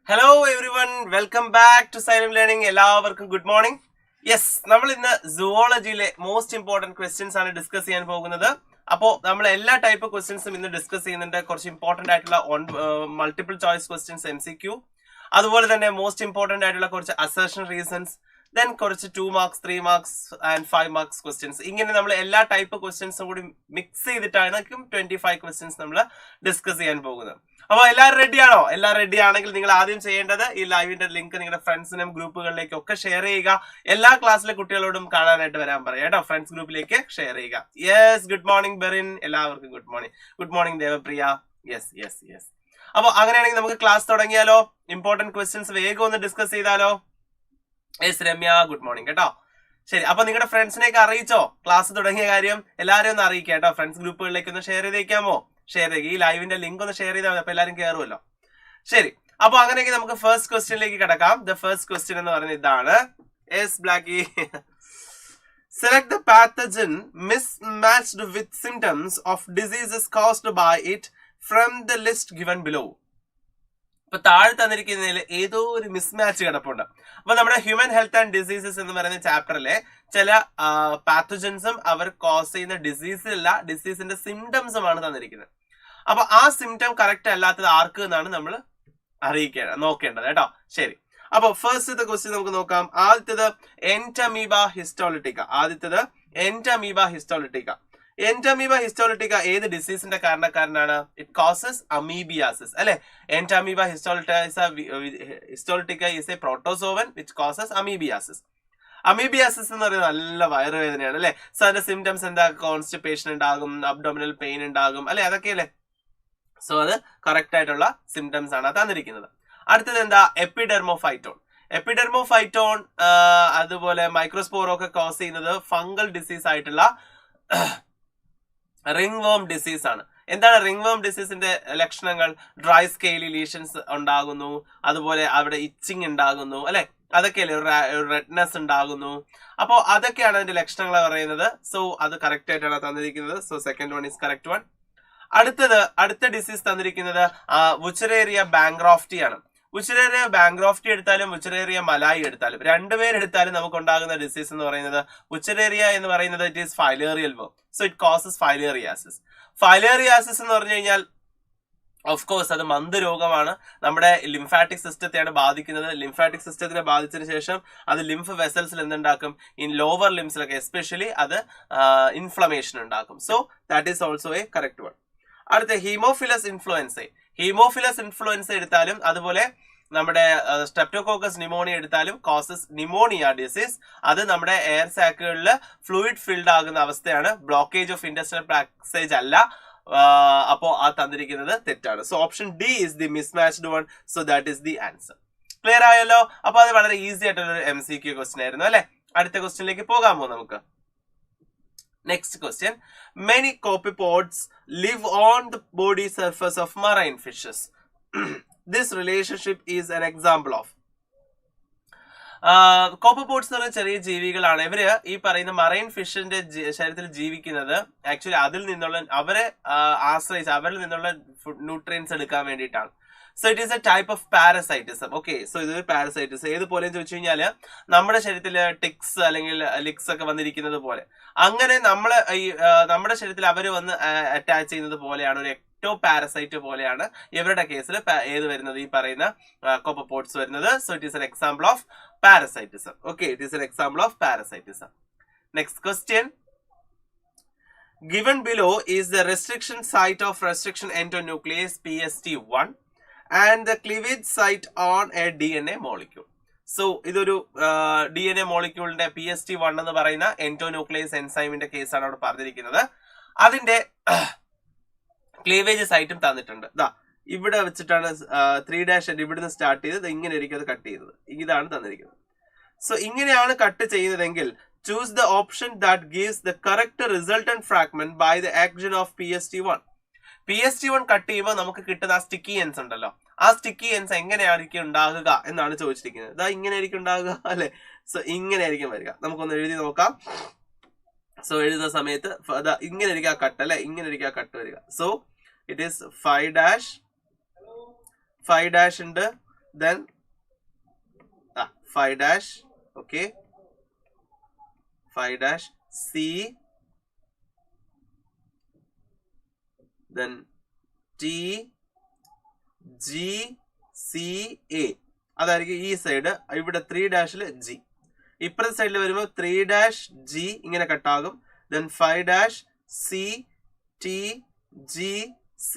Hello everyone, welcome back to Xylem Learning. എല്ലാവർക്കും good morning. Yes, നമ്മൾ ഇന്ന് സുവോളജിയിലെ most important questions ആണ് discuss ചെയ്യാൻ പോകുന്നത്. അപ്പോൾ നമ്മൾ എല്ലാ ടൈപ്പ് ക്വസ്റ്റ്യൻസും ഇന്ന് ഡിസ്കസ് ചെയ്യുന്നുണ്ട്. കുറച്ച് ഇമ്പോർട്ടന്റ് ആയിട്ടുള്ള മൾട്ടിപ്പിൾ ചോയ്സ് ക്വസ്റ്റ്യൻസ് MCQ, അതുപോലെ തന്നെ മോസ്റ്റ് ഇമ്പോർട്ടന്റ് ആയിട്ടുള്ള കുറച്ച് അസർഷൻ റീസൺസ്, ദെൻ കുറച്ച് 2 marks 3 marks and 5 marks questions. ഇങ്ങനെ നമ്മൾ എല്ലാ ടൈപ്പ് ക്വസ്റ്റ്യൻസും കൂടി മിക്സ് ചെയ്തിട്ടാണ് 25 ക്വസ്റ്റ്യൻസ് നമ്മൾ ഡിസ്കസ് ചെയ്യാൻ പോകുന്നത്. അപ്പൊ എല്ലാവരും റെഡിയാണോ? എല്ലാം റെഡി ആണെങ്കിൽ നിങ്ങൾ ആദ്യം ചെയ്യേണ്ടത് ഈ ലൈവിന്റെ ലിങ്ക് നിങ്ങളുടെ ഫ്രണ്ട്സിനും ഗ്രൂപ്പുകളിലേക്കും ഒക്കെ ഷെയർ ചെയ്യുക. എല്ലാ ക്ലാസ്സിലെ കുട്ടികളോടും കാണാനായിട്ട് വരാൻ പറയാം കേട്ടോ. ഫ്രണ്ട്സ് ഗ്രൂപ്പിലേക്ക് ഷെയർ ചെയ്യുക. യെസ്, ഗുഡ് മോർണിംഗ് ബെറിൻ, എല്ലാവർക്കും good morning. Good morning Devapriya. Yes yes yes. അപ്പൊ അങ്ങനെയാണെങ്കിൽ നമുക്ക് ക്ലാസ് തുടങ്ങിയാലോ? ഇമ്പോർട്ടന്റ് ക്വസ്റ്റ്യൻസ് വേഗം ഒന്ന് ഡിസ്കസ് ചെയ്താലോ? യെസ് രമ്യ, ഗുഡ് മോർണിംഗ് കേട്ടോ. ശരി, അപ്പൊ നിങ്ങളുടെ ഫ്രണ്ട്സിനെയൊക്കെ അറിയിച്ചോ ക്ലാസ് തുടങ്ങിയ കാര്യം? എല്ലാവരും ഒന്ന് അറിയിക്കാം കേട്ടോ. ഫ്രണ്ട്സ് ഗ്രൂപ്പുകളിലേക്ക് ഒന്ന് ഷെയർ ചെയ്തേക്കാമോ? ഷെയർ ചെയ്യുക. ഈ ലൈവിന്റെ ലിങ്ക് ഒന്ന് ഷെയർ ചെയ്താൽ മതി, അപ്പൊ എല്ലാവരും കയറുമല്ലോ. ശരി, അപ്പൊ അങ്ങനെയെങ്കിൽ നമുക്ക് ഫസ്റ്റ് ക്വസ്റ്റ്യനിലേക്ക് കിടക്കാം. ദ ഫസ്റ്റ് ക്വസ്റ്റ്യൻ എന്ന് പറയുന്നത് ഇതാണ്. Yes ബ്ലാക്കി. Select the pathogen mismatched with symptoms of diseases caused by it from the list given below. ഇപ്പൊ താഴെ തന്നിരിക്കുന്നതിൽ ഏതോ ഒരു മിസ്മാച്ച് കിടപ്പുണ്ട്. അപ്പൊ നമ്മുടെ ഹ്യൂമൻ ഹെൽത്ത് ആൻഡ് ഡിസീസസ് എന്ന് പറയുന്ന ചാപ്റ്ററിലെ ചില പാത്തജൻസും അവർ കോസ് ചെയ്യുന്ന ഡിസീസിന്റെ സിംറ്റംസും ആണ് തന്നിരിക്കുന്നത്. അപ്പൊ ആ സിംറ്റം കറക്റ്റ് അല്ലാത്തത് ആർക്ക് എന്നാണ് നമ്മൾ നോക്കേണ്ടത് കേട്ടോ. ശരി, അപ്പൊ ഫസ്റ്റ് ക്വസ്റ്റ്യൻ നമുക്ക് നോക്കാം. ആദ്യത്തേത് എൻറ്റമീബ ഹിസ്റ്റോളിറ്റിക്ക. എൻറ്റമീബ ഹിസ്റ്റോളിറ്റിക്ക ഏത് ഡിസീസിന്റെ കാരണക്കാരനാണ്? ഇറ്റ് കോസസ് അമീബിയാസിസ് അല്ലെ. Entamoeba histolytica is a protozoan which causes amoebiasis. Amoebiasis എന്ന് പറയുന്നത് നല്ല വയറുവേദനയാണ് അല്ലെ. സോ അതിന്റെ സിംറ്റംസ് എന്താ? കോൺസ്റ്റിപ്പേഷൻ ഉണ്ടാകും, അബ്ഡോമിനൽ പെയിൻ ഉണ്ടാകും അല്ലെ, അതൊക്കെയല്ലേ. സോ അത് കറക്റ്റ് ആയിട്ടുള്ള സിംറ്റംസ് ആണ് തന്നിരിക്കുന്നത്. അടുത്തത് എന്താ? എപ്പിഡെർമോഫൈറ്റോൺ അതുപോലെ മൈക്രോസ്പോറോ ഒക്കെ കോസ് ചെയ്യുന്നത് ഫംഗൽ ഡിസീസ് ആയിട്ടുള്ള റിംഗ് വേം ഡിസീസ് ആണ്. എന്താണ് റിംഗ് വേം ഡിസീസിന്റെ ലക്ഷണങ്ങൾ? ഡ്രൈ സ്കെയിലി ലീഷൻസ് ഉണ്ടാകുന്നു, അതുപോലെ അവിടെ ഇച്ചിങ് ഉണ്ടാകുന്നു അല്ലെ, അതൊക്കെയല്ലേ. റെഡ്നെസ് ഉണ്ടാകുന്നു. അപ്പോൾ അതൊക്കെയാണ് അതിന്റെ ലക്ഷണങ്ങൾ പറയുന്നത്. സോ അത് കറക്റ്റ് ആയിട്ടാണ് തന്നിരിക്കുന്നത്. So second one is correct one. അടുത്ത ഡിസീസ് തന്നിരിക്കുന്നത് വുച്ചറേറിയ ബാങ്ക്രോഫ്റ്റി ആണ്. വുച്ചറേറിയ ബാങ്ക്രോഫ്റ്റി എടുത്താലും വുച്ചറേറിയ മലായി എടുത്താലും രണ്ടുപേരെടുത്താലും നമുക്ക് ഉണ്ടാകുന്ന ഡിസീസ് എന്ന് പറയുന്നത് വുച്ചറേറിയ എന്ന് പറയുന്നത് ഇറ്റ് ഈസ് ഫൈലേറിയൽ വേം. So it causes filariasis. Filariasis എന്ന് പറഞ്ഞു കഴിഞ്ഞാൽ ഓഫ് കോഴ്സ് അത് മന്ത് രോഗമാണ്. നമ്മുടെ ലിംഫാറ്റിക് സിസ്റ്റത്തെയാണ് ബാധിക്കുന്നത്. ലിംഫാറ്റിക് സിസ്റ്റത്തിനെ ബാധിച്ചതിന് ശേഷം അത് ലിംഫ് വെസൽസിൽ എന്തുണ്ടാക്കും? ഇൻ ലോവർ ലിംസിലൊക്കെ എസ്പെഷ്യലി അത് ഇൻഫ്ലമേഷൻ ഉണ്ടാക്കും. So that is also A correct one. അടുത്ത ഹീമോഫിലസ് ഇൻഫ്ലുവൻസ എടുത്താലും അതുപോലെ നമ്മുടെ സ്ട്രെപ്റ്റോകോക്കസ് ന്യൂമോണിയ എടുത്താലും കോസസ് ന്യൂമോണിയ ഡിസീസ്. അത് നമ്മുടെ എയർ സാക്കുകളിൽ ഫ്ലൂയിഡ് ഫിൽഡ് ആകുന്ന അവസ്ഥയാണ്. ബ്ലോക്കേജ് ഓഫ് ഇൻഡസ്ട്രിയൽ പാസേജ് അല്ല. അപ്പോ ആ തന്നിരിക്കുന്നത് തെറ്റാണ്. So option D is the mismatched one. So that is the answer. Clear ആയല്ലോ? അപ്പൊ അത് വളരെ ഈസി ആയിട്ടുള്ള ഒരു MCQ ക്വസ്റ്റ്യൻ ആയിരുന്നു അല്ലെ. അടുത്ത ക്വസ്റ്റ്യനിലേക്ക് പോകാമോ നമുക്ക്? Next question. Many copepods live on the body surface of marine fishes. This relationship is an example of. കോപ്പപ്പോഡ്സ് എന്ന് പറയുന്ന ചെറിയ ജീവികളാണ്. ഇവര് ഈ പറയുന്ന മറൈൻ ഫിഷിന്റെ ശരീരത്തിൽ ജീവിക്കുന്നത് ആക്ച്വലി അവരിൽ നിന്നുള്ള ന്യൂട്രിയൻസ് എടുക്കാൻ വേണ്ടിയിട്ടാണ്. So it is A type of parasitism. Okay, so ഇതൊരു പാരസൈറ്റിസം. ഏതുപോലെ ചോദിച്ചു കഴിഞ്ഞാല് നമ്മുടെ ശരീരത്തിൽ ടിക്സ് അല്ലെങ്കിൽ ലിക്സ് ഒക്കെ വന്നിരിക്കുന്നത് പോലെ, അങ്ങനെ നമ്മുടെ ശരീരത്തിൽ അവർ വന്ന് അറ്റാച്ച് ചെയ്യുന്നത് പോലെയാണ്. ഒരു എക്ടോ പാരസൈറ്റ് പോലെയാണ് ഇവരുടെ കേസിൽ ഏത് വരുന്നത്? ഈ പറയുന്ന കോപ്പപ്പോഡ്സ് വരുന്നത്. So it is an example of parasitism. Okay, it is an example of parasitism. Next question. Given below is the restriction site of restriction endonuclease PST1 and the cleavage site on a DNA molecule. So ഇതൊരു DNA മോളിക്യൂളിന്റെ PST1 എന്ന് പറയുന്ന endonuclease എൻസൈമിന്റെ കേസാണ് അവിടെ പറഞ്ഞിരിക്കുന്നത്. അതിന്റെ cleavage സൈറ്റും തന്നിട്ടുണ്ട്. ഇവിടെ വെച്ചിട്ടാണ് 3' ഇവിടുന്ന് സ്റ്റാർട്ട് ചെയ്ത് ഇങ്ങനെ ആയിരിക്കും അത് കട്ട് ചെയ്തത്. ഇതാണ് തന്നിരിക്കുന്നത്. സോ ഇങ്ങനെയാണ് കട്ട് ചെയ്യുന്നതെങ്കിൽ choose the option that gives the correct resultant fragment by the action of PST1. PST1 cut ചെയ്യുമ്പോൾ നമുക്ക് കിട്ടുന്ന ആ സ്റ്റിക്കി എൻസ് ഉണ്ടല്ലോ, ആ സ്റ്റിക്കി എൻസ് എങ്ങനെയായിരിക്കും ഉണ്ടാകുക എന്നാണ് ചോദിച്ചിരിക്കുന്നത്. ഇങ്ങനെ ആയിരിക്കും ഉണ്ടാകുക അല്ലെ. സോ ഇങ്ങനെ ആയിരിക്കും വരിക. നമുക്കൊന്ന് എഴുതി നോക്കാം. സോ എഴുതുന്ന സമയത്ത് ഇങ്ങനെ ആയിരിക്കും ആ കട്ട് അല്ലെ, ഇങ്ങനെ ആയിരിക്കും ആ കട്ട് വരിക. സോ ഇറ്റ് ഈസ് 5' ഉണ്ട്, then 5 dash, okay, 5 dash C, then T, G, C, A. അതായിരിക്കും ഈ സൈഡ്. ഇവിടെ 3 ഡാഷിൽ G. ഇപ്പുറത്തെ സൈഡിൽ വരുമ്പോൾ 3 dash G ഇങ്ങനെ കട്ടാകും. then 5 dash C, T, G, C,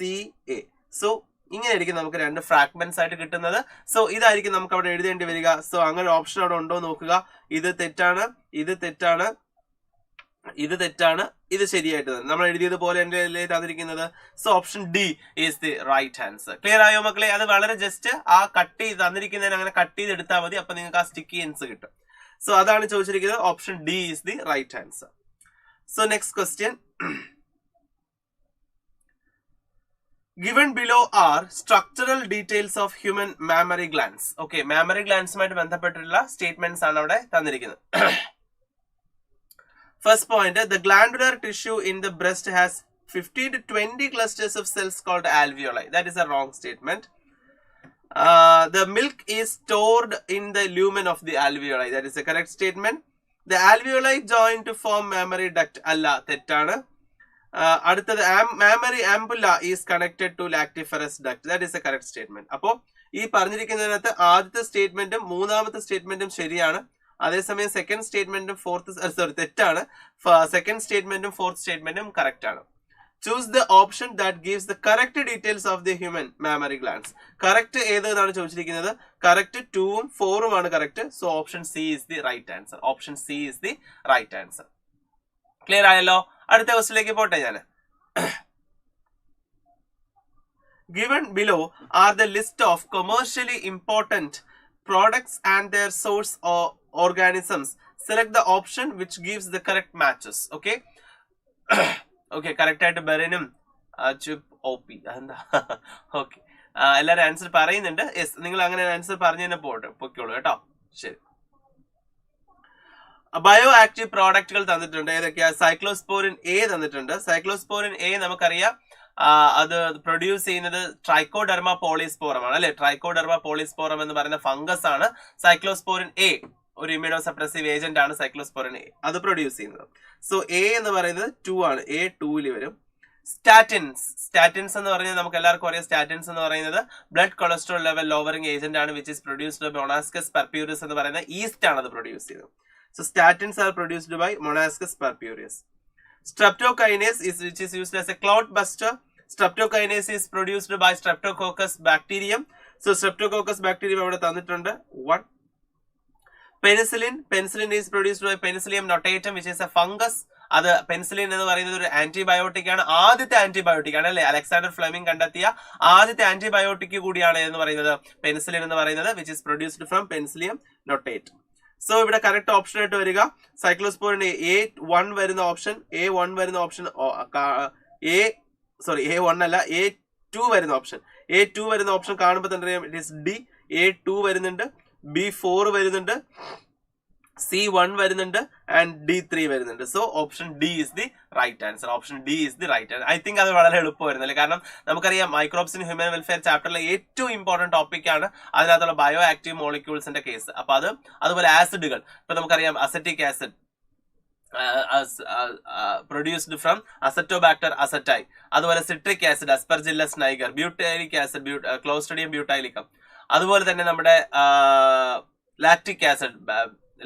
A. So ഇങ്ങനെയായിരിക്കും നമുക്ക് രണ്ട് ഫ്രാഗ്മെന്റ്സ് ആയിട്ട് കിട്ടുന്നത്. സോ ഇതായിരിക്കും നമുക്ക് അവിടെ എഴുതേണ്ടി വരിക. സോ അങ്ങനെ ഓപ്ഷൻ അവിടെ ഉണ്ടോ നോക്കുക. ഇത് തെറ്റാണ്, ഇത് തെറ്റാണ്, ഇത് തെറ്റാണ്, ഇത് ശരിയായിട്ട് തന്നെ നമ്മൾ എഴുതിയത് പോലെ എന്റെ തന്നിരിക്കുന്നത്. So option D is the right answer. Clear ആയോ മക്കളെ? അത് വളരെ ജസ്റ്റ് ആ കട്ട് ചെയ്ത് തന്നിരിക്കുന്നതിന് അങ്ങനെ കട്ട് ചെയ്ത് എടുത്താൽ മതി. അപ്പൊ നിങ്ങൾക്ക് ആ സ്റ്റിക്കിയൻസ് കിട്ടും. സോ അതാണ് ചോദിച്ചിരിക്കുന്നത്. Option D is the right answer. So next question. Given below are structural details of human mammary glands. Okay, mammary glands മായിട്ട് ബന്ധപ്പെട്ടിട്ടുള്ള സ്റ്റേറ്റ്മെന്റ്സ് ആണ് അവിടെ തന്നിരിക്കുന്നത്. First point, the glandular tissue in the breast has 15 to 20 clusters of cells called alveoli. That is a wrong statement. The milk is stored in the lumen of the alveoli. That is a correct statement. The alveoli join to form mammary duct. Alla, തെറ്റാണ്. അടുത്തത് mammary ampulla is connected to lactiferous duct. That is a correct statement. അപ്പോൾ ഈ പറഞ്ഞിരിക്കുന്നതിനകത്ത് ആദ്യത്തെ സ്റ്റേറ്റ്മെന്റും മൂന്നാമത്തെ സ്റ്റേറ്റ്മെന്റും ശരിയാണ്. അതേസമയം second സ്റ്റേറ്റ്മെന്റും തെറ്റാണ്. സെക്കൻഡ് സ്റ്റേറ്റ്മെന്റും ഫോർത്ത് സ്റ്റേറ്റ്മെന്റും കറക്റ്റ് ആണ്. Choose the option that gives the correct details of the human mammary glands. Correct ഏത് എന്നാണ് ചോദിച്ചിരിക്കുന്നത്? കറക്റ്റ് 2ഉം 4ഉം ആണ് correct. So option C is the right answer. Option C is the right answer. Clear ആയല്ലോ? അടുത്ത ക്വസ്റ്റിലേക്ക് പോട്ടെ ഞാൻ. Given below are the list of commercially important products and their source or organisms. Select the option which gives the correct matches. Okay. Okay, correct ആയിട്ട് ബെറിനും OP എന്താ? Okay, എല്ലാവരും answer പറയുന്നുണ്ട്. Yes, നിങ്ങൾ അങ്ങനെ ആൻസർ പറഞ്ഞു തന്നെ പൊയ്ക്കോളൂ കേട്ടോ. ശരി. ബയോ ആക്റ്റീവ് പ്രോഡക്റ്റുകൾ തന്നിട്ടുണ്ട്. ഏതൊക്കെയാ? സൈക്ലോസ്പോറിൻ എ തന്നിട്ടുണ്ട്. സൈക്ലോസ്പോറിൻ എ നമുക്കറിയാം അത് പ്രൊഡ്യൂസ് ചെയ്യുന്നത് ട്രൈക്കോഡെർമ പോളിസ്പോറം ആണ് അല്ലെ. ട്രൈക്കോഡെർമ പോളിസ്പോറം എന്ന് പറയുന്ന ഫംഗസ് ആണ് സൈക്ലോസ്പോറിൻ എ. ഒരു ഇമ്യൂണോ സപ്രസീവ് ഏജന്റ് ആണ് സൈക്ലോസ്പോറിൻ എ, അത് പ്രൊഡ്യൂസ് ചെയ്യുന്നത്. സോ എ എന്ന് പറയുന്നത് 2 ആണ്. എ 2ൽ വരും. സ്റ്റാറ്റിൻസ് എന്ന് പറഞ്ഞാൽ നമുക്ക് എല്ലാവർക്കും അറിയാം. സ്റ്റാറ്റിൻസ് എന്ന് പറയുന്നത് blood cholesterol level lowering agent ആണ്, വിച്ച് ഇസ് പ്രൊഡ്യൂസ്ഡ് ബൈ മൊണാസ്കസ് പർപ്യൂരിയസ് എന്ന് പറയുന്ന ഈസ്റ്റ് ആണ് അത് പ്രൊഡ്യൂസ് ചെയ്യുന്നത്. So statins are produced by Monascus purpureus. Streptokinase which is used as a clot buster. Streptokinase is produced by Streptococcus bacterium. So Streptococcus bacterium അവിടെ തന്നിട്ടുണ്ട്. 1. Penicillin is produced by Penicillium notatum, which is a fungus. അത് penicillin എന്ന് പറയുന്നത് ഒരു antibiotic ആണ്. ആദ്യത്തെ antibiotic ആണ് അല്ലെ. അലക്സാണ്ടർ ഫ്ലെമിംഗ് കണ്ടെത്തിയ ആദ്യത്തെ ആന്റിബയോട്ടിക് കൂടിയാണ് എന്ന് പറയുന്നത് പെൻസിലിൻ എന്ന് പറയുന്നത്, which is produced from penicillium notate. So ഇവിടെ കറക്റ്റ് ഓപ്ഷൻ ആയിട്ട് വരിക സൈക്ലോസ്പോറിൻ A1 വരുന്ന ഓപ്ഷൻ, A1 വരുന്ന ഓപ്ഷൻ A1 അല്ല, A2 വരുന്ന ഓപ്ഷൻ. A2 വരുന്ന ഓപ്ഷൻ കാണുമ്പോൾ തന്നെ അറിയാം ഇറ്റ് ഇസ് ഡി. A2 വരുന്നുണ്ട്, B4 വരുന്നുണ്ട്, C1 വരുന്നുണ്ട് ആൻഡ് D3 വരുന്നുണ്ട്. So option D is the right answer. Option D is the right answer. I think അത് വളരെ എളുപ്പമായിരുന്നു അല്ലേ. കാരണം നമുക്കറിയാം മൈക്രോബ്സ് ഇൻ ഹ്യൂമൻ വെൽഫെയർ ചാപ്റ്ററിലെ ഏറ്റവും ഇമ്പോർട്ടന്റ് ടോപ്പിക് ആണ് അതിനകത്തുള്ള ബയോ ആക്റ്റീവ് മോളിക്യൂൾസിന്റെ കേസ്. അപ്പൊ അതുപോലെ ആസിഡുകൾ, ഇപ്പൊ നമുക്കറിയാം acetic acid produced from Acetobacter aceti, അതുപോലെ citric acid Aspergillus niger, butylic acid Clostridium butylicum, അതുപോലെ തന്നെ നമ്മുടെ ലാക്റ്റിക് ആസിഡ്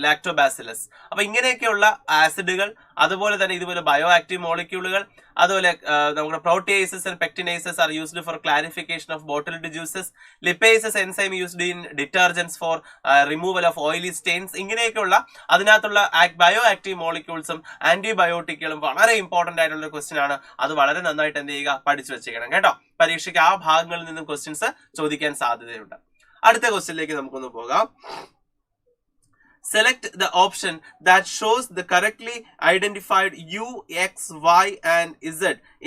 ലാക്ടോബാസിലസ്. അപ്പൊ ഇങ്ങനെയൊക്കെയുള്ള ആസിഡുകൾ, അതുപോലെ തന്നെ ഇതുപോലെ ബയോ ആക്റ്റീവ് മോളിക്യൂളുകൾ, അതുപോലെ നമ്മുടെ proteases and pectinases are used for clarification of bottled juices. Lipases enzyme used in detergents for removal of oily stains. ഇങ്ങനെയൊക്കെയുള്ള അതിനകത്തുള്ള ബയോ ആക്റ്റീവ് മോളിക്യൂൾസും ആന്റിബയോട്ടിക്കുകളും വളരെ ഇമ്പോർട്ടന്റ് ആയിട്ടുള്ള ഒരു ക്വസ്റ്റ്യൻ ആണ്. അത് വളരെ നന്നായിട്ട് എന്ത് ചെയ്യുക, പഠിച്ചു വെച്ചേക്കണം കേട്ടോ. പരീക്ഷയ്ക്ക് ആ ഭാഗങ്ങളിൽ നിന്നും ക്വസ്റ്റ്യൻസ് ചോദിക്കാൻ സാധ്യതയുണ്ട്. അടുത്ത ക്വസ്റ്റ്യനിലേക്ക് നമുക്കൊന്ന് പോകാം. Select the option that shows the correctly identified U, X, Y and Z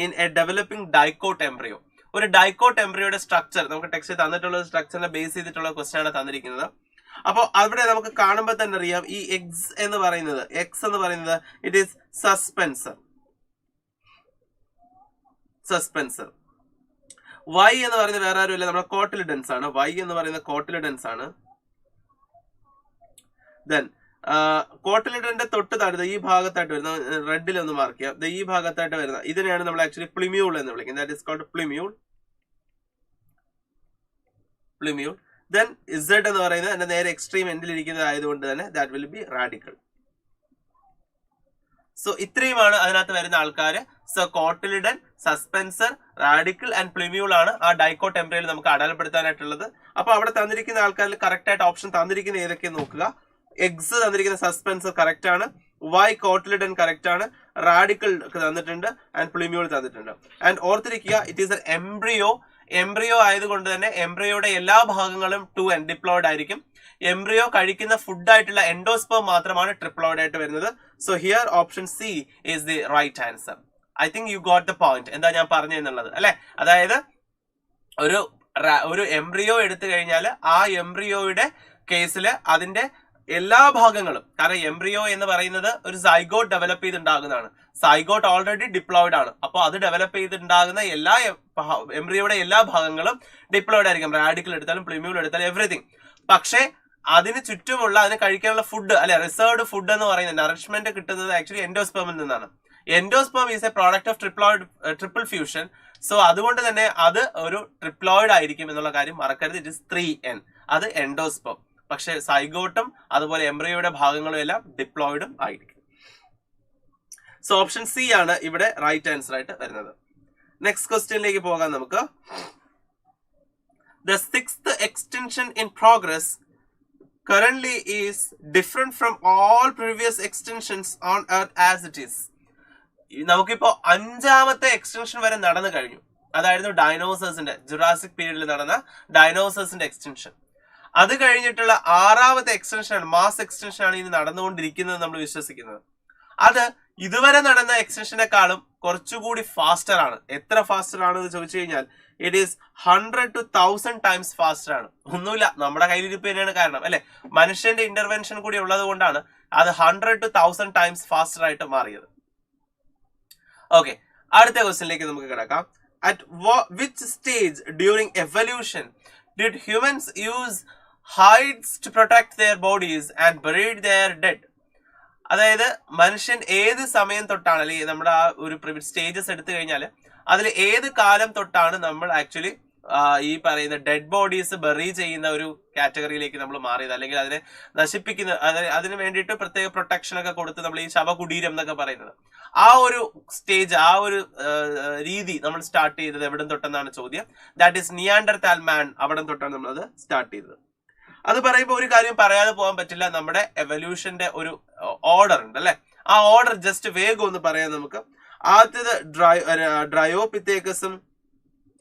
in a developing dicot embryo. ഒരു ഡൈക്കോട്ട് എംബ്രിയോയുടെ സ്ട്രക്ചർ നമുക്ക് ടെക്സ്റ്റ് തന്നിട്ടുള്ള സ്ട്രക്ചറിനെ ബേസ് ചെയ്തിട്ടുള്ള ക്വസ്റ്റ്യൻ ആണ് തന്നിരിക്കുന്നത്. അപ്പോൾ അവിടെ നമുക്ക് കാണുമ്പോൾ തന്നെ അറിയാം ഈ എക്സ് എന്ന് പറയുന്നത് ഇറ്റ് ഈസ് സസ്പെൻസർ. വൈ എന്ന് പറയുന്നത് വേറെ ആരുമില്ല, നമ്മുടെ കോട്ടിലിഡൻസ് ആണ്. വൈ എന്ന് പറയുന്നത് കോട്ടിലിഡൻസ് ആണ്. ദെൻ കോട്ടിലിഡന്റെ തൊട്ട് താഴെ ഈ ഭാഗത്തായിട്ട് വരുന്ന, റെഡിൽ ഒന്ന് മാർക്ക് ചെയ്യാം, ഈ ഭാഗത്തായിട്ട് വരുന്ന ഇതിനെയാണ് നമ്മൾ ആക്ച്വലി പ്ലിമ്യൂൾ എന്ന് വിളിക്കുന്നത്. That is called plumule. Then Z എന്ന് പറയുന്നത് എന്റെ നേരെ എക്സ്ട്രീം എൻഡിൽ ഇരിക്കുന്നത് ആയതുകൊണ്ട് തന്നെ that will be radical. So ഇത്രയുമാണ് അതിനകത്ത് വരുന്ന ആൾക്കാര്. So cotyledon, suspensor, radical and plumule ആണ് ആ ഡൈക്കോട്ട് എംബ്രിയോയിൽ നമുക്ക് അടയാളപ്പെടുത്താനായിട്ടുള്ളത്. അപ്പൊ അവിടെ തന്നിരിക്കുന്ന ആൾക്കാരിൽ കറക്റ്റ് ആയിട്ട് ഓപ്ഷൻ തന്നിരിക്കുന്ന ഏതൊക്കെ നോക്കുക. എക്സ് തന്നിരിക്കുന്ന സസ്പെൻസർ കറക്റ്റ് ആണ്, വൈ കോട്ടിലിഡൻ കറക്റ്റ് ആണ്, റാഡിക്കൽ തന്നിട്ടുണ്ട് ആൻഡ് പ്ലിമ്യൂൾ തന്നിട്ടുണ്ട്. ആൻഡ് ഓർത്തിരിക്കുക, ഇറ്റ് ഈസ് എൻ എംബ്രിയോ ആയതുകൊണ്ട് തന്നെ എംബ്രിയോയുടെ എല്ലാ ഭാഗങ്ങളും ടു എൻഡ് ഡിപ്ലോയിഡ് ആയിരിക്കും. എംബ്രിയോ കഴിക്കുന്ന ഫുഡ് ആയിട്ടുള്ള എൻഡോസ്പേം മാത്രമാണ് ട്രിപ്ലോയിഡ് ആയിട്ട് വരുന്നത്. So here option C is the right answer. I think you got the point, എന്താ ഞാൻ പറഞ്ഞു എന്നുള്ളത് അല്ലെ. അതായത് ഒരു എംബ്രിയോ എടുത്തു കഴിഞ്ഞാൽ ആ എംബ്രിയോയുടെ കേസിൽ അതിന്റെ എല്ലാ ഭാഗങ്ങളും, കാരണം എംബ്രിയോ എന്ന് പറയുന്നത് ഒരു സൈഗോട്ട് ഡെവലപ്പ് ചെയ്തുണ്ടാകുന്നതാണ്. സൈഗോട്ട് ഓൾറെഡി ഡിപ്ലോയിഡ് ആണ്. അപ്പോൾ അത് ഡെവലപ്പ് ചെയ്തിട്ടുണ്ടാകുന്ന എല്ലാ എംബ്രിയോയുടെ എല്ലാ ഭാഗങ്ങളും ഡിപ്ലോയിഡ് ആയിരിക്കും. റാഡിക്കൽ എടുത്താലും പ്ലിമ്യൂൾ എടുത്താലും എവറിഥിങ്. പക്ഷേ അതിന് ചുറ്റുമുള്ള, അതിന് കഴിക്കാനുള്ള ഫുഡ് അല്ലെ, റിസർവ്ഡ് ഫുഡ് എന്ന് പറയുന്നത്, നറിഷ്മെന്റ് കിട്ടുന്നത് ആക്ച്വലി എൻഡോസ്പേമിൽ നിന്നാണ്. Endosperm is A product of triple fusion. So അതുകൊണ്ട് തന്നെ അത് ഒരു ട്രിപ്ലോയിഡ് ആയിരിക്കും എന്നുള്ള കാര്യം മറക്കരുത്. ഇറ്റ് ഇസ് 3N, അത് എൻഡോസ്പേം. പക്ഷെ സൈഗോട്ടും അതുപോലെ എംബ്രിയോയുടെ ഭാഗങ്ങളും എല്ലാം ഡിപ്ലോയിഡും ആയിരിക്കും. സോ ഓപ്ഷൻ സി ആണ് ഇവിടെ റൈറ്റ് ആൻസർ ആയിട്ട് വരുന്നത്. നെക്സ്റ്റ് ക്വസ്റ്റ്യനിലേക്ക് പോകാം നമുക്ക്. The sixth extension in progress currently is different from all previous extensions on Earth as it is. നമുക്കിപ്പോ 5ാമത്തെ എക്സ്റ്റൻഷൻ വരെ നടന്നു കഴിഞ്ഞു. അതായിരുന്നു ഡൈനോസേഴ്സിന്റെ, ജുറാസിക് പീരീഡിൽ നടന്ന ഡൈനോസേഴ്സിന്റെ എക്സ്റ്റൻഷൻ. അത് കഴിഞ്ഞിട്ടുള്ള 6ാമത്തെ എക്സ്റ്റൻഷൻ ആണ്, മാസ് എക്സ്റ്റൻഷൻ ആണ് ഇനി നടന്നുകൊണ്ടിരിക്കുന്നത് നമ്മൾ വിശ്വസിക്കുന്നത്. അത് ഇതുവരെ നടന്ന എക്സ്റ്റൻഷനെക്കാളും കുറച്ചുകൂടി ഫാസ്റ്റർ ആണ്. എത്ര ഫാസ്റ്റർ ആണെന്ന് ചോദിച്ചു കഴിഞ്ഞാൽ it is 100 to 1000 times faster ആണ്. ഒന്നുമില്ല, നമ്മുടെ കയ്യിലിരിപ്പ് തന്നെയാണ് കാരണം അല്ലെ. മനുഷ്യന്റെ ഇന്റർവെൻഷൻ കൂടി ഉള്ളത് കൊണ്ടാണ് അത് 100 to 1000 times ഫാസ്റ്റർ ആയിട്ട് മാറിയത്. ഓക്കെ, അടുത്ത ക്വസ്റ്റ്യനിലേക്ക് നമുക്ക് കിടക്കാം. At which stage during evolution did humans use hides to protect their bodies and buried their dead? അതായത് മനുഷ്യൻ ഏത് സമയം തൊട്ടാണ്, അല്ലെങ്കിൽ നമ്മുടെ ആ ഒരു സ്റ്റേജസ് എടുത്തു കഴിഞ്ഞാൽ അതിൽ ഏത് കാലം തൊട്ടാണ് നമ്മൾ ആക്ച്വലി ഈ പറയുന്ന ഡെഡ് ബോഡീസ് ബെറി ചെയ്യുന്ന ഒരു കാറ്റഗറിയിലേക്ക് നമ്മൾ മാറിയത്, അല്ലെങ്കിൽ അതിനെ നശിപ്പിക്കുന്ന, അതിന് വേണ്ടിയിട്ട് പ്രത്യേക പ്രൊട്ടക്ഷൻ ഒക്കെ കൊടുത്ത് നമ്മൾ ഈ ശവകുടീരം എന്നൊക്കെ പറയുന്നത്, ആ ഒരു സ്റ്റേജ്, ആ ഒരു രീതി നമ്മൾ സ്റ്റാർട്ട് ചെയ്തത് എവിടെ തൊട്ടെന്നാണ് ചോദ്യം. ദാറ്റ് ഈസ് നിയാൻഡർതാൽ മാൻ, അവിടെ തൊട്ടാണ് നമ്മൾ അത് സ്റ്റാർട്ട് ചെയ്തത്. അത് പറയുമ്പോൾ ഒരു കാര്യം പറയാതെ പോകാൻ പറ്റില്ല, നമ്മുടെ എവല്യൂഷന്റെ ഒരു ഓർഡർ ഉണ്ട് അല്ലെ. ആ ഓർഡർ ജസ്റ്റ് വേഗം ഒന്ന് പറയാം നമുക്ക്. ആദ്യത്തെ ഡ്രയോപിത്തേക്കസും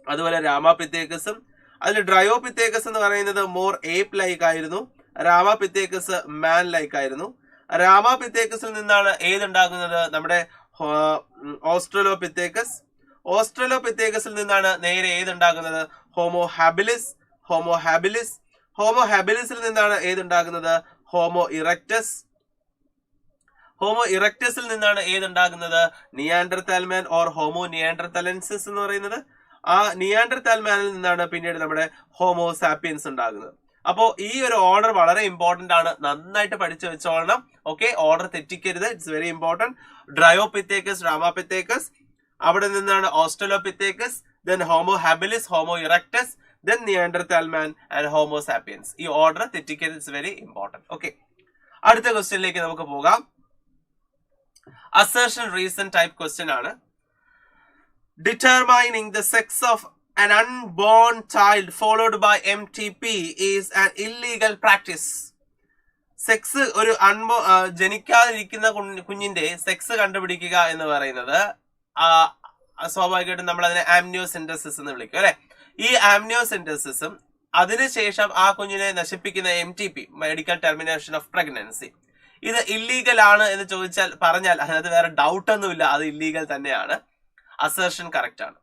അതുപോലെ രാമാപിത്തേക്കസും. അതിൽ ഡ്രയോപിത്തേക്കസ് എന്ന് പറയുന്നത് മോർ ഏപ്പ് ലൈക്ക് ആയിരുന്നു, രാമാപിത്തേക്കസ് മാൻ ലൈക്ക് ആയിരുന്നു. രാമാപിത്തേക്കസിൽ നിന്നാണ് ഏതുണ്ടാകുന്നത്, നമ്മുടെ ഓസ്ട്രലോപിത്തേക്കസ്. ഓസ്ട്രലോപിത്തേക്കസിൽ നിന്നാണ് നേരെ ഏതുണ്ടാകുന്നത്, ഹോമോ ഹാബിലിസ്. ഹോമോ ഹാബിലിസിൽ നിന്നാണ് ഏതുണ്ടാകുന്നത്, ഹോമോ ഇറക്ടസ്. ഹോമോ ഇറക്ടസിൽ നിന്നാണ് ഏതുണ്ടാകുന്നത്, നിയാൻഡർതാൽമാൻ ഓർ ഹോമോ നിയാൻഡർതാലൻസിസ് എന്ന് പറയുന്നത്. ആ നിയാൻഡർതാൽമാനിൽ നിന്നാണ് പിന്നീട് നമ്മുടെ ഹോമോ സാപ്പിയൻസ് ഉണ്ടാകുന്നത്. അപ്പോ ഈ ഒരു ഓർഡർ വളരെ ഇമ്പോർട്ടന്റ് ആണ്, നന്നായിട്ട് പഠിച്ചു വെച്ചോളണം. ഓക്കെ, ഓർഡർ തെറ്റിക്കരുത്, it's very important. Dryopithecus, Ramapithecus, അവിടെ നിന്നാണ് Australopithecus, then Homo habilis, Homo erectus, then Neanderthal man and Homo sapiens. ഈ ഓർഡർ തെറ്റിക്കരുത്, ഇറ്റ്സ് വെരി ഇമ്പോർട്ടന്റ്. ഓക്കെ, അടുത്ത ക്വസ്റ്റ്യനിലേക്ക് നമുക്ക് പോകാം. അസർഷൻ റീസൺ ടൈപ്പ് ക്വസ്റ്റ്യൻ ആണ്. Determining the sex of an unborn child followed by MTP is an illegal practice. Sex, ഒരു ജനിക്കാതിരിക്കുന്ന കുഞ്ഞിന്റെ sex കണ്ടുപിടിക്കുക എന്ന് പറയുന്നത് സ്വാഭാവികമായിട്ടും നമ്മൾ അതിനെ ആംനിയോസെന്റസിസ് എന്ന് വിളിക്കും അല്ലെ. ഈ ആംനിയോസെന്റസിസും അതിനുശേഷം ആ കുഞ്ഞിനെ നശിപ്പിക്കുന്ന MTP, medical termination of pregnancy, ഇത് ഇല്ലീഗൽ ആണ് എന്ന് പറഞ്ഞാൽ അതിനകത്ത് വേറെ ഡൗട്ട് ഒന്നുമില്ല, അത് ഇല്ലീഗൽ തന്നെയാണ്. അസർഷൻ കറക്റ്റ് ആണ്.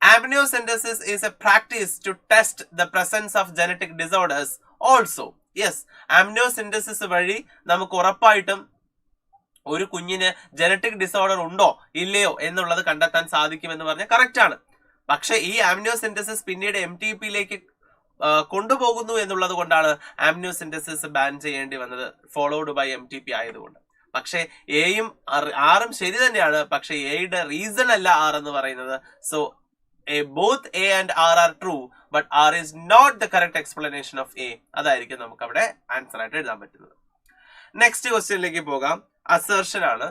Amniocentesis is a practice to test the presence of genetic disorders also. Yes, amniocentesis വഴി നമുക്ക് ഉറപ്പായിട്ടും ഒരു കുഞ്ഞിന് ജനറ്റിക് ഡിസോർഡർ ഉണ്ടോ ഇല്ലയോ എന്നുള്ളത് കണ്ടെത്താൻ സാധിക്കുമെന്ന് പറഞ്ഞാൽ കറക്റ്റ് ആണ്. പക്ഷെ ഈ ആംനിയോസിന്തസിസ് പിന്നീട് MTPയിലേക്ക് കൊണ്ടുപോകുന്നു എന്നുള്ളത് കൊണ്ടാണ് ആംനിയോസിന്തസിസ് ബാൻ ചെയ്യേണ്ടി വന്നത്, ഫോളോഡ് ബൈ MTP ആയതുകൊണ്ട്. പക്ഷെ എയും ആറും ശരി തന്നെയാണ്, പക്ഷെ എയുടെ റീസൺ അല്ല ആർ എന്ന് പറയുന്നത്. So both A and R are true, but R is not the correct explanation of A. അതായിരിക്കും നമുക്ക് അവിടെ ആൻസർ ആയിട്ട് എഴുതാൻ പറ്റുന്നത്. നെക്സ്റ്റ് ക്വസ്റ്റ്യനിലേക്ക് പോകാം. അസർഷൻ ആണ്.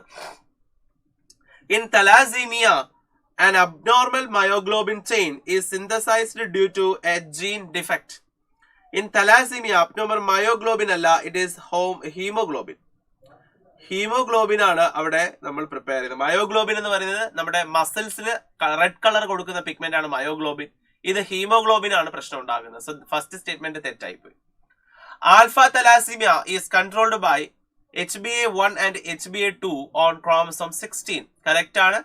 In thalassemia, an abnormal myoglobin chain is synthesized due to a gene defect. In thalassemia, abnormal myoglobin അല്ല, it is hemoglobin. ഹീമോഗ്ലോബിൻ ആണ് അവിടെ നമ്മൾ പ്രിപ്പയർ ചെയ്യുന്നത്. മയോഗ്ലോബിൻ എന്ന് പറയുന്നത് നമ്മുടെ മസിൽസിന് റെഡ് കളർ കൊടുക്കുന്ന പിഗ്മെന്റ് ആണ് മയോഗ്ലോബിൻ. ഇത് ഹീമോഗ്ലോബിൻ ആണ് പ്രശ്നം ഉണ്ടാകുന്നത്. സോ ഫസ്റ്റ് സ്റ്റേറ്റ്മെന്റ് തെറ്റായി പോയി. Alpha thalassaemia is controlled by HbA1 and HbA2 on chromosome 16. Correct ആണ്.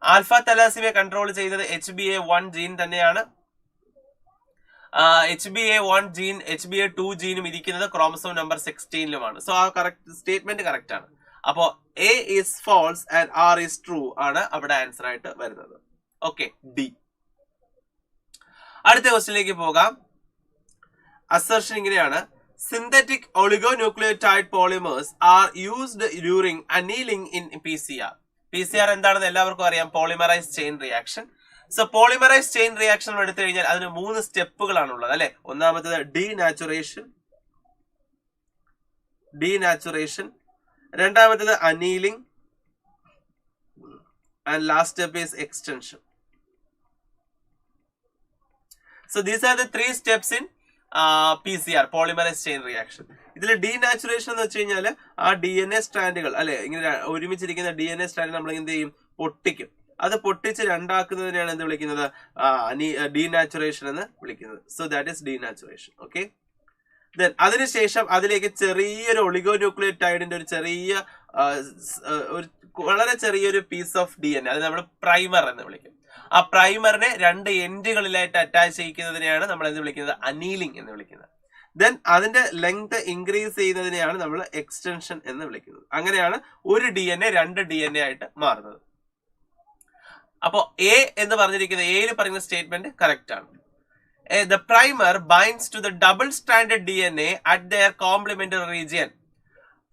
ആൽഫ തലാസീമിയ കൺട്രോൾ ചെയ്തത് HbA1 ജീൻ തന്നെയാണ്. HbA1 ജീൻ HbA2 ജീനും ഇരിക്കുന്നത് ക്രോമസോം നമ്പർ 16ലുമാണ്. സോ ആ കറക്റ്റ് സ്റ്റേറ്റ്മെന്റ് കറക്റ്റ് ആണ്. അപ്പോ A is false and R is true ആണ് അവിടെ ആൻസർ ആയിട്ട് വരുന്നത്. Okay, D. അടുത്ത ക്വസ്റ്റ്യനിലേക്ക് പോകാം. അസർഷൻ ഇങ്ങനെയാണ്. Synthetic oligonucleotide polymers are used during annealing in PCR. PCR എന്താണെന്ന് എല്ലാവർക്കും അറിയാം, polymerase chain reaction. So polymerase chain reaction എടുത്തു കഴിഞ്ഞാൽ അതിന് 3 സ്റ്റെപ്പുകളാണ് ഉള്ളത് അല്ലെ. ഒന്നാമത്തേത് ഡീനാച്ചുറേഷൻ, രണ്ടാമത്തേത് annealing, and last step is extension. So these are the 3 steps in PCR, polymerase chain reaction. ഇതിൽ ഡീനാച്ചുറേഷൻ എന്ന് വെച്ച് കഴിഞ്ഞാൽ ആ DNA സ്ട്രാൻഡുകൾ അല്ലെ, ഇങ്ങനെ ഒരുമിച്ചിരിക്കുന്ന DNA സ്ട്രാൻഡ് നമ്മൾ എന്ത് ചെയ്യും, പൊട്ടിക്കും. അത് പൊട്ടിച്ച് രണ്ടാക്കുന്നതിനെയാണ് എന്ത് വിളിക്കുന്നത്, ഡീനാച്ചുറേഷൻ എന്ന് വിളിക്കുന്നത്. So that is denaturation. Okay, then അതിനുശേഷം അതിലേക്ക് ചെറിയൊരു ഒളിഗോന്യൂക്ലിയോടൈഡിന്റെ ഒരു വളരെ ചെറിയൊരു പീസ് ഓഫ് DNA, അത് നമ്മൾ പ്രൈമർ എന്ന് വിളിക്കും. ആ പ്രൈമറിനെ 2 എൻഡുകളിലായിട്ട് അറ്റാച്ച് ചെയ്യിക്കുന്നതിനെയാണ് നമ്മൾ എന്ത് വിളിക്കുന്നത്, അനീലിംഗ് എന്ന് വിളിക്കുന്നത്. ദെൻ അതിന്റെ ലെങ്ത് ഇൻക്രീസ് ചെയ്യുന്നതിനെയാണ് നമ്മൾ എക്സ്റ്റൻഷൻ എന്ന് വിളിക്കുന്നത്. അങ്ങനെയാണ് ഒരു DNA 2 DNA ആയിട്ട് മാറുന്നത്. അപ്പോ എ എന്ന് പറഞ്ഞിരിക്കുന്ന എയിൽ പറയുന്ന സ്റ്റേറ്റ്മെന്റ് കറക്റ്റ് ആണ്. The primer binds to the double-stranded DNA at their complementary region.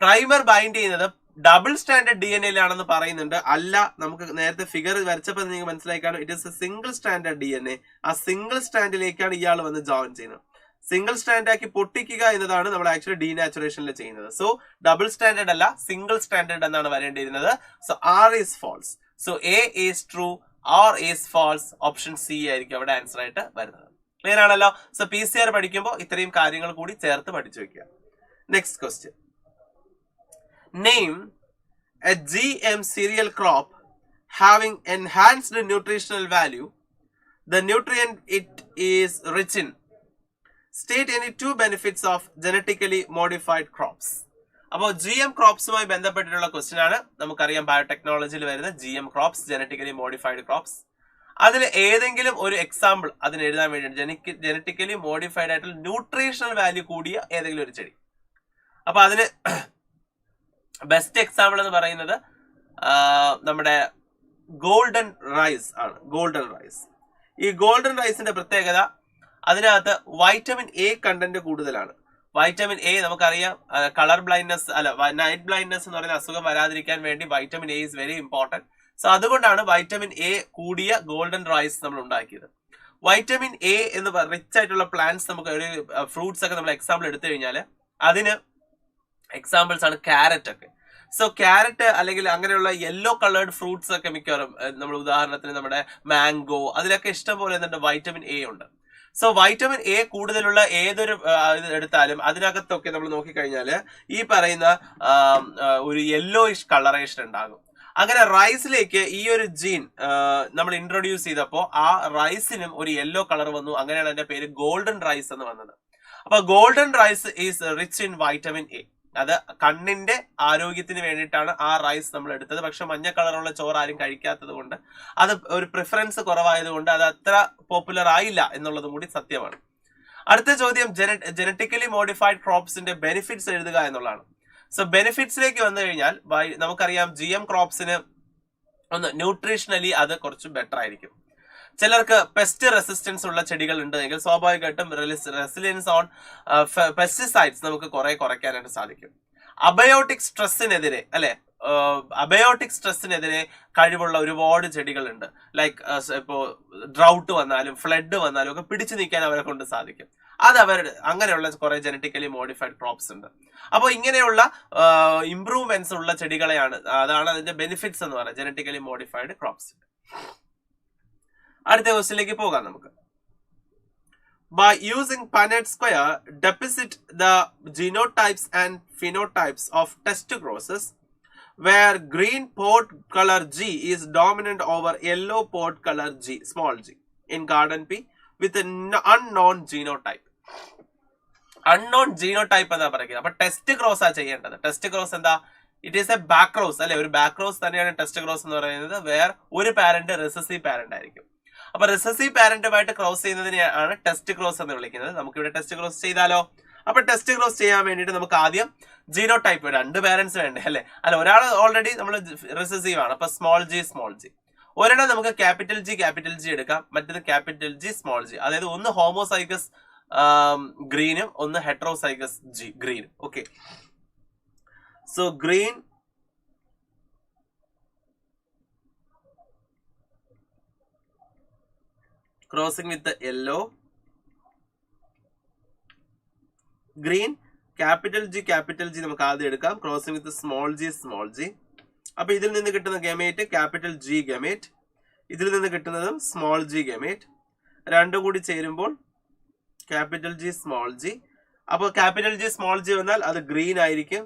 Primer bind ചെയ്യുന്നത് ഡബിൾ സ്റ്റാൻഡേർഡ് DNA-ലാണെന്ന് പറയുന്നുണ്ട്. അല്ല, നമുക്ക് നേരത്തെ ഫിഗർ വരച്ചപ്പോൾ നിങ്ങൾക്ക് മനസ്സിലാക്കാനും it is A single standard DNA. ആ സിംഗിൾ സ്റ്റാൻഡിലേക്കാണ് ഇയാൾ വന്ന് ജോയിൻ ചെയ്യുന്നത്. സിംഗിൾ സ്റ്റാൻഡ് ആക്കി പൊട്ടിക്കുക എന്നതാണ് നമ്മൾ ആക്ച്വലി ഡീനാച്ചുറേഷനിൽ ചെയ്യുന്നത്. സോ ഡബിൾ സ്റ്റാൻഡേർഡ് അല്ല, സിംഗിൾ സ്റ്റാൻഡേർഡ് എന്നാണ് വരേണ്ടിയിരുന്നത്. So R is false. So A is true, R is false. Option C ആയിരിക്കും അവിടെ ആൻസർ ആയിട്ട് വരുന്നത്. ക്ലിയർ ആണല്ലോ. സോ PCR പഠിക്കുമ്പോൾ ഇത്രയും കാര്യങ്ങൾ കൂടി ചേർത്ത് പഠിച്ചു വെക്കുക. Next question. Name A GM cereal crop having enhanced nutritional value. The nutrient it is rich in. State any 2 benefits of genetically modified crops. അപ്പോൾ GM ക്രോപ്സുമായി ബന്ധപ്പെട്ടിട്ടുള്ള ക്വസ്റ്റ്യൻ ആണ്. നമുക്കറിയാം ബയോടെക്നോളജിയിൽ വരുന്ന GM crops, genetically modified crops. അതിൽ ഏതെങ്കിലും ഒരു example അതിന് എഴുതാൻ വേണ്ടിയിട്ട് ജനറ്റിക്കലി മോഡിഫൈഡ് ആയിട്ടുള്ള ന്യൂട്രീഷണൽ വാല്യൂ കൂടിയ ഏതെങ്കിലും ഒരു ചെടി. അപ്പൊ അതിന് ബെസ്റ്റ് എക്സാമ്പിൾ എന്ന് പറയുന്നത് നമ്മുടെ ഗോൾഡൻ റൈസ് ആണ്. ഗോൾഡൻ റൈസ്, ഈ ഗോൾഡൻ റൈസിന്റെ പ്രത്യേകത അതിനകത്ത് വൈറ്റമിൻ A കണ്ടന്റ് കൂടുതലാണ്. വൈറ്റമിൻ A നമുക്കറിയാം കളർ ബ്ലൈൻഡ്നെസ് അല്ല നൈറ്റ് ബ്ലൈൻഡ്നെസ് എന്ന് പറയുന്ന അസുഖം വരാതിരിക്കാൻ വേണ്ടി vitamin A is very important. So അതുകൊണ്ടാണ് വൈറ്റമിൻ A കൂടിയ ഗോൾഡൻ റൈസ് നമ്മൾ ഉണ്ടാക്കിയത്. വൈറ്റമിൻ A എന്ന് റിച്ച് ആയിട്ടുള്ള പ്ലാന്റ്സ് നമുക്ക് ഒരു ഫ്രൂട്ട്സ് ഒക്കെ നമ്മൾ എക്സാമ്പിൾ എടുത്തു കഴിഞ്ഞാൽ അതിന് എക്സാമ്പിൾസ് ആണ് ക്യാരറ്റ് ഒക്കെ. സോ ക്യാരറ്റ് അല്ലെങ്കിൽ അങ്ങനെയുള്ള യെല്ലോ കളേർഡ് ഫ്രൂട്ട്സ് ഒക്കെ മിക്കവാറും നമ്മൾ ഉദാഹരണത്തിന് നമ്മുടെ മാംഗോ അതിലൊക്കെ ഇഷ്ടംപോലെ എന്തുണ്ട്, വൈറ്റമിൻ A ഉണ്ട്. സോ വൈറ്റമിൻ A കൂടുതലുള്ള ഏതൊരു എടുത്താലും അതിനകത്തൊക്കെ നമ്മൾ നോക്കിക്കഴിഞ്ഞാൽ ഈ പറയുന്ന ഒരു യെല്ലോയിഷ് കളറേഷൻ ഉണ്ടാകും. അങ്ങനെ റൈസിലേക്ക് ഈ ഒരു ജീൻ നമ്മൾ ഇൻട്രൊഡ്യൂസ് ചെയ്തപ്പോൾ ആ റൈസിനും ഒരു യെല്ലോ കളർ വന്നു. അങ്ങനെയാണ് അതിന്റെ പേര് ഗോൾഡൻ റൈസ് എന്ന് വന്നത്. അപ്പൊ golden rice is rich in vitamin A. അത് കണ്ണിന്റെ ആരോഗ്യത്തിന് വേണ്ടിയിട്ടാണ് ആ റൈസ് നമ്മൾ എടുത്തത്. പക്ഷെ മഞ്ഞ കളറുള്ള ചോറ് ആരും കഴിക്കാത്തത് കൊണ്ട്, അത് ഒരു പ്രിഫറൻസ് കുറവായത് കൊണ്ട് അത് അത്ര പോപ്പുലർ ആയില്ല എന്നുള്ളതും കൂടി സത്യമാണ്. അടുത്ത ചോദ്യം, ജനറ്റിക്കലി മോഡിഫൈഡ് ക്രോപ്സിന്റെ ബെനിഫിറ്റ്സ് എഴുതുക എന്നുള്ളതാണ്. സോ ബെനിഫിറ്റ്സിലേക്ക് വന്നു കഴിഞ്ഞാൽ നമുക്കറിയാം GM ക്രോപ്സിന് ഒന്ന് ന്യൂട്രീഷണലി അത് കുറച്ച് ബെറ്റർ ആയിരിക്കും. ചിലർക്ക് പെസ്റ്റ് റെസിസ്റ്റൻസ് ഉള്ള ചെടികൾ ഉണ്ടെങ്കിൽ സ്വാഭാവികമായിട്ടും റെസിലിയൻസ് ഓൺ പെസ്റ്റിസൈഡ്സ് നമുക്ക് കുറെ കുറയ്ക്കാനായിട്ട് സാധിക്കും. അബയോട്ടിക് സ്ട്രെസ്സിനെതിരെ അല്ലെ, അബയോട്ടിക് സ്ട്രെസ്സിനെതിരെ കഴിവുള്ള ഒരുപാട് ചെടികളുണ്ട്. ലൈക്ക് ഇപ്പോ ഡ്രൗട്ട് വന്നാലും ഫ്ലഡ് വന്നാലും ഒക്കെ പിടിച്ചു നിൽക്കാൻ അവരെ കൊണ്ട് സാധിക്കും. അത് അവരുടെ അങ്ങനെയുള്ള കുറെ ജനറ്റിക്കലി മോഡിഫൈഡ് ക്രോപ്സ് ഉണ്ട്. അപ്പോൾ ഇങ്ങനെയുള്ള ഇംപ്രൂവ്മെന്റ്സ് ഉള്ള ചെടികളെയാണ്, അതാണ് അതിന്റെ ബെനിഫിറ്റ്സ് എന്ന് പറയുന്നത്, ജനറ്റിക്കലി മോഡിഫൈഡ് ക്രോപ്സ്. അടുത്ത ക്വസ്റ്റ്യനിലേക്ക് പോകാം നമുക്ക്. By using Punnett square, deposit the genotypes and phenotypes of test crosses where green pod color G is dominant over yellow pod color G, small g, in garden P with an unknown genotype. Unknown genotype എന്നാ പറയുന്നത്. അപ്പൊ test cross ആ ചെയ്യേണ്ടത്. Test cross എന്താ? It is A back cross അല്ലെ, ഒരു back cross തന്നെയാണ് test cross എന്ന് പറയുന്നത്. വേർ ഒരു പാരന്റ് റെസസീവ് പാരന്റ് ആയിരിക്കും. അപ്പൊ റെസസീവ് പാരന്റുമായിട്ട് ക്രോസ് ചെയ്യുന്നതിനെയാണ് ടെസ്റ്റ് ക്രോസ് എന്ന് വിളിക്കുന്നത്. നമുക്ക് ഇവിടെ ടെസ്റ്റ് ക്രോസ് ചെയ്താലോ? അപ്പൊ ടെസ്റ്റ് ക്രോസ് ചെയ്യാൻ വേണ്ടിയിട്ട് നമുക്ക് ആദ്യം ജീനോ ടൈപ്പ്, 2 പാരന്റ്സ് വേണ്ടേ അല്ലെ? അല്ല, ഒരാൾ ഓൾറെഡി നമ്മൾ റിസസീവ് ആണ്, അപ്പൊ സ്മോൾ ജി സ്മോൾ ജി. ഒരെണ്ണം നമുക്ക് ക്യാപിറ്റൽ ജി എടുക്കാം, മറ്റേത് ക്യാപിറ്റൽ ജി സ്മോൾ ജി. അതായത് ഒന്ന് ഹോമോസൈഗസ് ഗ്രീനും ഒന്ന് ഹെട്രോസൈഗസ് ജി ഗ്രീനും. Okay, so green crossing with yellow, green capital G നമുക്ക് ആദ്യം എടുക്കാം, ക്രോസിംഗ് വിത്ത് സ്മോൾ ജി. അപ്പൊ ഇതിൽ നിന്ന് കിട്ടുന്ന ഗമേറ്റ് ക്യാപിറ്റൽ ജി ഗമേറ്റ്, ഇതിൽ നിന്ന് കിട്ടുന്നതും സ്മോൾ ജി ഗമേറ്റ്, രണ്ടും കൂടി ചേരുമ്പോൾ ക്യാപിറ്റൽ ജി സ്മോൾ ജി. അപ്പൊ ക്യാപിറ്റൽ ജി സ്മോൾ ജി വന്നാൽ അത് ഗ്രീൻ ആയിരിക്കും.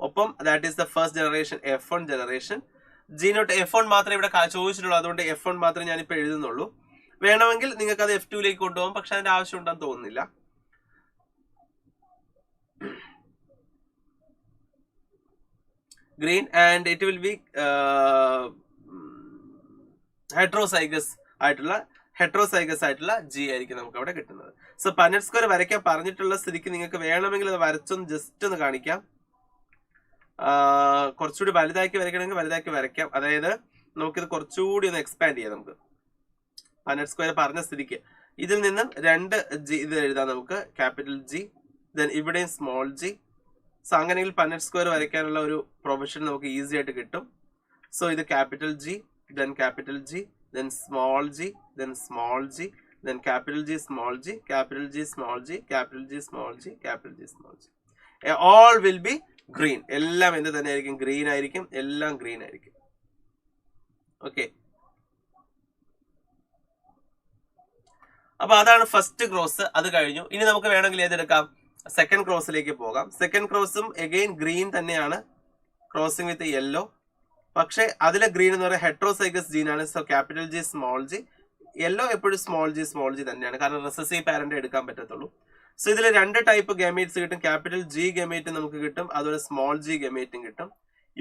ഒപ്പം that is the first generation, F1 generation. ജീനോട്ട് F1 മാത്രമേ ഇവിടെ ചോദിച്ചിട്ടുള്ളൂ, അതുകൊണ്ട് F1 മാത്രമേ ഞാനിപ്പോൾ എഴുതുന്നുള്ളൂ. വേണമെങ്കിൽ നിങ്ങൾക്ക് അത് F2ലേക്ക് കൊണ്ടുപോകും, പക്ഷെ അതിന്റെ ആവശ്യം ഉണ്ടെന്ന് തോന്നുന്നില്ല. Green and it will be heterozygous ആയിട്ടുള്ള ജി ആയിരിക്കും നമുക്ക് അവിടെ കിട്ടുന്നത്. സോ പനറ്റ് സ്ക്വയർ വരയ്ക്കാൻ പറഞ്ഞിട്ടുള്ള സ്ഥിതിക്ക് നിങ്ങൾക്ക് വേണമെങ്കിൽ അത് വരച്ചൊന്ന് ജസ്റ്റ് ഒന്ന് കാണിക്കാം. കുറച്ചുകൂടി വലുതാക്കി വരയ്ക്കണമെങ്കിൽ വലുതാക്കി വരയ്ക്കാം. അതായത് നമുക്കിത് കുറച്ചുകൂടി ഒന്ന് എക്സ്പാൻഡ് ചെയ്യാം. നമുക്ക് പനറ്റ് സ്ക്വയർ പറഞ്ഞ സ്ഥിതിക്ക് ഇതിൽ നിന്നും 2 ജി ഇത് എഴുതാം നമുക്ക്, ക്യാപിറ്റൽ ജി, ദെൻ ഇവിടെയും സ്മോൾ ജി. സോ അങ്ങനെയെങ്കിൽ പനറ്റ് സ്ക്വയർ വരയ്ക്കാനുള്ള ഒരു പ്രൊഫഷൻ നമുക്ക് ഈസി ആയിട്ട് കിട്ടും. സോ ഇത് capital G, then capital G, then small g, then small g, then capital G, small g, capital G, small g, capital G, small g, capital G, small g. All will be green. എല്ലാം എന്ത് തന്നെ ആയിരിക്കും? Green ആയിരിക്കും. എല്ലാം green ആയിരിക്കും. Okay, അപ്പൊ അതാണ് first cross. അത് കഴിഞ്ഞു. ഇനി നമുക്ക് വേണമെങ്കിൽ ഏതെടുക്കാം? സെക്കൻഡ് ക്രോസിലേക്ക് പോകാം. സെക്കൻഡ് ക്രോസും എഗെയിൻ ഗ്രീൻ തന്നെയാണ്, ക്രോസിംഗ് വിത്ത് യെല്ലോ. പക്ഷെ അതിലെ ഗ്രീൻ എന്ന് പറയുന്നത് ഹെട്രോസൈഗസ് ജീനാണ്. So capital G small G. Yellow എപ്പോഴും സ്മോൾ ജി തന്നെയാണ്, കാരണം റെസസീവ് പാരന്റ് എടുക്കാൻ പറ്റത്തുള്ളൂ. സോ ഇതിൽ 2 ടൈപ്പ് ഗമേറ്റ്സ് കിട്ടും. ക്യാപിറ്റൽ ജി ഗമേറ്റ് നമുക്ക് കിട്ടും, അതുപോലെ സ്മോൾ ജി ഗമേറ്റും കിട്ടും.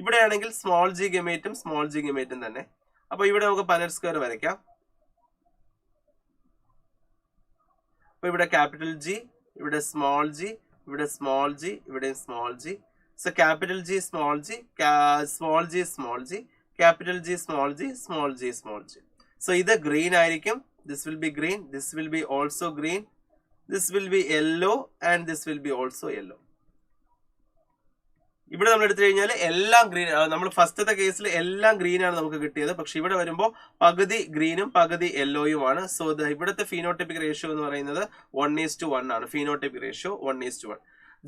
ഇവിടെയാണെങ്കിൽ സ്മോൾ ജി ഗമേറ്റും തന്നെ. അപ്പൊ ഇവിടെ നമുക്ക് പനറ്റ് സ്ക്വയർ വരയ്ക്കാം. അപ്പൊ ഇവിടെ ക്യാപിറ്റൽ ജി, ഇവിടെ സ്മോൾ ജി, ഇവിടെ സ്മോൾ ജി, ഇവിടെ small G. So capital G, small g, small g, small g, capital G, small g, small g, small g. So either green ആയിരിക്കും, this will be green, this will be also green, this will be yellow and this will be also yellow. ഇവിടെ നമ്മൾ എടുത്തു കഴിഞ്ഞാൽ എല്ലാം green. നമ്മൾ ഫസ്റ്റത്തെ കേസിൽ എല്ലാം ഗ്രീൻ ആണ് നമുക്ക് കിട്ടിയത്. പക്ഷെ ഇവിടെ വരുമ്പോൾ പകുതി ഗ്രീനും പകുതി യെല്ലോയുമാണ്. സോ ഇവിടുത്തെ ഫീനോടൈപ്പിക് റേഷ്യോ എന്ന് പറയുന്നത് 1:1 ആണ്. Phenotypic ratio 1:1.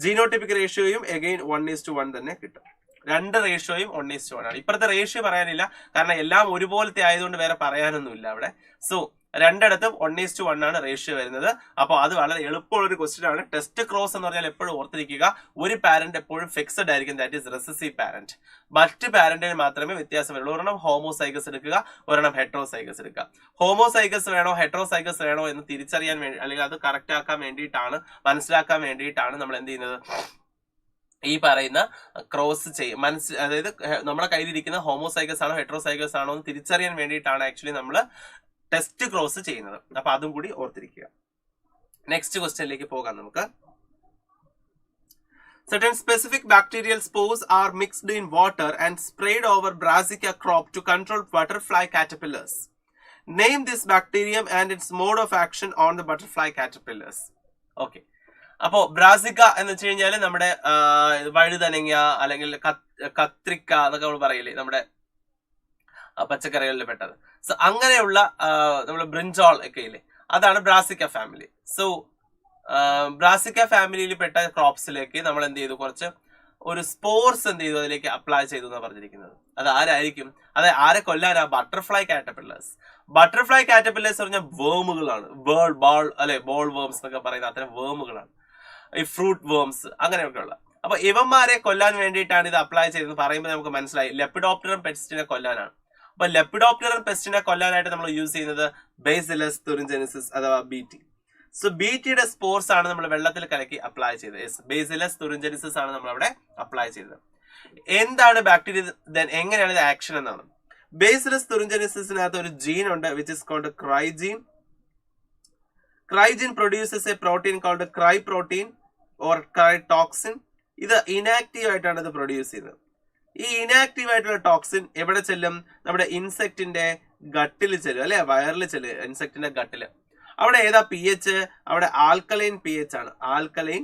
ജീനോടൈപ്പിക് റേഷ്യോയും എഗെയിൻ 1:1 തന്നെ കിട്ടും. 2 റേഷ്യോയും 1:1 ആണ്. ഇപ്പുറത്തെ റേഷ്യോ പറയാനില്ല, കാരണം എല്ലാം ഒരുപോലത്തെ ആയതുകൊണ്ട് വേറെ പറയാനൊന്നുമില്ല അവിടെ. സോ രണ്ടിടത്തും 1:1 ആണ് റേഷ്യോ വരുന്നത്. അപ്പോൾ അത് വളരെ എളുപ്പമുള്ള ഒരു ക്വസ്റ്റ്യൻ ആണ്. ടെസ്റ്റ് ക്രോസ് എന്ന് പറഞ്ഞാൽ എപ്പോഴും ഓർത്തിരിക്കുക, ഒരു പാരന്റ് എപ്പോഴും ഫിക്സഡ് ആയിരിക്കും, ദാറ്റ് ഈസ് റെസസീവ് പാരന്റ്. മറ്റ് പാരന്റിന് മാത്രമേ വ്യത്യാസം വരുള്ളൂ. ഒരെണ്ണം ഹോമോസൈഗസ് എടുക്കുക, ഒരെണ്ണം ഹെട്രോസൈഗസ് എടുക്കുക. ഹോമോസൈഗസ് വേണോ ഹെട്രോസൈഗസ് വേണോ എന്ന് തിരിച്ചറിയാൻ വേണ്ടി, അല്ലെങ്കിൽ അത് കറക്റ്റ് ആക്കാൻ വേണ്ടിയിട്ടാണ്, മനസ്സിലാക്കാൻ വേണ്ടിയിട്ടാണ് നമ്മൾ എന്ത് ചെയ്യുന്നത്, ഈ പറയുന്ന ക്രോസ് ചെയ്യും. അതായത് നമ്മുടെ കയ്യിലിരിക്കുന്ന ഹോമോസൈഗസ് ആണോ ഹെട്രോസൈഗസ് ആണോ എന്ന് തിരിച്ചറിയാൻ വേണ്ടിയിട്ടാണ് ആക്ച്വലി നമ്മൾ ടെസ്റ്റ് ക്രോസ് ചെയ്യുന്നത്. അപ്പൊ അതും കൂടി ഓർത്തിരിക്കുക. നെക്സ്റ്റ് ക്വസ്റ്റ്യനിലേക്ക് പോകാം നമുക്ക്. Certain specific bacterial spores are mixed in water and sprayed over brassica crop to control butterfly caterpillars. Name this bacterium and its mode of action on the butterfly caterpillars. Okay. അപ്പോൾ brassica എന്ന് വെച്ച് കഴിഞ്ഞാൽ നമ്മുടെ വഴുതനങ്ങ അല്ലെങ്കിൽ കത്രിക്ക എന്നൊക്കെ നമ്മൾ പറയില്ലേ, നമ്മുടെ പച്ചക്കറികളിൽ പെട്ടത്. സോ അങ്ങനെയുള്ള നമ്മൾ ബ്രിഞ്ചോൾ ഒക്കെ ഇല്ലേ, അതാണ് ബ്രാസിക്ക ഫാമിലി. സോ ബ്രാസിക്ക ഫാമിലിയിൽ പെട്ട ക്രോപ്സിലേക്ക് നമ്മൾ എന്ത് ചെയ്തു, കുറച്ച് ഒരു സ്പോർസ് എന്ത് ചെയ്തു അതിലേക്ക് അപ്ലൈ ചെയ്തു എന്നാണ് പറഞ്ഞിരിക്കുന്നത്. അത് ആരായിരിക്കും, അത് ആരെ കൊല്ലാനാ? Butterfly caterpillars. ബട്ടർഫ്ലൈ കാറ്റർപില്ലേഴ്സ് പറഞ്ഞാൽ വേമുകളാണ്, ബോൾ വേംസ് എന്നൊക്കെ പറയുന്ന അത്തരം വേമുകളാണ്, ഈ ഫ്രൂട്ട് വേംസ് അങ്ങനെയൊക്കെ ഉള്ള. അപ്പൊ ഇവന്മാരെ കൊല്ലാൻ വേണ്ടിയിട്ടാണ് ഇത് അപ്ലൈ ചെയ്തത് പറയുമ്പോൾ നമുക്ക് മനസ്സിലായി ലെപ്പിഡോപ്റ്ററം പെസ്റ്റിനെ കൊല്ലാനാണ്. അപ്പൊ ലെപ്പിഡോപ്റ്ററം പെസ്റ്റിനെ കൊല്ലാനായിട്ട് നമ്മൾ യൂസ് ചെയ്യുന്നത് ബേസിലസ് തുറിഞ്ചെനിസിസ് അഥവാ BT. സോ BTയുടെ സ്പോർസ് ആണ് നമ്മൾ വെള്ളത്തിൽ കലക്കി അപ്ലൈ ചെയ്തത്. ബേസിലസ് തുറിഞ്ചെനിസിസ് ആണ് നമ്മൾ അവിടെ അപ്ലൈ ചെയ്തത്. എന്താണ് ബാക്ടീരിയ, എങ്ങനെയാണ് ഇത് ആക്ഷൻ എന്നാണ്. ബേസിലസ് തുറിഞ്ചെനിസിസിനകത്ത് ഒരു ജീൻ ഉണ്ട് which is called cry gene. Cry gene produces a protein called cry protein or cry toxin. ഇത് ഇനാക്റ്റീവ് ആയിട്ടാണ് ഇത് പ്രൊഡ്യൂസ് ചെയ്യുന്നത്. ഈ ഇനാക്റ്റീവ് ആയിട്ടുള്ള ടോക്സിൻ എവിടെ ചെല്ലും? നമ്മുടെ ഇൻസെക്ടിന്റെ ഗട്ടിൽ ചെല്ലും, അല്ലെ, വയറിൽ ചെല്ലും, ഇൻസെക്ടിന്റെ ഗട്ടില്. അവിടെ ഏതാ pH? അവിടെ ആൽക്കലൈൻ pH ആണ്. ആൽക്കലൈൻ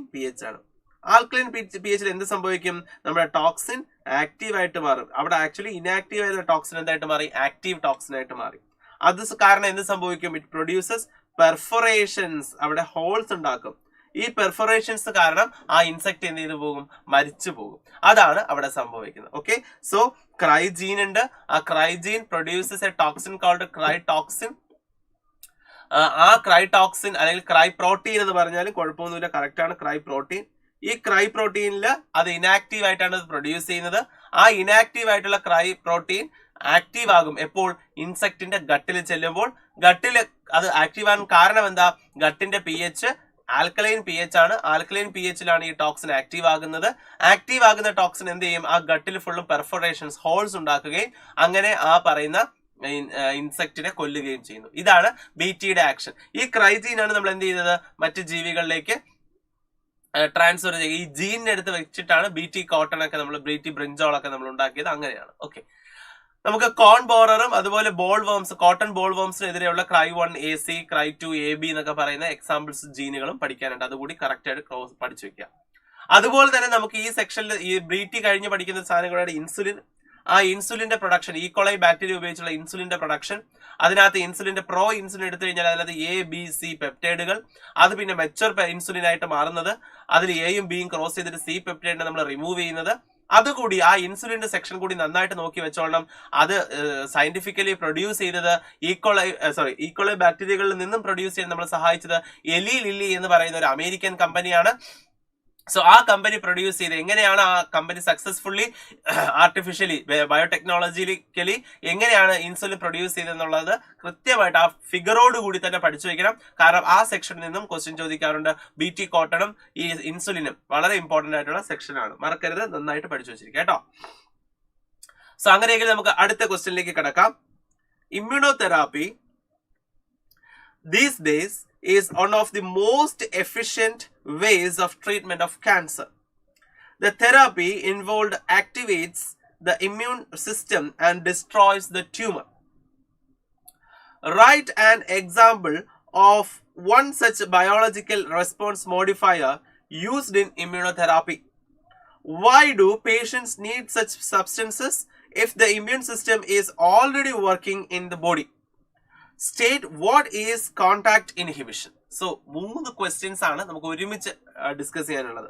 pHൽ എന്ത് സംഭവിക്കും? നമ്മുടെ ടോക്സിൻ ആക്റ്റീവ് ആയിട്ട് മാറും. അവിടെ ആക്ച്വലി ഇനാക്റ്റീവ് ആയിട്ടുള്ള ടോക്സിൻ എന്തായിട്ട് മാറി? ആക്റ്റീവ് ടോക്സിൻ ആയിട്ട് മാറി. അത് കാരണം എന്ത് സംഭവിക്കും? ഇറ്റ് പ്രൊഡ്യൂസസ് പെർഫറേഷൻസ്, അവിടെ ഹോൾസ് ഉണ്ടാക്കും. ഈ പെർഫറേഷൻസ് കാരണം ആ ഇൻസെക്ട് എന്ത് ചെയ്തു പോകും? മരിച്ചു പോകും. അതാണ് അവിടെ സംഭവിക്കുന്നത്. ഓക്കെ, സോ ക്രൈജീൻ ഉണ്ട്. ആ cry gene produces a toxin called cry toxin. ആ ക്രൈടോക്സിൻ അല്ലെങ്കിൽ ക്രൈ പ്രോട്ടീൻ എന്ന് പറഞ്ഞാലും കുഴപ്പമൊന്നുമില്ല, കറക്റ്റ് ആണ്, ക്രൈ പ്രോട്ടീൻ. ഈ ക്രൈ പ്രോട്ടീനിൽ അത് ഇനാക്റ്റീവ് ആയിട്ടാണ് അത് പ്രൊഡ്യൂസ് ചെയ്യുന്നത്. ആ ഇനാക്റ്റീവ് ആയിട്ടുള്ള ക്രൈ പ്രോട്ടീൻ ആക്റ്റീവ് ആകും എപ്പോൾ? ഇൻസെക്ടിന്റെ ഗട്ടിൽ ചെല്ലുമ്പോൾ. ഗട്ടിൽ അത് ആക്റ്റീവ് ആകാൻ കാരണം എന്താ? ഗട്ടിന്റെ pH ആൽക്കലൈൻ pH ആണ്. ആൽക്കലൈൻ pHലാണ് ഈ ടോക്സിൻ ആക്റ്റീവ് ആകുന്നത്. ആക്റ്റീവ് ആകുന്ന ടോക്സിൻ എന്ത് ചെയ്യും? ആ ഗട്ടിൽ ഫുള്ളും പെർഫറേഷൻസ്, ഹോൾസ് ഉണ്ടാക്കുകയും അങ്ങനെ ആ പറയുന്ന ഇൻസെക്ടിനെ കൊല്ലുകയും ചെയ്യുന്നു. ഇതാണ് BTയുടെ ആക്ഷൻ. ഈ ക്രൈജീനാണ് നമ്മൾ എന്ത് ചെയ്യുന്നത്? മറ്റ് ജീവികളിലേക്ക് ട്രാൻസ്ഫർ ചെയ്യുക. ഈ ജീനിനെ എടുത്ത് വെച്ചിട്ടാണ് BT കോട്ടൺ ഒക്കെ നമ്മൾ, BT ബ്രിഞ്ചോൾ ഒക്കെ നമ്മൾ ഉണ്ടാക്കിയത്. അങ്ങനെയാണ്. ഓക്കെ, നമുക്ക് കോൺ ബോററും അതുപോലെ ബോൾ വേംസ്, കോട്ടൺ ബോൾ വേംസിനെതിരെയുള്ള ക്രൈ 1AC, ക്രൈ 2AB എന്നൊക്കെ പറയുന്ന എക്സാമ്പിൾസ് ജീനുകളും പഠിക്കാനുണ്ട്. അതുകൂടി കറക്റ്റ് ആയിട്ട് പഠിച്ചു വെക്കുക. അതുപോലെ തന്നെ നമുക്ക് ഈ സെക്ഷനിൽ ഈ BT കഴിഞ്ഞ് പഠിക്കുന്ന സാധനങ്ങളുടെ ഇൻസുലിൻ, ആ ഇൻസുലിന്റെ പ്രൊഡക്ഷൻ, ഈക്കോളൈ ബാക്ടീരിയ ഉപയോഗിച്ചുള്ള ഇൻസുലിന്റെ പ്രൊഡക്ഷൻ, അതിനകത്ത് ഇൻസുലിന്റെ പ്രോ ഇൻസുലിൻ എടുത്തു കഴിഞ്ഞാൽ അതിനകത്ത് A, B, C പെപ്റ്റൈഡുകൾ, അത് പിന്നെ മെച്ചർ ഇൻസുലിൻ ആയിട്ട് മാറുന്നത്, അതിൽ Aയും Bയും ക്രോസ് ചെയ്തിട്ട് C പെപ്റ്റൈഡിനെ നമ്മൾ റിമൂവ് ചെയ്യുന്നത്. അതുകൂടി ആ ഇൻസുലിന്റെ സെക്ഷൻ കൂടി നന്നായിട്ട് നോക്കി വെച്ചോളണം. അത് സയന്റിഫിക്കലി പ്രൊഡ്യൂസ് ചെയ്തത് ഈക്കോളൈ ബാക്ടീരിയകളിൽ നിന്നും പ്രൊഡ്യൂസ് ചെയ്യാൻ നമ്മൾ സഹായിച്ചത് എലി ലില്ലി എന്ന് പറയുന്ന ഒരു അമേരിക്കൻ കമ്പനിയാണ്. സോ ആ കമ്പനി പ്രൊഡ്യൂസ് ചെയ്ത് എങ്ങനെയാണ് ആ കമ്പനി സക്സസ്ഫുള്ളി ആർട്ടിഫിഷ്യലി ബയോടെക്നോളജിക്കലി എങ്ങനെയാണ് ഇൻസുലിൻ പ്രൊഡ്യൂസ് ചെയ്തെന്നുള്ളത് കൃത്യമായിട്ട് ആ ഫിഗറോട് കൂടി തന്നെ പഠിച്ചു വെക്കണം. കാരണം ആ സെക്ഷനിൽ നിന്നും ക്വസ്റ്റ്യൻ ചോദിക്കാറുണ്ട്. BT കോട്ടണും ഈ ഇൻസുലിനും വളരെ ഇമ്പോർട്ടന്റ് ആയിട്ടുള്ള സെക്ഷനാണ്, മറക്കരുത്, നന്നായിട്ട് പഠിച്ചു വെച്ചിരിക്കുക കേട്ടോ. സോ അങ്ങനെയെങ്കിൽ നമുക്ക് അടുത്ത ക്വസ്റ്റ്യനിലേക്ക് കിടക്കാം. Immunotherapy these days is one of the most efficient ways of treatment of cancer. The therapy involved activates the immune system and destroys the tumor. Write an example of one such biological response modifier used in immunotherapy. Why do patients need such substances if the immune system is already working in the body? State what is contact inhibition. So 3 questions ആണ് നമുക്ക് ഒരുമിച്ച് discuss ചെയ്യാനുള്ളത്.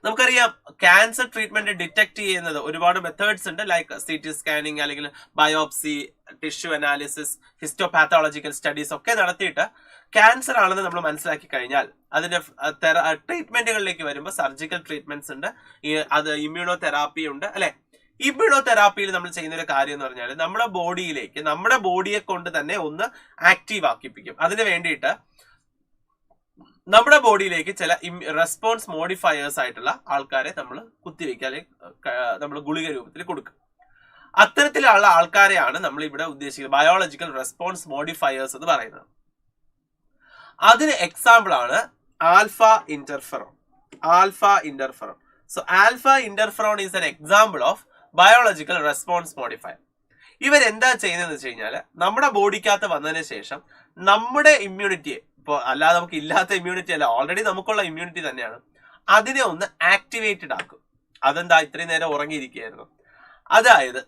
നമുക്കറിയാം cancer treatment detect ചെയ്യുന്നത് ഒരുപാട് methods ഉണ്ട്. Like CT scanning അല്ലെങ്കിൽ biopsy, tissue analysis, histopathological studies ഒക്കെ നടത്തിയിട്ട് ക്യാൻസർ ആണെന്ന് നമ്മൾ മനസ്സിലാക്കി കഴിഞ്ഞാൽ അതിന്റെ ട്രീറ്റ്മെന്റുകളിലേക്ക് വരുമ്പോൾ സർജിക്കൽ ട്രീറ്റ്മെന്റ്സ് ഉണ്ട്, അത് ഇമ്മ്യൂണോതെറാപ്പി ഉണ്ട്, അല്ലെ. ഇമ്മ്യൂണോതെറാപ്പിയിൽ നമ്മൾ ചെയ്യുന്ന ഒരു കാര്യം എന്ന് പറഞ്ഞാൽ നമ്മുടെ ബോഡിയിലേക്ക്, നമ്മുടെ ബോഡിയെ കൊണ്ട് തന്നെ ഒന്ന് ആക്റ്റീവ് ആക്കിപ്പിക്കും. അതിന് വേണ്ടിയിട്ട് നമ്മുടെ ബോഡിയിലേക്ക് ചില റെസ്പോൺസ് മോഡിഫയേഴ്സ് ആയിട്ടുള്ള ആൾക്കാരെ നമ്മൾ കുത്തിവെക്കുക, അല്ലെങ്കിൽ നമ്മൾ ഗുളിക രൂപത്തിൽ കൊടുക്കും. അത്തരത്തിലുള്ള ആൾക്കാരെയാണ് നമ്മൾ ഇവിടെ ഉദ്ദേശിക്കുന്നത് ബയോളജിക്കൽ റെസ്പോൺസ് മോഡിഫയേഴ്സ് എന്ന് പറയുന്നത്. അതിന് എക്സാമ്പിൾ ആണ് alpha interferon. So alpha interferon is an example of biological response modifier. ഇവരെന്താ ചെയ്യുന്നതെന്ന് വെച്ച് കഴിഞ്ഞാൽ നമ്മുടെ ബോഡിക്കകത്ത് വന്നതിന് ശേഷം നമ്മുടെ ഇമ്മ്യൂണിറ്റിയെ, ഇപ്പോൾ അല്ലാതെ നമുക്ക് ഇല്ലാത്ത ഇമ്മ്യൂണിറ്റി അല്ല, ഓൾറെഡി നമുക്കുള്ള ഇമ്മ്യൂണിറ്റി തന്നെയാണ്, അതിനെ ഒന്ന് ആക്ടിവേറ്റഡ് ആക്കും. അതെന്താ, ഇത്രയും നേരം ഉറങ്ങിയിരിക്കുകയായിരുന്നു. അതായത്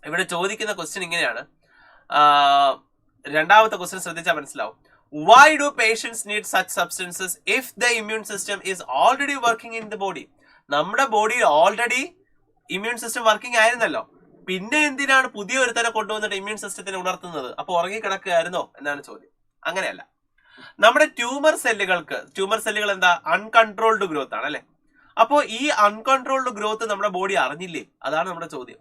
ഇവിടെ ചോദിക്കുന്ന ക്വസ്റ്റ്യൻ ഇങ്ങനെയാണ്, രണ്ടാമത്തെ ക്വസ്റ്റ്യൻ ശ്രദ്ധിച്ചാൽ മനസ്സിലാവും. Why do patients need such substances if the immune system is already working in the body? നമ്മുടെ ബോഡിയിൽ ഓൾറെഡി ഇമ്മ്യൂൺ സിസ്റ്റം വർക്കിംഗ് ആയിരുന്നല്ലോ, പിന്നെ എന്തിനാണ് പുതിയ ഒരുത്തനെ കൊണ്ടുവന്നിട്ട് ഇമ്മ്യൂൺ സിസ്റ്റത്തിനെ ഉണർത്തുന്നത്? അപ്പൊ ഉറങ്ങി കിടക്കുകയായിരുന്നോ എന്നാണ് ചോദ്യം. അങ്ങനെയല്ല. നമ്മുടെ ട്യൂമർ സെല്ലുകൾ എന്താ, അൺകൺട്രോൾഡ് ഗ്രോത്ത് ആണ് അല്ലെ. അപ്പോ ഈ അൺകൺട്രോൾഡ് ഗ്രോത്ത് നമ്മുടെ ബോഡി അറിഞ്ഞില്ലേ? അതാണ് നമ്മുടെ ചോദ്യം.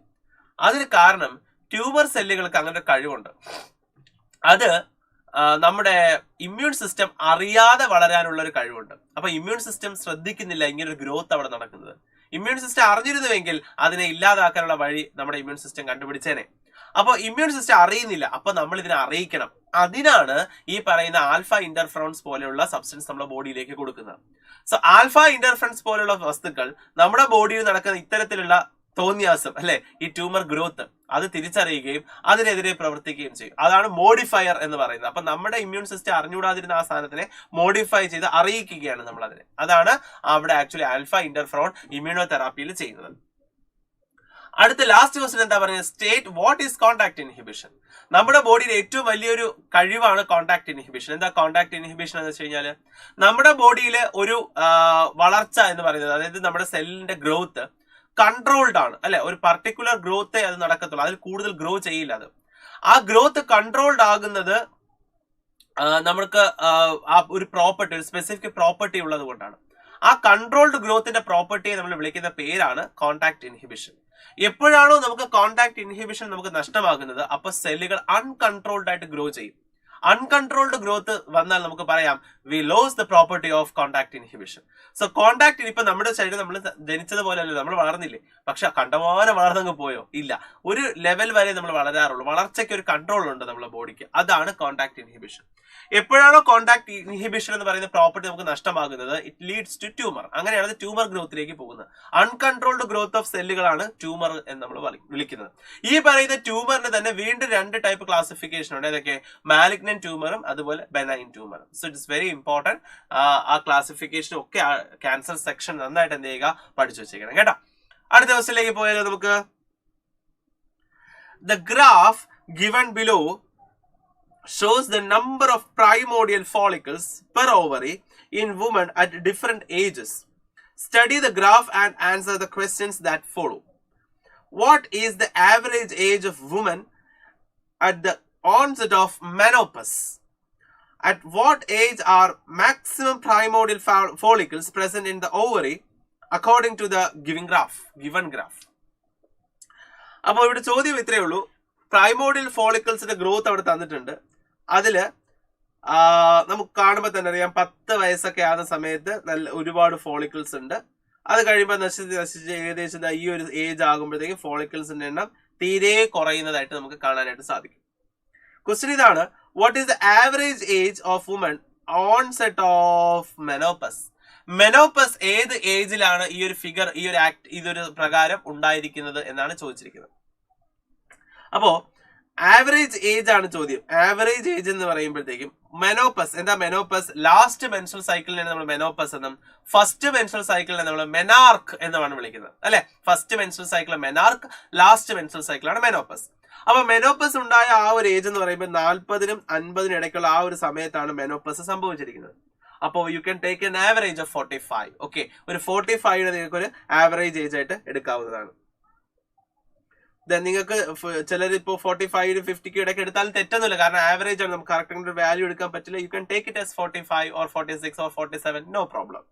അതിന് കാരണം ട്യൂമർ സെല്ലുകൾക്ക് അങ്ങനെ ഒരു കഴിവുണ്ട്. അത് നമ്മുടെ ഇമ്മ്യൂൺ സിസ്റ്റം അറിയാതെ വളരാനുള്ള ഒരു കഴിവുണ്ട്. അപ്പൊ ഇമ്മ്യൂൺ സിസ്റ്റം ശ്രദ്ധിക്കുന്നില്ല ഇങ്ങനെ ഒരു ഗ്രോത്ത് അവിടെ നടക്കുന്നത്. ഇമ്മ്യൂൺ സിസ്റ്റം അറിഞ്ഞിരുന്നുവെങ്കിൽ അതിനെ ഇല്ലാതാക്കാനുള്ള വഴി നമ്മുടെ ഇമ്മ്യൂൺ സിസ്റ്റം കണ്ടുപിടിച്ചേനെ. അപ്പൊ ഇമ്മ്യൂൺ സിസ്റ്റം അറിയുന്നില്ല, അപ്പൊ നമ്മൾ ഇതിനെ അറിയിക്കണം. അതിനാണ് ഈ പറയുന്ന ആൽഫ ഇന്റർഫെറോൺസ് പോലെയുള്ള സബ്സ്റ്റൻസ് നമ്മുടെ ബോഡിയിലേക്ക് കൊടുക്കുന്നത്. സോ ആൽഫ ഇന്റർഫെറോൺസ് പോലെയുള്ള വസ്തുക്കൾ നമ്മുടെ ബോഡിയിൽ നടക്കുന്ന ഇത്തരത്തിലുള്ള തോന്നിയാസം അല്ലെ, ഈ ട്യൂമർ ഗ്രോത്ത്, അത് തിരിച്ചറിയുകയും അതിനെതിരെ പ്രവർത്തിക്കുകയും ചെയ്യും. അതാണ് മോഡിഫയർ എന്ന് പറയുന്നത്. അപ്പൊ നമ്മുടെ ഇമ്മ്യൂൺ സിസ്റ്റം അറിഞ്ഞുകൂടാതിരുന്ന ആ സാധനത്തിനെ മോഡിഫൈ ചെയ്ത് അറിയിക്കുകയാണ് നമ്മൾ അതിനെ. അതാണ് അവിടെ ആക്ച്വലി ആൽഫ ഇന്റർഫെറോൺ ഇമ്മ്യൂണോ തെറാപ്പിയിൽ ചെയ്യുന്നത്. അടുത്ത ലാസ്റ്റ് ക്വസ്റ്റ്യൻ എന്താ പറയുന്നത്, state what is contact inhibition. നമ്മുടെ ബോഡിയുടെ ഏറ്റവും വലിയൊരു കഴിവാണ് കോൺടാക്ട് ഇൻഹിബിഷൻ. എന്താ കോൺടാക്ട് ഇൻഹിബിഷൻ എന്ന് വെച്ച് കഴിഞ്ഞാൽ, നമ്മുടെ ബോഡിയിലെ ഒരു വളർച്ച എന്ന് പറയുന്നത്, അതായത് നമ്മുടെ സെല്ലിന്റെ ഗ്രോത്ത് കൺട്രോൾഡ് ആണ് അല്ലെ. ഒരു പർട്ടിക്കുലർ ഗ്രോത്തേ അത് നടക്കത്തുള്ളൂ, അതിൽ കൂടുതൽ ഗ്രോ ചെയ്യില്ല. അത് ആ ഗ്രോത്ത് കൺട്രോൾഡ് ആകുന്നത് നമുക്ക് ആ ഒരു പ്രോപ്പർട്ടി, ഒരു സ്പെസിഫിക് പ്രോപ്പർട്ടി ഉള്ളത് കൊണ്ടാണ്. ആ കൺട്രോൾഡ് ഗ്രോത്തിന്റെ പ്രോപ്പർട്ടിയെ നമ്മൾ വിളിക്കുന്ന പേരാണ് കോൺടാക്ട് ഇൻഹിബിഷൻ. എപ്പോഴാണോ നമുക്ക് കോൺടാക്ട് ഇൻഹിബിഷൻ നമുക്ക് നഷ്ടമാകുന്നത്, അപ്പൊ സെല്ലുകൾ അൺകൺട്രോൾഡ് ആയിട്ട് ഗ്രോ ചെയ്യും. അൺകൺട്രോൾഡ് ഗ്രോത്ത് വന്നാൽ നമുക്ക് പറയാം V lose the property of contact inhibition. So contact, ഇപ്പൊ നമ്മുടെ ശരീരം നമ്മൾ ജനിച്ചതുപോലെ അല്ലല്ലോ, നമ്മൾ വളർന്നില്ലേ, പക്ഷെ കണ്ടമാനം വളർന്നങ്ങ് പോയോ? ഇല്ല, ഒരു ലെവൽ വരെ നമ്മൾ വളരാറുള്ളൂ. വളർച്ചയ്ക്ക് ഒരു കൺട്രോൾ ഉണ്ട് നമ്മുടെ ബോഡിക്ക്. അതാണ് കോൺടാക്ട് ഇൻഹിബിഷൻ. എപ്പോഴാണോ കോൺടാക്ട് ഇൻഹിബിഷൻ എന്ന് പറയുന്ന പ്രോപ്പർട്ടി നമുക്ക് നഷ്ടമാകുന്നത്, ഇറ്റ് ലീഡ്സ് ടു ട്യൂമർ. അങ്ങനെയാണ് അത് ട്യൂമർ ഗ്രോത്തിലേക്ക് പോകുന്നത്. അൺകൺട്രോൾഡ് ഗ്രോത്ത് ഓഫ് സെല്ലുകളാണ് ട്യൂമർ എന്ന് നമ്മൾ വിളിക്കുന്നത്. ഈ പറയുന്ന ട്യൂമറിന് തന്നെ വീണ്ടും 2 ടൈപ്പ് ക്ലാസിഫിക്കേഷൻ ഉണ്ട്. ഏതൊക്കെ? മാലിഗ്നന്റ് ട്യൂമറും അതുപോലെ ബെനൈൻ ട്യൂമറും. So it's very important. ആ ക്ലാസിഫിക്കേഷൻ ഒക്കെ ക്യാൻസർ സെക്ഷൻ നന്നായിട്ട് എന്ത് ചെയ്യുക, പഠിച്ചു വെച്ചേക്കണം കേട്ടോ. അടുത്ത ക്വസ്റ്റ്യനിലേക്ക് പോയാൽ നമുക്ക്, the graph given below shows the number of primordial follicles per ovary in women at different ages. Study the graph and answer the questions that follow. What is the average age of women at the onset of menopause? At what age are maximum primordial follicles present in the ovary according to the given graph? അപ്പോൾ ഇവിടെ ചോദ്യം ഇത്രയേ ഉള്ളൂ. Primordial ഫോളിക്കിൾസിന്റെ growth അവിടെ തന്നിട്ടുണ്ട്. അതില് നമുക്ക് കാണുമ്പോൾ തന്നെ അറിയാം 10 വയസ്സൊക്കെ ആകുന്ന സമയത്ത് നല്ല ഒരുപാട് ഫോളിക്കിൾസ് ഉണ്ട്. അത് കഴിയുമ്പോൾ നശിച്ച് ഏകദേശം ഈ ഒരു ഏജ് ആകുമ്പോഴത്തേക്കും ഫോളിക്കിൾസിന്റെ എണ്ണം തീരെ കുറയുന്നതായിട്ട് നമുക്ക് കാണാനായിട്ട് സാധിക്കും. ക്വസ്റ്റ്യൻ ഇതാണ്, what is the average age of woman onset of menopause? Menopause ഏത് ഏജിലാണ് ഈ ഒരു ഫിഗർ, ഈ ഒരു ആക്ട്, ഇതൊരു പ്രകാരം ഉണ്ടായിരിക്കുന്നത് എന്നാണ് ചോദിച്ചിരിക്കുന്നത്. അപ്പോ ആവറേജ് ഏജ് ആണ് ചോദ്യം. ആവറേജ് ഏജ് എന്ന് പറയുമ്പോഴത്തേക്കും മെനോപ്പസ് എന്താ? മെനോപ്പസ് ലാസ്റ്റ് മെൻസ്ട്രൽ സൈക്കിളിനെ നമ്മൾ മെനോപ്പസ് എന്നും ഫസ്റ്റ് മെൻസ്ട്രൽ സൈക്കിളിനെ നമ്മൾ മെനാർക്ക് എന്നുമാണ് വിളിക്കുന്നത് അല്ലെ. First menstrual cycle menarche, last menstrual സൈക്കിളാണ് മെനോപ്പസ്. അപ്പൊ മെനോപ്പസ് ഉണ്ടായ ആ ഒരു ഏജ് എന്ന് പറയുമ്പോൾ 40-നും 50-നും ഇടയ്ക്കുള്ള ആ ഒരു സമയത്താണ് മെനോപ്പസ് സംഭവിച്ചിരിക്കുന്നത്. അപ്പോൾ U can take N average of 45. Okay, ഒരു 45 നിങ്ങൾക്ക് ഒരു ആവറേജ് ഏജ് ആയിട്ട് എടുക്കാവുന്നതാണ്. നിങ്ങൾക്ക് ചിലരിപ്പോ 45 50 ഇടയ്ക്ക് എടുത്താൽ തെറ്റൊന്നുമില്ല, കാരണം ആവറേജ് ആണ്, നമുക്ക് കറക്റ്റ് ഒരു വാല്യൂ എടുക്കാൻ പറ്റില്ല. You can take it as 45 or 46 or 47, no problem.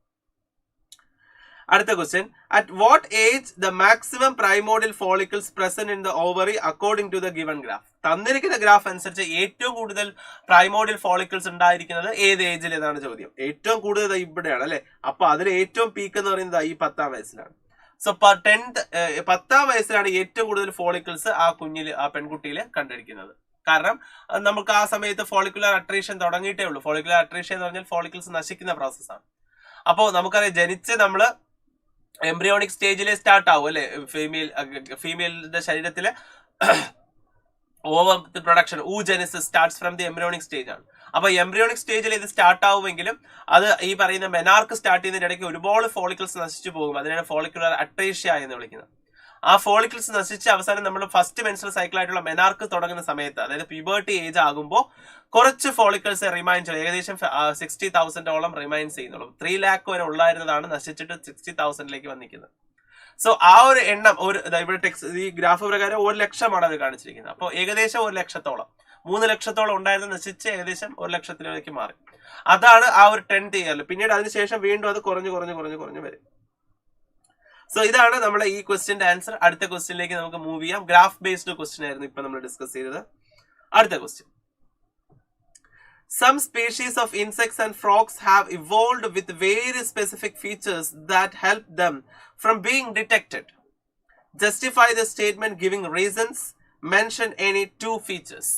അടുത്ത question, at what age the maximum primordial follicles present in the ovary according to the given graph? തന്നിരിക്കുന്ന ഗ്രാഫ് അനുസരിച്ച് ഏറ്റവും കൂടുതൽ പ്രൈമോഡിയൽ ഫോളിക്കിൾസ് ഉണ്ടായിരിക്കുന്നത് ഏത് ഏജിൽ എന്നാണ് ചോദ്യം. ഏറ്റവും കൂടുതൽ ഇവിടെയാണ് അല്ലെ. അപ്പൊ അതിൽ ഏറ്റവും പീക്ക് എന്ന് പറയുന്നത് ഈ 10ാം വയസ്സിലാണ്. സോ 10ാം വയസ്സിലാണ് ഏറ്റവും കൂടുതൽ ഫോളിക്കിൾസ് ആ പെൺകുട്ടിയിൽ കണ്ടിരിക്കുന്നത്. കാരണം നമുക്ക് ആ സമയത്ത് ഫോളിക്കുലർ അട്രീഷൻ തുടങ്ങിയിട്ടേ ഉള്ളൂ. ഫോളിക്കുലർ അട്രീഷൻ എന്ന് പറഞ്ഞാൽ ഫോളിക്കിൾസ് നശിക്കുന്ന പ്രോസസ്സാണ്. അപ്പോൾ നമുക്കറിയാം, ജനിച്ച് നമ്മള് എംബ്രിയോണിക് സ്റ്റേജിലെ സ്റ്റാർട്ട് ആവും അല്ലെ. ഫീമെയിലിന്റെ ശരീരത്തില് ovum production oogenesis starts from the embryonic stage ആണ്. അപ്പൊ എംബ്രിയോണിക് സ്റ്റേജിൽ ഇത് സ്റ്റാർട്ട് ആവുമെങ്കിലും അത് ഈ പറയുന്ന മെനാർക്ക് സ്റ്റാർട്ട് ചെയ്യുന്നതിന്റെ ഇടയ്ക്ക് ഒരുപാട് ഫോളിക്കിൾസ് നശിച്ചു പോകും. അതിനാണ് ഫോളിക്കുലർ അട്രേഷ്യ എന്ന് വിളിക്കുന്നത്. ആ ഫോളിക്കിൾസ് നശിച്ച് അവസാനം നമ്മൾ ഫസ്റ്റ് മെൻസ്ട്രൽ സൈക്കിൾ ആയിട്ടുള്ള മെനാർക്ക് തുടങ്ങുന്ന സമയത്ത്, അതായത് പ്യൂബർട്ടി ഏജ് ആകുമ്പോൾ കുറച്ച് ഫോളിക്കിൾസ് റിമൈൻ ചെയ്യും. ഏകദേശം 60,000ഓളം റിമൈൻ ചെയ്യുന്നുള്ളൂ. 3 lakh വരെ ഉള്ളായിരുന്നതാണ് നശിച്ചിട്ട് 60,000ലേക്ക് വന്നിരിക്കുന്നത്. സോ ആ ഒരു എണ്ണം ഇവിടെ ഈ ഗ്രാഫ് പ്രകാരം 1 ലക്ഷമാണ് അവർ കാണിച്ചിരിക്കുന്നത്. അപ്പോൾ ഏകദേശം 1 ലക്ഷത്തോളം, 3 ലക്ഷത്തോളം ഉണ്ടായിരുന്ന നശിച്ച് ഏകദേശം 1 ലക്ഷത്തിലേക്ക് മാറി. അതാണ് ആ ഒരു 10th ഇയറിൽ. പിന്നീട് അതിനുശേഷം വീണ്ടും അത് കുറഞ്ഞു വരും. സോ ഇതാണ് നമ്മുടെ ഈ ക്വസ്റ്റ്യന്റെ ആൻസർ. അടുത്ത ക്വസ്റ്റ്യനിലേക്ക് നമുക്ക് മൂവ് ചെയ്യാം. ഗ്രാഫ് ബേസ്ഡ് ക്വസ്റ്റ്യൻ ആയിരുന്നു ഇപ്പൊ നമ്മൾ ഡിസ്കസ് ചെയ്തത്. അടുത്ത question. Some species of insects and frogs have evolved with very specific features that help them from being detected. Justify the statement giving reasons. Mention any 2 features.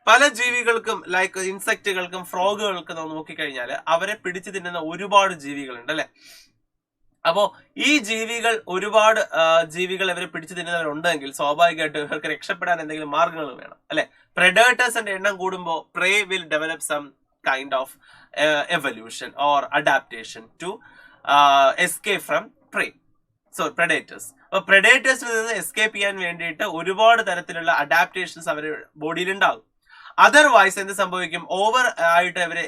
പല ജീവികൾക്കും like ഇൻസെക്റ്റുകൾക്കും ഫ്രോഗുകൾക്കും നമ്മൾ നോക്കിക്കഴിഞ്ഞാൽ അവരെ പിടിച്ചു തിന്നുന്ന ഒരുപാട് ജീവികളുണ്ട് അല്ലെ. അപ്പോ ഈ ജീവികൾ ഒരുപാട് ജീവികൾ ഇവരെ പിടിച്ചു തിന്നുന്നവരുണ്ടെങ്കിൽ സ്വാഭാവികമായിട്ടും ഇവർക്ക് രക്ഷപ്പെടാൻ എന്തെങ്കിലും മാർഗങ്ങൾ വേണം അല്ലെ. പ്രെഡേറ്റേഴ്സിന്റെ എണ്ണം കൂടുമ്പോൾ prey will develop some kind of evolution or adaptation to escape from prey. So predators. അപ്പൊ പ്രെഡേറ്റേഴ്സിൽ നിന്ന് എസ്കേപ്പ് ചെയ്യാൻ വേണ്ടിയിട്ട് ഒരുപാട് തരത്തിലുള്ള അഡാപ്റ്റേഷൻസ് അവരുടെ ബോഡിയിൽ ഉണ്ടാകും. അതർവൈസ് എന്ത് സംഭവിക്കും? ഓവർ ആയിട്ട് ഇവര്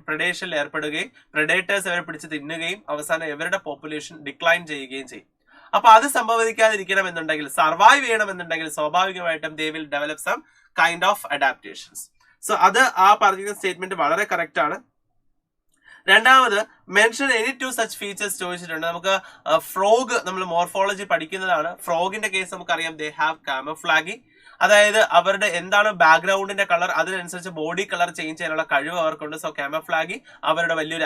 പ്രഡേഷനിൽ ഏർപ്പെടുകയും പ്രെഡേറ്റേഴ്സ് ഇവരെ പിടിച്ച് തിന്നുകയും അവസാനം ഇവരുടെ പോപ്പുലേഷൻ ഡിക്ലൈൻ ചെയ്യുകയും ചെയ്യും. അപ്പൊ അത് സംഭവിക്കാതിരിക്കണം എന്നുണ്ടെങ്കിൽ, സർവൈവ് ചെയ്യണമെന്നുണ്ടെങ്കിൽ സ്വാഭാവികമായിട്ടും they will develop some kind of adaptations. So അത് ആ പറഞ്ഞ സ്റ്റേറ്റ്മെന്റ് വളരെ കറക്റ്റ് ആണ്. രണ്ടാമത് മെൻഷൻ എനി 2 such ഫീച്ചേഴ്സ് ചോദിച്ചിട്ടുണ്ട്. നമുക്ക് ഫ്രോഗ് നമ്മൾ മോർഫോളജി പഠിക്കുന്നതാണ്. ഫ്രോഗിന്റെ കേസ് നമുക്കറിയാം, ദേ ഹാവ് കാമഫ്ലാഗി. അതായത് അവരുടെ എന്താണ് ബാക്ക്ഗ്രൗണ്ടിന്റെ കളർ, അതിനനുസരിച്ച് ബോഡി കളർ ചേഞ്ച് ചെയ്യാനുള്ള കഴിവ് അവർക്കുണ്ട്. സോ കാമഫ്ലാഗി അവരുടെ വലിയൊരു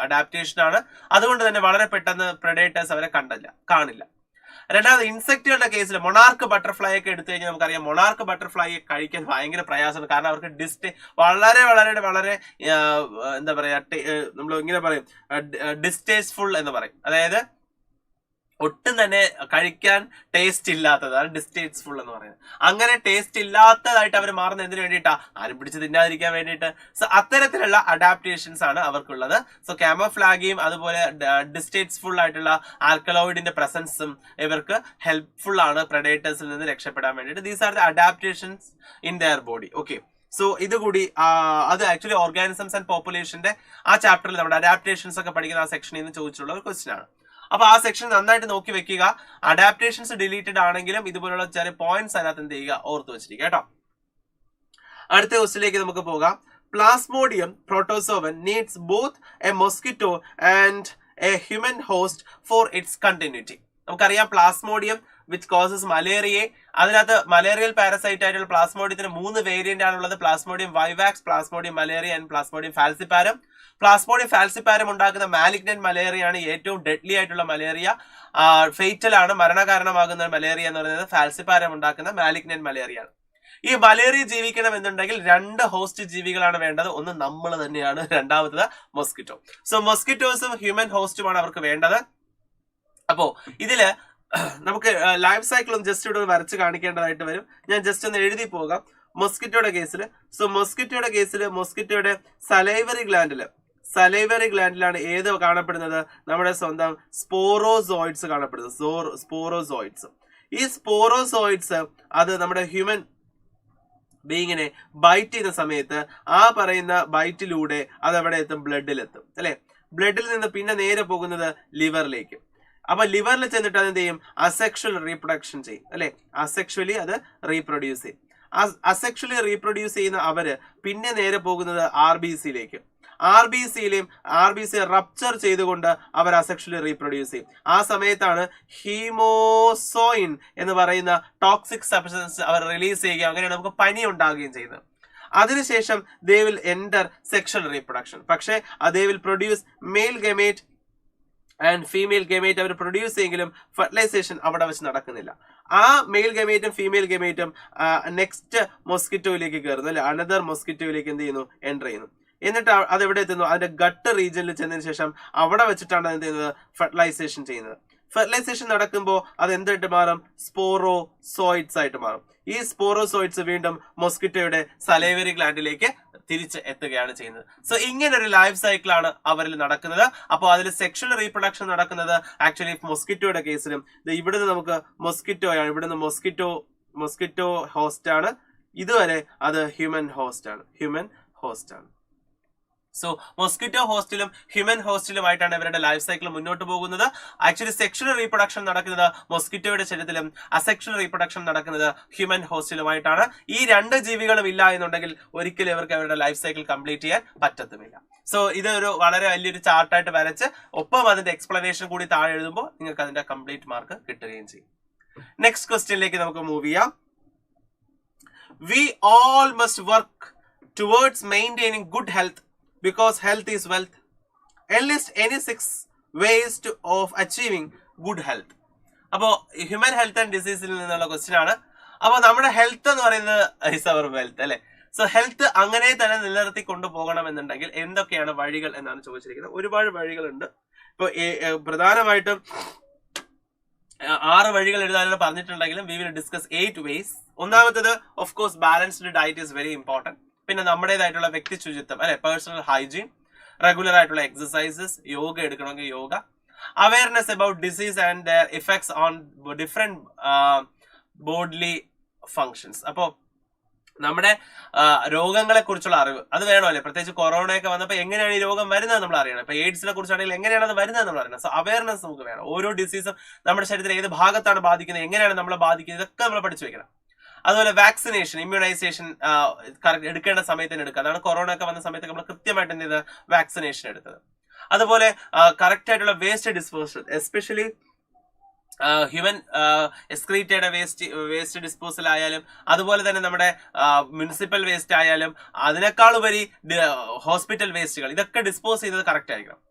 അഡാപ്റ്റേഷൻ ആണ്. അതുകൊണ്ട് തന്നെ വളരെ പെട്ടെന്ന് പ്രെഡേറ്റേഴ്സ് അവരെ കാണില്ല. രണ്ടാമത് ഇൻസെക്റ്റുകളുടെ കേസിൽ മൊണാർക്ക് ബട്ടർഫ്ലൈ ഒക്കെ എടുത്തു കഴിഞ്ഞാൽ നമുക്കറിയാം, മൊണാർക്ക് ബട്ടർഫ്ലൈ കഴിക്കാൻ ഭയങ്കര പ്രയാസമാണ്. കാരണം അവർക്ക് വളരെ എന്താ പറയാ, നമ്മൾ ഇങ്ങനെ പറയും ഡിസ്റ്റേസ്റ്റ്ഫുൾ എന്ന് പറയും. അതായത് ഒട്ടും തന്നെ കഴിക്കാൻ ടേസ്റ്റ് ഇല്ലാത്തതാണ് ഡിസ്റ്റേസ്റ്റ്ഫുൾ എന്ന് പറയുന്നത്. അങ്ങനെ ടേസ്റ്റ് ഇല്ലാത്തതായിട്ട് അവർ മാറുന്നത് എന്തിനു വേണ്ടിയിട്ടാ? ആരും പിടിച്ച് തിന്നാതിരിക്കാൻ വേണ്ടിയിട്ട്. സോ അത്തരത്തിലുള്ള അഡാപ്റ്റേഷൻസ് ആണ് അവർക്കുള്ളത്. സോ കാമഫ്ലാഗിയും അതുപോലെ ഡിസ്റ്റേസ്റ്റ്ഫുൾ ആയിട്ടുള്ള ആൽക്കലോയിഡിന്റെ പ്രസൻസും ഇവർക്ക് ഹെൽപ്ഫുൾ ആണ് പ്രെഡേറ്റേഴ്സിൽ നിന്ന് രക്ഷപ്പെടാൻ വേണ്ടിയിട്ട്. These are the adaptations in there body. Okay, so ഇതുകൂടി അത് ആക്ച്വലി ഓർഗാനിസംസ് ആൻഡ് പോപ്പുലേഷന്റെ ആ ചാപ്റ്ററിൽ നമ്മുടെ അഡാപ്റ്റേഷൻസ് ഒക്കെ പഠിക്കുന്ന ആ സെക്ഷനിൽ നിന്ന് ചോദിച്ചിട്ടുള്ള ഒരു ക്വസ്റ്റ്യൻ ആണ്. അപ്പൊ ആ സെക്ഷൻ നന്നായിട്ട് നോക്കി വെക്കുക. അഡാപ്റ്റേഷൻസ് ഡിലീറ്റഡ് ആണെങ്കിലും ഇതുപോലുള്ള ചെറിയ പോയിന്റ്സ് അതിനകത്ത് എന്ത് ചെയ്യുക, ഓർത്ത് വെച്ചിരിക്കുക കേട്ടോ. അടുത്ത ക്വസ്റ്റ്യനിലേക്ക് നമുക്ക് പോകാം. Plasmodium protozoan needs both a mosquito and a human host for its continuity. നമുക്കറിയാം പ്ലാസ്മോഡിയം വിച്ച് കോസസ് മലേറിയയെ. അതിനകത്ത് മലേറിയൽ പാരസൈറ്റ് ആയിട്ടുള്ള പ്ലാസ്മോഡിയത്തിന് 3 വേരിയന്റ് ആണുള്ളത്. Plasmodium vivax, Plasmodium malaria and Plasmodium falciparum. Plasmodium falciparum ഉണ്ടാക്കുന്ന മാലിഗ്നന്റ് മലേറിയയാണ് ഏറ്റവും ഡെഡ്ലി ആയിട്ടുള്ള മലേറിയ. ഫെയ്റ്റൽ ആണ്, മരണകാരണമാകുന്ന മലേറിയ എന്ന് പറയുന്നത് ഫാൽസിപ്പാരം ഉണ്ടാക്കുന്ന മാലിഗ്നന്റ് മലേറിയ ആണ്. ഈ മലേറിയ ജീവിക്കണം എന്നുണ്ടെങ്കിൽ 2 ഹോസ്റ്റ് ജീവികളാണ് വേണ്ടത്. ഒന്ന് നമ്മൾ തന്നെയാണ്, രണ്ടാമത്തത് മൊസ്കിറ്റോ. സോ മൊസ്കിറ്റോസും ഹ്യൂമൻ ഹോസ്റ്റുമാണ് അവർക്ക് വേണ്ടത്. അപ്പോ ഇതില് നമുക്ക് ലൈഫ് സൈക്കിൾ ഒന്ന് ജസ്റ്റ് ഇവിടെ വരച്ച് കാണിക്കേണ്ടതായിട്ട് വരും. ഞാൻ ജസ്റ്റ് ഒന്ന് എഴുതി പോകാം. മൊസ്കിറ്റോയുടെ കേസിൽ, സോ മൊസ്കിറ്റോയുടെ സലൈവറി ഗ്ലാൻഡിലാണ് ഏത് കാണപ്പെടുന്നത്? നമ്മുടെ സ്വന്തം സ്പോറോസോയിഡ്സ് കാണപ്പെടുന്നത്. സ്പോറോസോയിഡ്സ്. ഈ സ്പോറോസോയിഡ്സ് അത് നമ്മുടെ ഹ്യൂമൻ ബീയിങ്ങിനെ ബൈറ്റ് ചെയ്യുന്ന സമയത്ത് ആ പറയുന്ന ബൈറ്റിലൂടെ അത് എവിടെ എത്തും? ബ്ലഡിലെത്തും അല്ലെ. ബ്ലഡിൽ നിന്ന് പിന്നെ നേരെ പോകുന്നത് ലിവറിലേക്ക്. അപ്പൊ ലിവറിൽ ചെന്നിട്ട് അത് എന്ത് ചെയ്യും? അസെക്ഷൽ റീപ്രൊഡക്ഷൻ ചെയ്യും അല്ലെ. അസെക്ഷലി അത് റീപ്രൊഡ്യൂസ് ചെയ്യും. അസെക്ഷലി റീപ്രൊഡ്യൂസ് ചെയ്യുന്ന അവര് പിന്നെ നേരെ പോകുന്നത് RBCയിലേക്ക്. RBC റപ്ചർ ചെയ്തുകൊണ്ട് അവർ അസെക്ഷലി റീപ്രൊഡ്യൂസ് ചെയ്യും. ആ സമയത്താണ് ഹീമോസോയിൻ എന്ന് പറയുന്ന ടോക്സിക് സബ്സ്റ്റൻസ് അവർ റിലീസ് ചെയ്യുകയും അങ്ങനെയാണ് നമുക്ക് പനി ഉണ്ടാകുകയും ചെയ്യുന്നത്. അതിനുശേഷം they will enter sexual reproduction. പക്ഷേ they will produce male gamete and female gamete അവർ പ്രൊഡ്യൂസ് ചെയ്യെങ്കിലും ഫെർട്ടിലൈസേഷൻ അവിടെ വെച്ച് നടക്കുന്നില്ല. ആ മെയിൽ ഗമേറ്റും ഫീമെയിൽ ഗമേറ്റും നെക്സ്റ്റ് മൊസ്കിറ്റോയിലേക്ക് കയറുന്നു അല്ലെ. അനദർ മൊസ്കിറ്റോയിലേക്ക് എന്ത് ചെയ്യുന്നു? എൻ്റർ ചെയ്യുന്നു. എന്നിട്ട് അത് എവിടെ എത്തുന്നു? അതിന്റെ ഗട്ട് റീജിയനിൽ ചെന്നതിന് ശേഷം അവിടെ വെച്ചിട്ടാണ് എന്ത് ചെയ്യുന്നത്? ഫെർട്ടിലൈസേഷൻ ചെയ്യുന്നത്. ഫെർട്ടിലൈസേഷൻ നടക്കുമ്പോൾ അത് എന്തായിട്ട് മാറും? സ്പോറോസോയിഡ്സ് ആയിട്ട് മാറും. ഈ സ്പോറോസോയിഡ്സ് വീണ്ടും മൊസ്കിറ്റോയുടെ സലൈവറി ഗ്ലാൻഡിലേക്ക് തിരിച്ച് എത്തുകയാണ് ചെയ്യുന്നത്. സോ ഇങ്ങനെ ഒരു ലൈഫ് സൈക്കിൾ ആണ് അവരിൽ നടക്കുന്നത്. അപ്പോൾ അതിൽ സെക്ഷൽ റീപ്രൊഡക്ഷൻ നടക്കുന്നത് ആക്ച്വലി മൊസ്കിറ്റോയുടെ കേസിലും ഇവിടുന്ന് നമുക്ക് മൊസ്കിറ്റോയാണ്, ഇവിടുന്ന് മൊസ്കിറ്റോ ഹോസ്റ്റ് ആണ്, ഇതുവരെ അത് ഹ്യൂമൻ ഹോസ്റ്റ് ആണ്. സോ മൊസ്കിറ്റോ ഹോസ്റ്റിലും ഹ്യൂമൻ ഹോസ്റ്റിലുമായിട്ടാണ് ഇവരുടെ ലൈഫ് സൈക്കിൾ മുന്നോട്ട് പോകുന്നത്. ആക്ച്വലി സെക്ഷൽ റീപ്രൊഡക്ഷൻ നടക്കുന്നത് മൊസ്കിറ്റോയുടെ ശരീരത്തിലും അസെക്ഷൽ റീപ്രൊഡക്ഷൻ നടക്കുന്നത് ഹ്യൂമൻ ഹോസ്റ്റിലുമായിട്ടാണ്. ഈ രണ്ട് ജീവികളും ഇല്ല എന്നുണ്ടെങ്കിൽ ഒരിക്കലും ഇവർക്ക് അവരുടെ ലൈഫ് സൈക്കിൾ കംപ്ലീറ്റ് ചെയ്യാൻ പറ്റത്തുമില്ല. സോ ഇതൊരു വളരെ വലിയൊരു ചാർട്ടായിട്ട് വരച്ച് ഒപ്പം അതിന്റെ എക്സ്പ്ലനേഷൻ കൂടി താഴെ എഴുതുമ്പോൾ നിങ്ങൾക്ക് അതിന്റെ കംപ്ലീറ്റ് മാർക്ക് കിട്ടുകയും ചെയ്യും. നെക്സ്റ്റ് ക്വസ്റ്റ്യനിലേക്ക് നമുക്ക് മൂവ് ചെയ്യാം. We all must work towards maintaining good health because health is wealth. Enlist any 6 ways of achieving good health. അപ്പോൾ ഹ്യൂമൻ ഹെൽത്ത് ആൻഡ് ഡിസീസിൽ നിന്നുള്ള ക്വസ്റ്റ്യൻ ആണ്. അപ്പോൾ നമ്മുടെ ഹെൽത്ത് എന്ന് പറയുന്നത് ഇസ് അവർ വെൽത്ത് അല്ലെ. സോ ഹെൽത്ത് അങ്ങനെ തന്നെ നിലനിർത്തി കൊണ്ടുപോകണം എന്നുണ്ടെങ്കിൽ എന്തൊക്കെയാണ് വഴികൾ എന്നാണ് ചോദിച്ചിരിക്കുന്നത്. ഒരുപാട് വഴികളുണ്ട്. ഇപ്പോൾ പ്രധാനമായിട്ടും 6 വഴികൾ എഴുതാനാണ് പറഞ്ഞിട്ടുണ്ടെങ്കിലും വി വിൽ ഡിസ്കസ് 8 ways. ഒന്നാമത്തേത് of course balanced diet is very important. പിന്നെ നമ്മുടേതായിട്ടുള്ള വ്യക്തി ശുചിത്വം അല്ലെ, പേഴ്സണൽ ഹൈജീൻ, റെഗുലർ ആയിട്ടുള്ള എക്സസൈസസ്, യോഗ എടുക്കണമെങ്കിൽ yoga, awareness about disease and their effects on different bodily functions. അപ്പോൾ നമ്മുടെ രോഗങ്ങളെ കുറിച്ചുള്ള അറിവ് അത് വേണമല്ലേ. പ്രത്യേകിച്ച് കൊറോണയൊക്കെ വന്നപ്പോൾ എങ്ങനെയാണ് ഈ രോഗം വരുന്നത് നമ്മൾ അറിയണം. ഇപ്പൊ എയ്ഡ്സിനെ കുറിച്ചാണെങ്കിൽ എങ്ങനെയാണ് അത് വരുന്നത് നമ്മൾ അറിയണം. സോ അവയർനെസ് നമുക്ക് വേണം. ഓരോ ഡിസീസും നമ്മുടെ ശരീരത്തിൽ ഏത് ഭാഗത്താണ് ബാധിക്കുന്നത്, എങ്ങനെയാണ് നമ്മളെ ബാധിക്കുന്നത്, ഇതൊക്കെ നമ്മൾ പഠിച്ചു വെക്കണം. അതുപോലെ വാക്സിനേഷൻ, ഇമ്മ്യൂണൈസേഷൻ എടുക്കേണ്ട സമയത്ത് തന്നെ എടുക്കുക. അതാണ് കൊറോണ ഒക്കെ വന്ന സമയത്ത് നമ്മൾ കൃത്യമായിട്ട് എന്ത് ചെയ്ത് വാക്സിനേഷൻ എടുത്തത്. അതുപോലെ കറക്റ്റ് ആയിട്ടുള്ള വേസ്റ്റ് ഡിസ്പോസൽ, എസ്പെഷ്യലി ഹ്യൂമൻ എക്സ്ക്രീറ്റയുടെ വേസ്റ്റ് ഡിസ്പോസൽ ആയാലും അതുപോലെ തന്നെ നമ്മുടെ മുനിസിപ്പൽ വേസ്റ്റ് ആയാലും അതിനേക്കാൾ ഉപരി ഹോസ്പിറ്റൽ വേസ്റ്റുകൾ, ഇതൊക്കെ ഡിസ്പോസ് ചെയ്തത് കറക്റ്റ് ആയിരിക്കണം.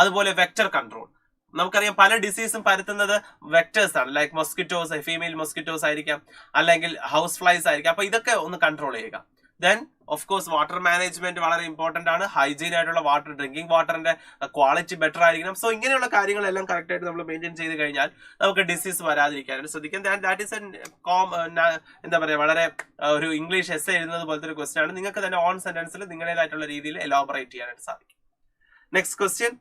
അതുപോലെ വെക്ടർ കൺട്രോൾ, നമുക്കറിയാം പല ഡിസീസും പരത്തുന്നത് വെക്ടേഴ്സ് ആണ്. ലൈക്ക് മൊസ്കിറ്റോസ്, ഫീമെയിൽ മൊസ്കിറ്റോസ് ആയിരിക്കാം, അല്ലെങ്കിൽ ഹൗസ് ഫ്ലൈസ് ആയിരിക്കാം. അപ്പൊ ഇതൊക്കെ ഒന്ന് കൺട്രോൾ ചെയ്യുക. Then of course water management വളരെ ഇമ്പോർട്ടന്റ് ആണ്. ഹൈജീൻ ആയിട്ടുള്ള വാട്ടർ, ഡ്രിങ്കിങ് വാട്ടറിന്റെ ക്വാളിറ്റി ബെറ്റർ ആയിരിക്കണം. സോ ഇങ്ങനെയുള്ള കാര്യങ്ങളെല്ലാം കറക്റ്റ് ആയിട്ട് നമ്മൾ മെയിൻറ്റെയിൻ ചെയ്ത് കഴിഞ്ഞാൽ നമുക്ക് ഡിസീസ് വരാതിരിക്കാനായിട്ട് ശ്രദ്ധിക്കാം. ദാറ്റ് ഈസ് എന്താ പറയാ, വളരെ ഒരു ഇംഗ്ലീഷ് എസ്സേ എഴുതുന്നത് പോലത്തെ ഒരു ക്വസ്റ്റ്യൻ ആണ്. നിങ്ങൾക്ക് തന്നെ ഓൺ സെന്റൻസിൽ നിങ്ങളുടേതായിട്ടുള്ള രീതിയിൽ എലോബറേറ്റ് ചെയ്യാനായിട്ട് സാധിക്കും. Next question.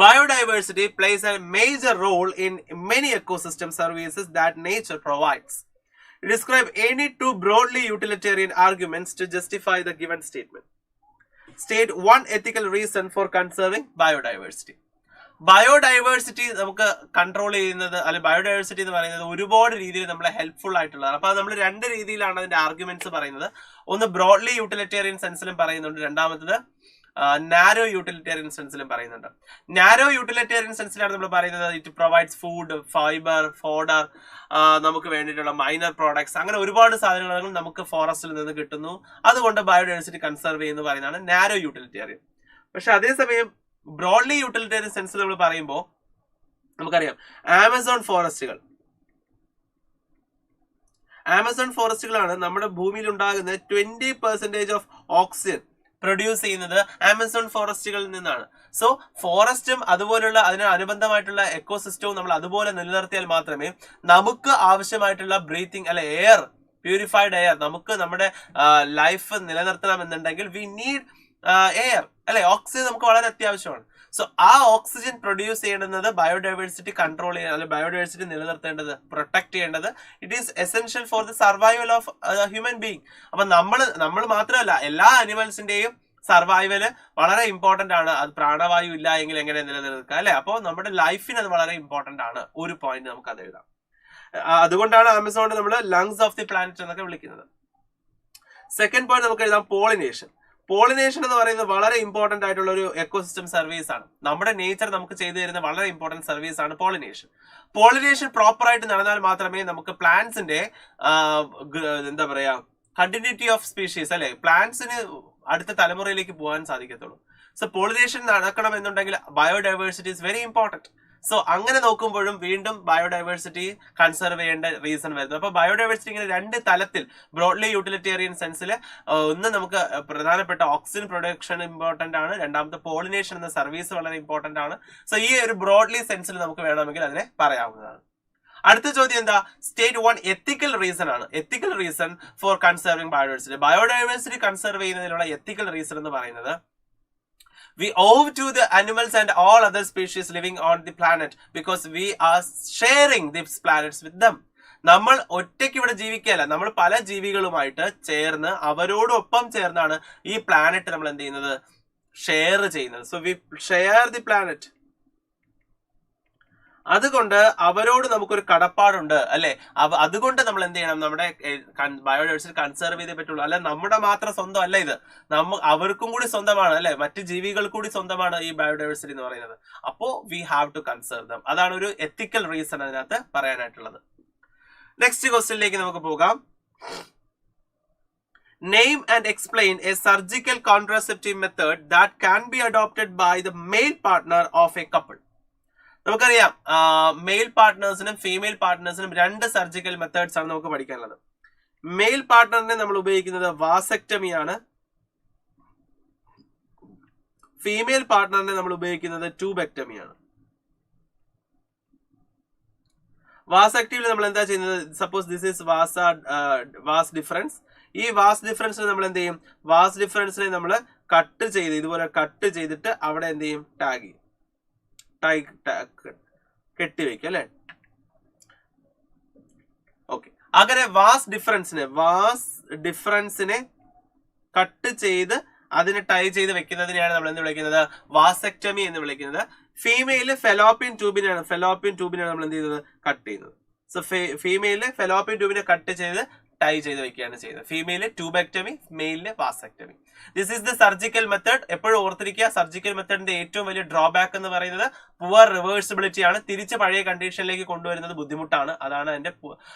Biodiversity plays a major role in many ecosystem services that nature provides. Describe any 2 broadly utilitarian arguments to justify the given statement. State 1 ethical reason for conserving biodiversity. Biodiversity നമുക്ക് control ചെയ്യുന്നത്, അല്ലെ biodiversity എന്ന് പറയുന്നത് ഒരുപാട് രീതിയിൽ നമ്മളെ helpful ആയിട്ടുള്ളതാണ്. അപ്പൊ നമ്മൾ 2 രീതിയിലാണ് അതിന്റെ ആർഗ്യുമെന്റ്സ് പറയുന്നത്. ഒന്ന് ബ്രോഡ്ലി യൂട്ടിലിറ്റേറിയൻ സെൻസിലും പറയുന്നുണ്ട്, രണ്ടാമത്തത് നാരോ യൂട്ടിലിറ്റേറിയൻ സെൻസിലും പറയുന്നുണ്ട്. നാരോ യൂട്ടിലിറ്റേറിയൻ സെൻസിലാണ് നമ്മൾ പറയുന്നത് it provides food, fibre, fodder, നമുക്ക് വേണ്ടിയിട്ടുള്ള മൈനർ പ്രോഡക്ട്സ്, അങ്ങനെ ഒരുപാട് സാധനങ്ങൾ നമുക്ക് ഫോറസ്റ്റിൽ നിന്ന് കിട്ടുന്നു. അതുകൊണ്ട് ബയോഡൈവേഴ്സിറ്റി കൺസർവ് ചെയ്യുന്നു പറയുന്നതാണ് നാരോ യൂട്ടിലിറ്റേറിയൻ. പക്ഷെ അതേസമയം ബ്രോഡ്ലി യൂട്ടിലിറ്റേറിയൻ സെൻസിൽ നമ്മൾ പറയുമ്പോൾ നമുക്കറിയാം ആമസോൺ ഫോറസ്റ്റുകളാണ് നമ്മുടെ ഭൂമിയിൽ ഉണ്ടാകുന്ന 20% ഓഫ് ഓക്സിജൻ പ്രൊഡ്യൂസ് ചെയ്യുന്നത് ആമസോൺ ഫോറസ്റ്റുകളിൽ നിന്നാണ്. സോ ഫോറസ്റ്റും അതുപോലുള്ള അതിന് അനുബന്ധമായിട്ടുള്ള എക്കോസിസ്റ്റവും നമ്മൾ അതുപോലെ നിലനിർത്തിയാൽ മാത്രമേ നമുക്ക് ആവശ്യമായിട്ടുള്ള ബ്രീത്തിങ് അല്ലെ എയർ, പ്യൂരിഫൈഡ് എയർ, നമുക്ക് നമ്മുടെ ലൈഫ് നിലനിർത്തണം എന്നുണ്ടെങ്കിൽ വി നീഡ് എയർ അല്ലെ, ഓക്സിജൻ നമുക്ക് വളരെ അത്യാവശ്യമാണ്. സോ ആ ഓക്സിജൻ പ്രൊഡ്യൂസ് ചെയ്യേണ്ടുന്നത് ബയോഡൈവേഴ്സിറ്റി കൺട്രോൾ ചെയ്യാൻ, അല്ലെങ്കിൽ ബയോഡൈവേഴ്സിറ്റി നിലനിർത്തേണ്ടത്, പ്രൊട്ടക്ട് ചെയ്യേണ്ടത് it is essential for the survival of human being. അപ്പൊ നമ്മൾ മാത്രമല്ല എല്ലാ അനിമൽസിന്റെയും സർവൈവല് വളരെ ഇമ്പോർട്ടന്റ് ആണ്. അത് പ്രാണവായു ഇല്ല എങ്കിൽ എങ്ങനെ നിലനിൽക്കുക അല്ലെ. അപ്പോൾ നമ്മുടെ ലൈഫിന് അത് വളരെ ഇമ്പോർട്ടന്റ് ആണ്. ഒരു പോയിന്റ് നമുക്ക് അത് എഴുതാം. അതുകൊണ്ടാണ് ആമസോൺ നമ്മൾ ലങ്സ് ഓഫ് ദി പ്ലാനറ്റ് എന്നൊക്കെ വിളിക്കുന്നത്. സെക്കൻഡ് പോയിന്റ് നമുക്ക് എഴുതാം പോളിനേഷൻ. പോളിനേഷൻ എന്ന് പറയുന്നത് വളരെ ഇമ്പോർട്ടന്റ് ആയിട്ടുള്ള ഒരു എക്കോസിസ്റ്റം സർവീസ് ആണ്. നമ്മുടെ നേച്ചർ നമുക്ക് ചെയ്തു തരുന്ന വളരെ ഇമ്പോർട്ടന്റ് സർവീസ് ആണ് പോളിനേഷൻ. പോളിനേഷൻ പ്രോപ്പർ ആയിട്ട് നടന്നാൽ മാത്രമേ നമുക്ക് പ്ലാന്റ്സിന്റെ എന്താ പറയാ കണ്ടിന്യൂറ്റി ഓഫ് സ്പീഷീസ് അല്ലെ, പ്ലാന്റ്സിന് അടുത്ത തലമുറയിലേക്ക് പോകാൻ സാധിക്കത്തുള്ളൂ. സോ പോളിനേഷൻ നടക്കണം എന്നുണ്ടെങ്കിൽ biodiversity is very important. So അങ്ങനെ നോക്കുമ്പോഴും വീണ്ടും ബയോഡൈവേഴ്സിറ്റി കൺസർവ് ചെയ്യേണ്ട റീസൺ വരുന്നത്. അപ്പൊ ബയോഡൈവേഴ്സിറ്റി ഇങ്ങനെ രണ്ട് തലത്തിൽ ബ്രോഡ്ലി യൂട്ടിലിറ്റേറിയൻ സെൻസിൽ ഒന്ന് നമുക്ക് പ്രധാനപ്പെട്ട ഓക്സിജൻ പ്രൊഡക്ഷൻ ഇമ്പോർട്ടന്റ് ആണ്, രണ്ടാമത്തെ പോളിനേഷൻ എന്ന സർവീസ് വളരെ ഇമ്പോർട്ടന്റ് ആണ്. സോ ഈ ഒരു ബ്രോഡ്ലി സെൻസിൽ നമുക്ക് വേണമെങ്കിൽ അതിനെ പറയാവുന്നതാണ്. അടുത്ത ചോദ്യം എന്താ? സ്റ്റേറ്റ് 1 എത്തിക്കൽ റീസൺ ആണ്. Ethical reason for conserving biodiversity. Biodiversity conserve ചെയ്യുന്നതിനുള്ള എത്തിക്കൽ റീസൺ എന്ന് പറയുന്നത് we owe to the animals and all other species living on the planet because we are sharing these planets with them. നമ്മൾ ഒറ്റയ്ക്ക് ഇവിടെ ജീവിക്കുകയല്ല, നമ്മൾ പല ജീവികളുമായിട്ട് ചേർന്ന് അവരോടൊപ്പം ചേർന്നാണ് ഈ പ്ലാനറ്റ് നമ്മൾ എന്ത് ചെയ്യുന്നത്? ഷെയർ ചെയ്യുന്നത്. So we share the planet. അതുകൊണ്ട് അവരോട് നമുക്കൊരു കടപ്പാടുണ്ട് അല്ലെ. അതുകൊണ്ട് നമ്മൾ എന്ത് ചെയ്യണം? നമ്മുടെ ബയോഡൈവേഴ്സിറ്റി കൺസർവ് ചെയ്തേ പറ്റുള്ളൂ. അല്ല നമ്മുടെ മാത്രം സ്വന്തം അല്ല ഇത്, അവർക്കും കൂടി സ്വന്തമാണ് അല്ലെ, മറ്റു ജീവികൾ കൂടി സ്വന്തമാണ് ഈ ബയോഡൈവേഴ്സിറ്റി എന്ന് പറയുന്നത്. അപ്പോ we have to conserve them. അതാണ് ഒരു എത്തിക്കൽ റീസൺ അതിനകത്ത് പറയാനായിട്ടുള്ളത്. നെക്സ്റ്റ് ക്വസ്റ്റ്യനിലേക്ക് നമുക്ക് പോകാം. Name and explain a surgical contraceptive method that can be adopted by the male partner of a couple. നമുക്കറിയാം മെയിൽ പാർട്ട്നേഴ്സിനും ഫീമെയിൽ പാർട്ട്നേഴ്സിനും രണ്ട് സർജിക്കൽ മെത്തേഡ്സ് ആണ് നമുക്ക് പഠിക്കാനുള്ളത്. മെയിൽ പാർട്ട്ണറിനെ നമ്മൾ ഉപയോഗിക്കുന്നത് വാസെക്ടമി ആണ്, ഫീമെയിൽ പാർട്ട്ണറിനെ നമ്മൾ ഉപയോഗിക്കുന്നത് ട്യൂബെക്ടമി ആണ്. വാസെക്ടമിയിൽ നമ്മൾ എന്താ ചെയ്യുന്നത്? Suppose this is vas deferens. ഈ വാസ് ഡിഫറൻസിനെ നമ്മൾ എന്ത് ചെയ്യും? വാസ് ഡിഫറൻസിനെ നമ്മൾ കട്ട് ചെയ്ത് ഇതുപോലെ കട്ട് ചെയ്തിട്ട് അവിടെ എന്ത് ചെയ്യും? ടാഗ് ചെയ്യും, കെട്ടിവെക്കും അല്ലെ. ഓക്കെ, അങ്ങനെ വാസ് ഡിഫറൻസിനെ കട്ട് ചെയ്ത് അതിനെ ടൈ ചെയ്ത് വെക്കുന്നതിനെയാണ് നമ്മൾ എന്ത് വിളിക്കുന്നത്? വാസെക്ടമി എന്ന് വിളിക്കുന്നത്. ഫീമെയില് ഫെലോപ്പിയൻ ട്യൂബിനെയാണ് നമ്മൾ എന്ത് ചെയ്യുന്നത്? കട്ട് ചെയ്യുന്നത്. സോ ഫീമെയില് ഫെലോപ്പിയൻ ട്യൂബിനെ കട്ട് ചെയ്ത് ടൈ ചെയ്ത് വെക്കുകയാണ് ചെയ്യുന്നത്. ഫീമെയില് ട്യൂബെക്ടമി, മെയിലില് vasectomy. This is the surgical method. എപ്പോഴും ഓർത്തിരിക്കുക, സർജിക്കൽ മെത്തേഡിന്റെ ഏറ്റവും വലിയ ഡ്രോബാക്ക് എന്ന് പറയുന്നത് പുവർ റിവേഴ്സിബിലിറ്റി ആണ്. തിരിച്ച് പഴയ കണ്ടീഷനിലേക്ക് കൊണ്ടുവരുന്നത് ബുദ്ധിമുട്ടാണ്. അതാണ് അതിന്റെ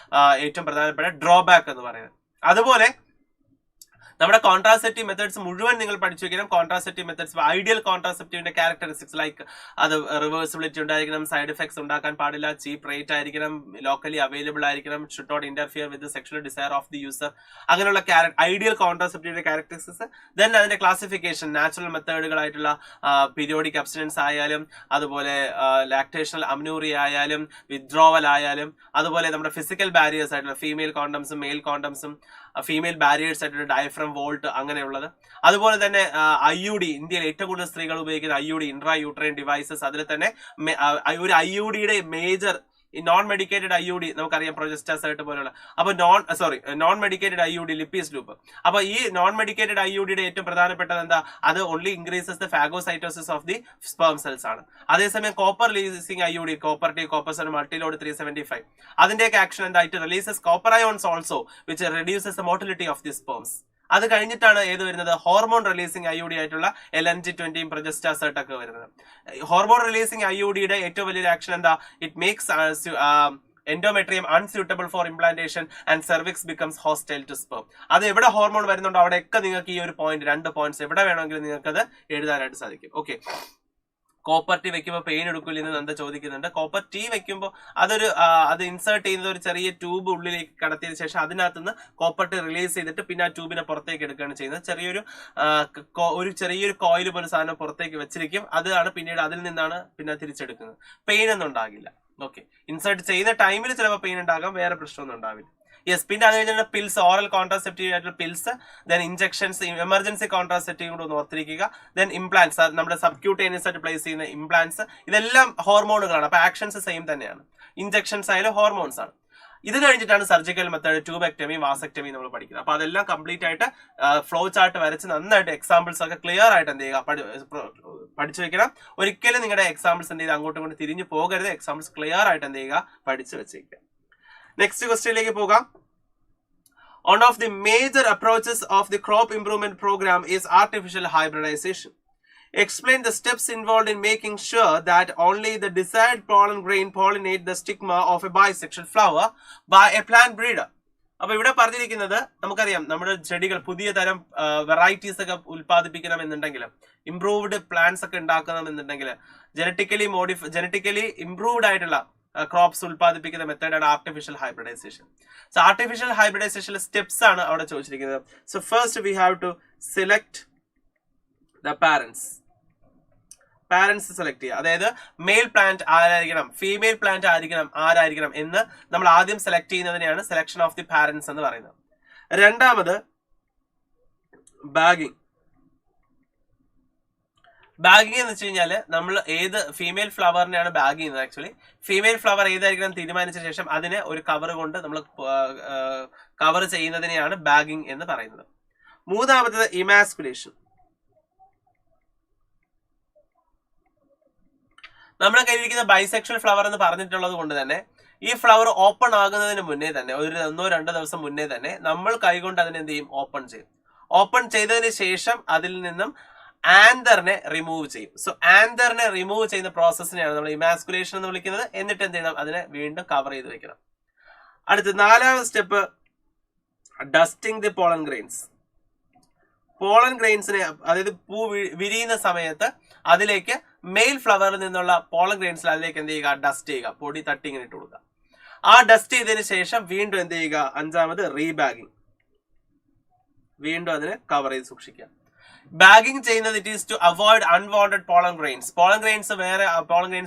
ഏറ്റവും പ്രധാനപ്പെട്ട ഡ്രോബാക്ക് എന്ന് പറയുന്നത്. അതുപോലെ നമ്മുടെ കോൺട്രാസെപ്റ്റീവ് മെത്തേഡ്സ് മുഴുവൻ നിങ്ങൾ പഠിച്ചു വെക്കണം. കോൺട്രാസെപ്റ്റീവ് മെത്തേഡ്സ്, ഐഡിയൽ കോൺട്രാസെപ്റ്റീവിന്റെ ക്യാരക്ടറിസ്റ്റിക്സ് ലൈക്ക് അത് റിവേഴ്സിബിലിറ്റി ഉണ്ടായിരിക്കണം, സൈഡ് എഫക്ട്സ് ഉണ്ടാക്കാൻ പാടില്ല, ചീപ്പ് റേറ്റ് ആയിരിക്കണം, ലോക്കലി അവൈലബിൾ ആയിരിക്കണം, should not interfere with sexual desire of the user, അങ്ങനെയുള്ള ഐഡിയൽ കോൺട്രാസെപ്റ്റീവിന്റെ ക്യാരക്ടറിസ്റ്റിക്സ്. ദെൻ അതിന്റെ ക്ലാസിഫിക്കേഷൻ, നാച്ചുറൽ മെത്തേഡുകളായിട്ടുള്ള പീരിയോഡിക് അബ്സ്റ്റിനൻസ് ആയാലും, അതുപോലെ ലാക്ടേഷണൽ അമ്നൂറി ആയാലും, വിത്ഡ്രോവൽ ആയാലും, അതുപോലെ നമ്മുടെ ഫിസിക്കൽ ബാരിയേഴ്സ് ആയിട്ടുള്ള ഫീമെയിൽ കോണ്ടംസും മെയിൽ കോണ്ടംസും, ഫീമെയിൽ ബാരിയേഴ്സ് ആയിട്ടുള്ള ഡയഫ്രം വോൾട്ട് അങ്ങനെയുള്ളത്. അതുപോലെ തന്നെ IUD, ഇന്ത്യയിൽ ഏറ്റവും കൂടുതൽ സ്ത്രീകൾ ഉപയോഗിക്കുന്ന IUD, ഇൻട്രാ യൂട്രൈൻ ഡിവൈസസ്. അതിൽ തന്നെ ഒരു IUDയുടെ മേജർ നോൺ മെഡിക്കേറ്റഡ് IUD നമുക്കറിയാം, പ്രൊജസ്റ്റാസൈറ്റ് പോലുള്ള. അപ്പൊ non medicated IUD Lippes loop. അപ്പൊ ഈ നോൺ മെഡിക്കേറ്റഡ് IUDയുടെ ഏറ്റവും പ്രധാനപ്പെട്ടത് എന്താ? അത് only increases the phagocytosis of the sperm cells ആണ്. അതേസമയം copper releasing IUD, copper T, copper സെൻ, മൾട്ടിലോഡ് 375, അതിന്റെയൊക്കെ ആക്ഷൻ എന്താ? It releases copper ions also which reduces the motility of the sperms. അത് കഴിഞ്ഞിട്ടാണ് ഏത് വരുന്നത്? ഹോർമോൺ റിലീസിംഗ് IUD ആയിട്ടുള്ള LNG-20 പ്രൊജസ്റ്റാസൈറ്റ് ഒക്കെ വരുന്നത്. ഹോർമോൺ റിലീസിംഗ് IUDയുടെ ഏറ്റവും വലിയൊരു ആക്ഷൻ എന്താ? It makes endometrium unsuitable for implantation and cervix becomes hostile to sperm. അത് എവിടെ ഹോർമോൺ വരുന്നുണ്ടോ അവിടെയൊക്കെ നിങ്ങൾക്ക് ഈ ഒരു പോയിന്റ്, 2 പോയിന്റ്സ് എവിടെ വേണമെങ്കിലും നിങ്ങൾക്ക് അത് എഴുതാനായിട്ട് സാധിക്കും. ഓക്കെ, കോപ്പർ ടി വെക്കുമ്പോൾ പെയിൻ എടുക്കില്ല എന്ന് എന്താ ചോദിക്കുന്നുണ്ട്. കോപ്പർ ടി വെക്കുമ്പോൾ അത് ഇൻസേർട്ട് ചെയ്യുന്നത് ഒരു ചെറിയ ട്യൂബ് ഉള്ളിലേക്ക് കടത്തിയതിനു ശേഷം അതിനകത്തുനിന്ന് കോപ്പർ ടി റിലീസ് ചെയ്തിട്ട് പിന്നെ ആ ട്യൂബിനെ പുറത്തേക്ക് എടുക്കുകയാണ് ചെയ്യുന്നത്. ചെറിയൊരു കോയിൽ പോലെ സാധനം പുറത്തേക്ക് വെച്ചിരിക്കും. അതാണ് പിന്നീട് അതിൽ നിന്നാണ് പിന്നെ തിരിച്ചെടുക്കുന്നത്. പെയിൻ ഒന്നും ഉണ്ടാകില്ല. ഓക്കെ, ഇൻസേർട്ട് ചെയ്യുന്ന ടൈമിൽ ചിലപ്പോൾ പെയിൻ ഉണ്ടാകാം, വേറെ പ്രശ്നമൊന്നും ഉണ്ടാവില്ല. യെസ്, പിന്നെ അത് കഴിഞ്ഞിട്ട് പിൽസ്, ഓറൽ കോൺട്രാസെപ്റ്റീവ് ആയിട്ടുള്ള pills, then injections, emergency contraceptive കൂടെ ഒന്ന് ഓർത്തിരിക്കുക. ദെൻ ഇംപ്ലാന്റ്സ്, നമ്മുടെ സബ്ക്യൂട്ടേനിയസ് ആയിട്ട് പ്ലേസ് ചെയ്യുന്ന ഇംപ്ലാന്റ്സ്, ഇതെല്ലാം ഹോർമോണുകളാണ്. അപ്പൊ ആക്ഷൻസ് സെയിം തന്നെയാണ്. ഇഞ്ചക്ഷൻസ് ആയാലും ഹോർമോൺസ് ആണ്. ഇത് കഴിഞ്ഞിട്ടാണ് സർജിക്കൽ മെത്തേഡ്, ട്യൂബെക്ടമി, വാസെക്ടമി നമ്മൾ പഠിക്കുന്നത്. അപ്പൊ അതെല്ലാം കംപ്ലീറ്റ് ആയിട്ട് ഫ്ലോ ചാർട്ട് വരച്ച് നന്നായിട്ട് എക്സാമ്പിൾസ് ഒക്കെ ക്ലിയർ ആയിട്ട് എന്ത് ചെയ്യുക, പഠിച്ചു വെക്കണം. ഒരിക്കലും നിങ്ങളുടെ എക്സാമ്പിൾസ് എന്ത് ചെയ്യുക അങ്ങോട്ടും ഇങ്ങോട്ടും തിരിഞ്ഞു പോകരുത്. എക്സാമ്പിൾസ് ക്ലിയർ ആയിട്ട് എന്ത് ചെയ്യുക, പഠിച്ചു വെച്ചേക്കുക. നെക്സ്റ്റ് ക്വസ്റ്റ്യനിലേക്ക് പോകാം. One of the major approaches of the crop improvement program is artificial hybridization. Explain the steps involved in making sure that only the desired pollen grain pollinate the stigma of a bisexual flower by a plant breeder. അപ്പൊ ഇവിടെ പറഞ്ഞിരിക്കുന്നത് നമുക്കറിയാം നമ്മുടെ ചെടികൾ പുതിയ തരം varieties ഒക്കെ ഉൽപ്പാദിപ്പിക്കണം എന്നുണ്ടെങ്കിൽ, ഇംപ്രൂവ്ഡ് പ്ലാന്റ്സ് ഒക്കെ ഉണ്ടാക്കണം എന്നുണ്ടെങ്കിൽ ജനറ്റിക്കലി ഇംപ്രൂവ്ഡ് ആയിട്ടുള്ള ക്രോപ്സ് ഉൽപ്പാദിപ്പിക്കുന്ന മെത്തേഡാണ് ആർട്ടിഫിഷ്യൽ ഹൈബ്രിഡൈസേഷൻ. സോ ആർട്ടിഫിഷ്യൽ ഹൈബ്രിഡൈസേഷനിലെ സ്റ്റെപ്സ് ആണ് അവിടെ ചോദിച്ചിരിക്കുന്നത്. So first we have to select the parents select ചെയ്യുക. അതായത് മെയിൽ പ്ലാന്റ് ആരായിരിക്കണം, ഫീമെയിൽ പ്ലാന്റ് ആരായിരിക്കണം എന്ന് നമ്മൾ ആദ്യം സെലക്ട് ചെയ്യുന്നതിനെയാണ് സെലക്ഷൻ ഓഫ് ദി പാരന്റ്സ് എന്ന് പറയുന്നത്. രണ്ടാമത് ബാഗിങ് എന്ന് വെച്ച് കഴിഞ്ഞാൽ നമ്മൾ ഏത് ഫീമെയിൽ ഫ്ലവറിനെയാണ് ബാഗ് ചെയ്യുന്നത്. ആക്ച്വലി ഫീമെയിൽ ഫ്ലവർ ഏതായിരിക്കണം തീരുമാനിച്ച ശേഷം അതിനെ ഒരു കവർ കൊണ്ട് നമ്മൾ കവർ ചെയ്യുന്നതിനെയാണ് ബാഗിങ് എന്ന് പറയുന്നത്. മൂന്നാമത്തത് ഇമാസ്കുലേഷൻ. നമ്മുടെ കയ്യിലിരിക്കുന്ന ബൈസെക്ഷൽ ഫ്ലവർ എന്ന് പറഞ്ഞിട്ടുള്ളത് കൊണ്ട് തന്നെ ഈ ഫ്ലവർ ഓപ്പൺ ആകുന്നതിന് മുന്നേ തന്നെ, ഒരു 1-2 ദിവസം മുന്നേ തന്നെ നമ്മൾ കൈകൊണ്ട് അതിനെ എന്ത് ചെയ്യും, ഓപ്പൺ ചെയ്യും. ഓപ്പൺ ചെയ്തതിന് ശേഷം അതിൽ നിന്നും ആന്തറിനെ റിമൂവ് ചെയ്യും. സോ ആന്തറിനെ റിമൂവ് ചെയ്യുന്ന പ്രോസസ്സിനെയാണ് നമ്മൾ ഇമാസ്കുലേഷൻ എന്ന് വിളിക്കുന്നത്. എന്നിട്ട് എന്ത് ചെയ്യണം, അതിനെ വീണ്ടും കവർ ചെയ്ത് വെക്കണം. അടുത്ത 4ാമത് step dusting the pollen grains. Pollen ഗ്രെയിൻസിനെ, അതായത് പൂ വിരിയുന്ന സമയത്ത് അതിലേക്ക് മെയിൽ ഫ്ലവറിൽ നിന്നുള്ള പോളൻ ഗ്രെയിൻസിൽ അതിലേക്ക് എന്ത് ചെയ്യുക, ഡസ്റ്റ് ചെയ്യുക, പൊടി തട്ടി ഇങ്ങനെ ഇട്ട് കൊടുക്കുക. ആ ഡസ്റ്റ് ചെയ്തതിന് ശേഷം വീണ്ടും എന്ത് ചെയ്യുക, 5ാമത് റീബാഗിങ്, വീണ്ടും അതിനെ കവർ ചെയ്ത് സൂക്ഷിക്കുക. ബാഗിങ് ചെയ്യുന്നത് it is to avoid unwanted pollen grains. Pollen grains